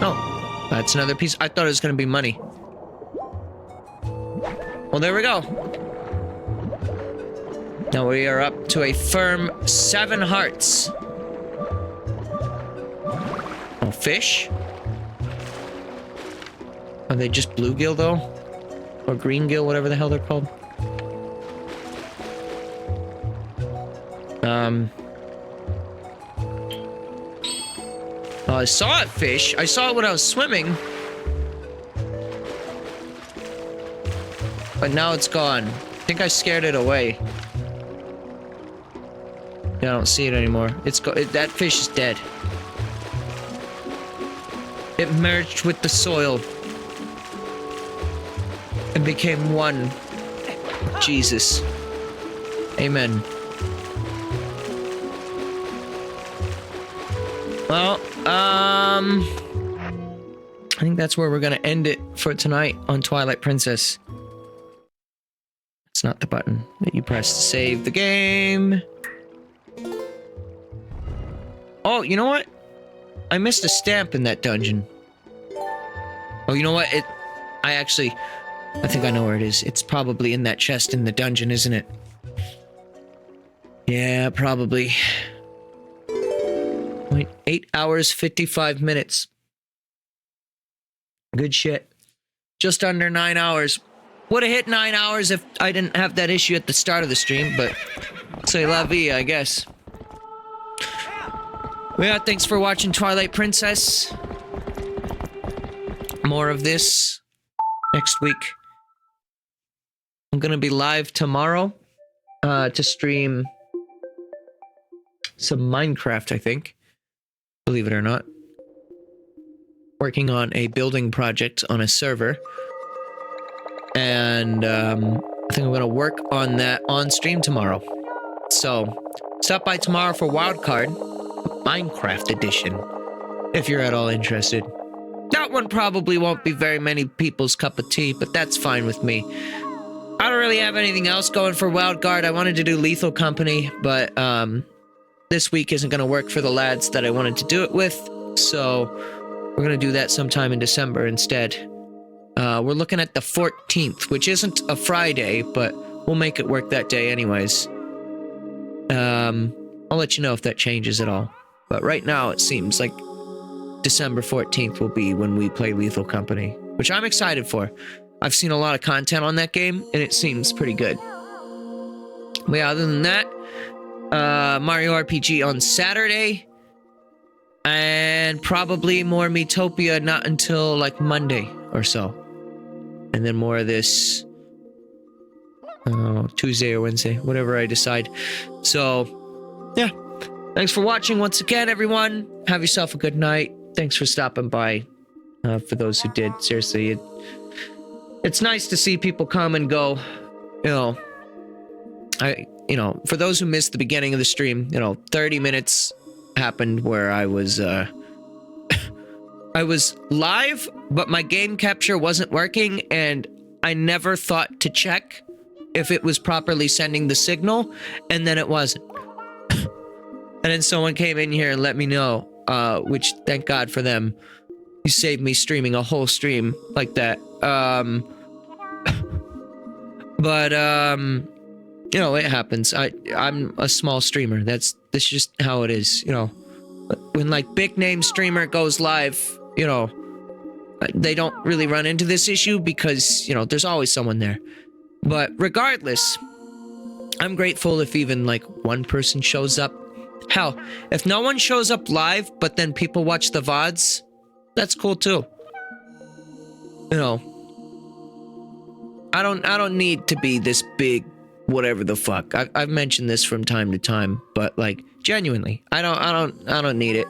Speaker 1: Oh, that's another piece. I thought it was going to be money. Well, there we go. Now we are up to a firm 7 hearts. Oh, fish? Are they just bluegill, though? Or greengill, whatever the hell they're called? Oh, I saw a fish. I saw it when I was swimming. But now it's gone. I think I scared it away. Yeah, I don't see it anymore. That fish is dead. It merged with the soil and became one. Jesus. Amen. Well, I think that's where we're gonna end it for tonight on Twilight Princess. It's not the button that you press to save the game. Oh, you know what? I missed a stamp in that dungeon. Oh, you know what? I think I know where it is. It's probably in that chest in the dungeon, isn't it? Yeah, probably. 8 hours, 55 minutes. Good shit. Just under 9 hours. Would have hit 9 hours if I didn't have that issue at the start of the stream, but c'est la vie, I guess. Well, yeah, thanks for watching Twilight Princess. More of this next week. I'm gonna be live tomorrow to stream some Minecraft, I think. Believe it or not. Working on a building project on a server. And I think I'm gonna work on that on stream tomorrow. So, stop by tomorrow for Wildcard, Minecraft edition, if you're at all interested. That one probably won't be very many people's cup of tea, but that's fine with me. I don't really have anything else going for Wildcard. I wanted to do Lethal Company, but this week isn't going to work for the lads that I wanted to do it with, so we're going to do that sometime in December instead. We're looking at the 14th, which isn't a Friday, but we'll make it work that day anyways. I'll let you know if that changes at all. But right now, it seems like December 14th will be when we play Lethal Company, which I'm excited for. I've seen a lot of content on that game, and it seems pretty good. But yeah, other than that, Mario RPG on Saturday. And probably more Metopia not until like Monday or so. And then more of this Tuesday or Wednesday, whatever I decide. So, yeah. Thanks for watching once again, everyone. Have yourself a good night. Thanks for stopping by. For those who did, seriously, it's nice to see people come and go. You know, for those who missed the beginning of the stream, 30 minutes happened where I was I was live, but my game capture wasn't working, and I never thought to check if it was properly sending the signal, and then it wasn't. And then someone came in here and let me know, which thank God for them. You saved me streaming a whole stream like that. But it happens. I'm a small streamer. That's just how it is, When like big name streamer goes live, they don't really run into this issue because, there's always someone there. But regardless, I'm grateful if even like one person shows up. Hell, if no one shows up live, but then people watch the VODs, that's cool too. I don't need to be this big whatever the fuck. I've mentioned this from time to time, but like genuinely, I don't need it.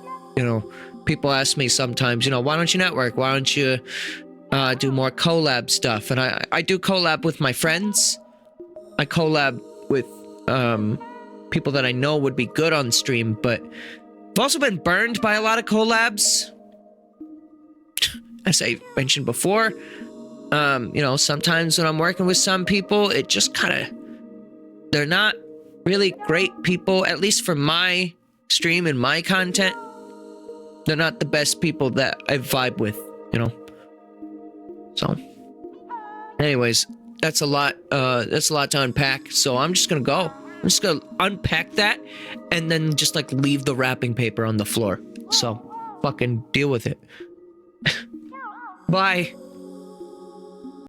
Speaker 1: People ask me sometimes, why don't you network? Why don't you do more collab stuff? And I do collab with my friends. I collab with people that I know would be good on stream, but I've also been burned by a lot of collabs. As I mentioned before, sometimes when I'm working with some people, it just they're not really great people, at least for my stream and my content. They're not the best people that I vibe with, So, anyways, that's a lot to unpack. So I'm just gonna go. I'm just gonna unpack that and then just like leave the wrapping paper on the floor. So fucking deal with it. Bye.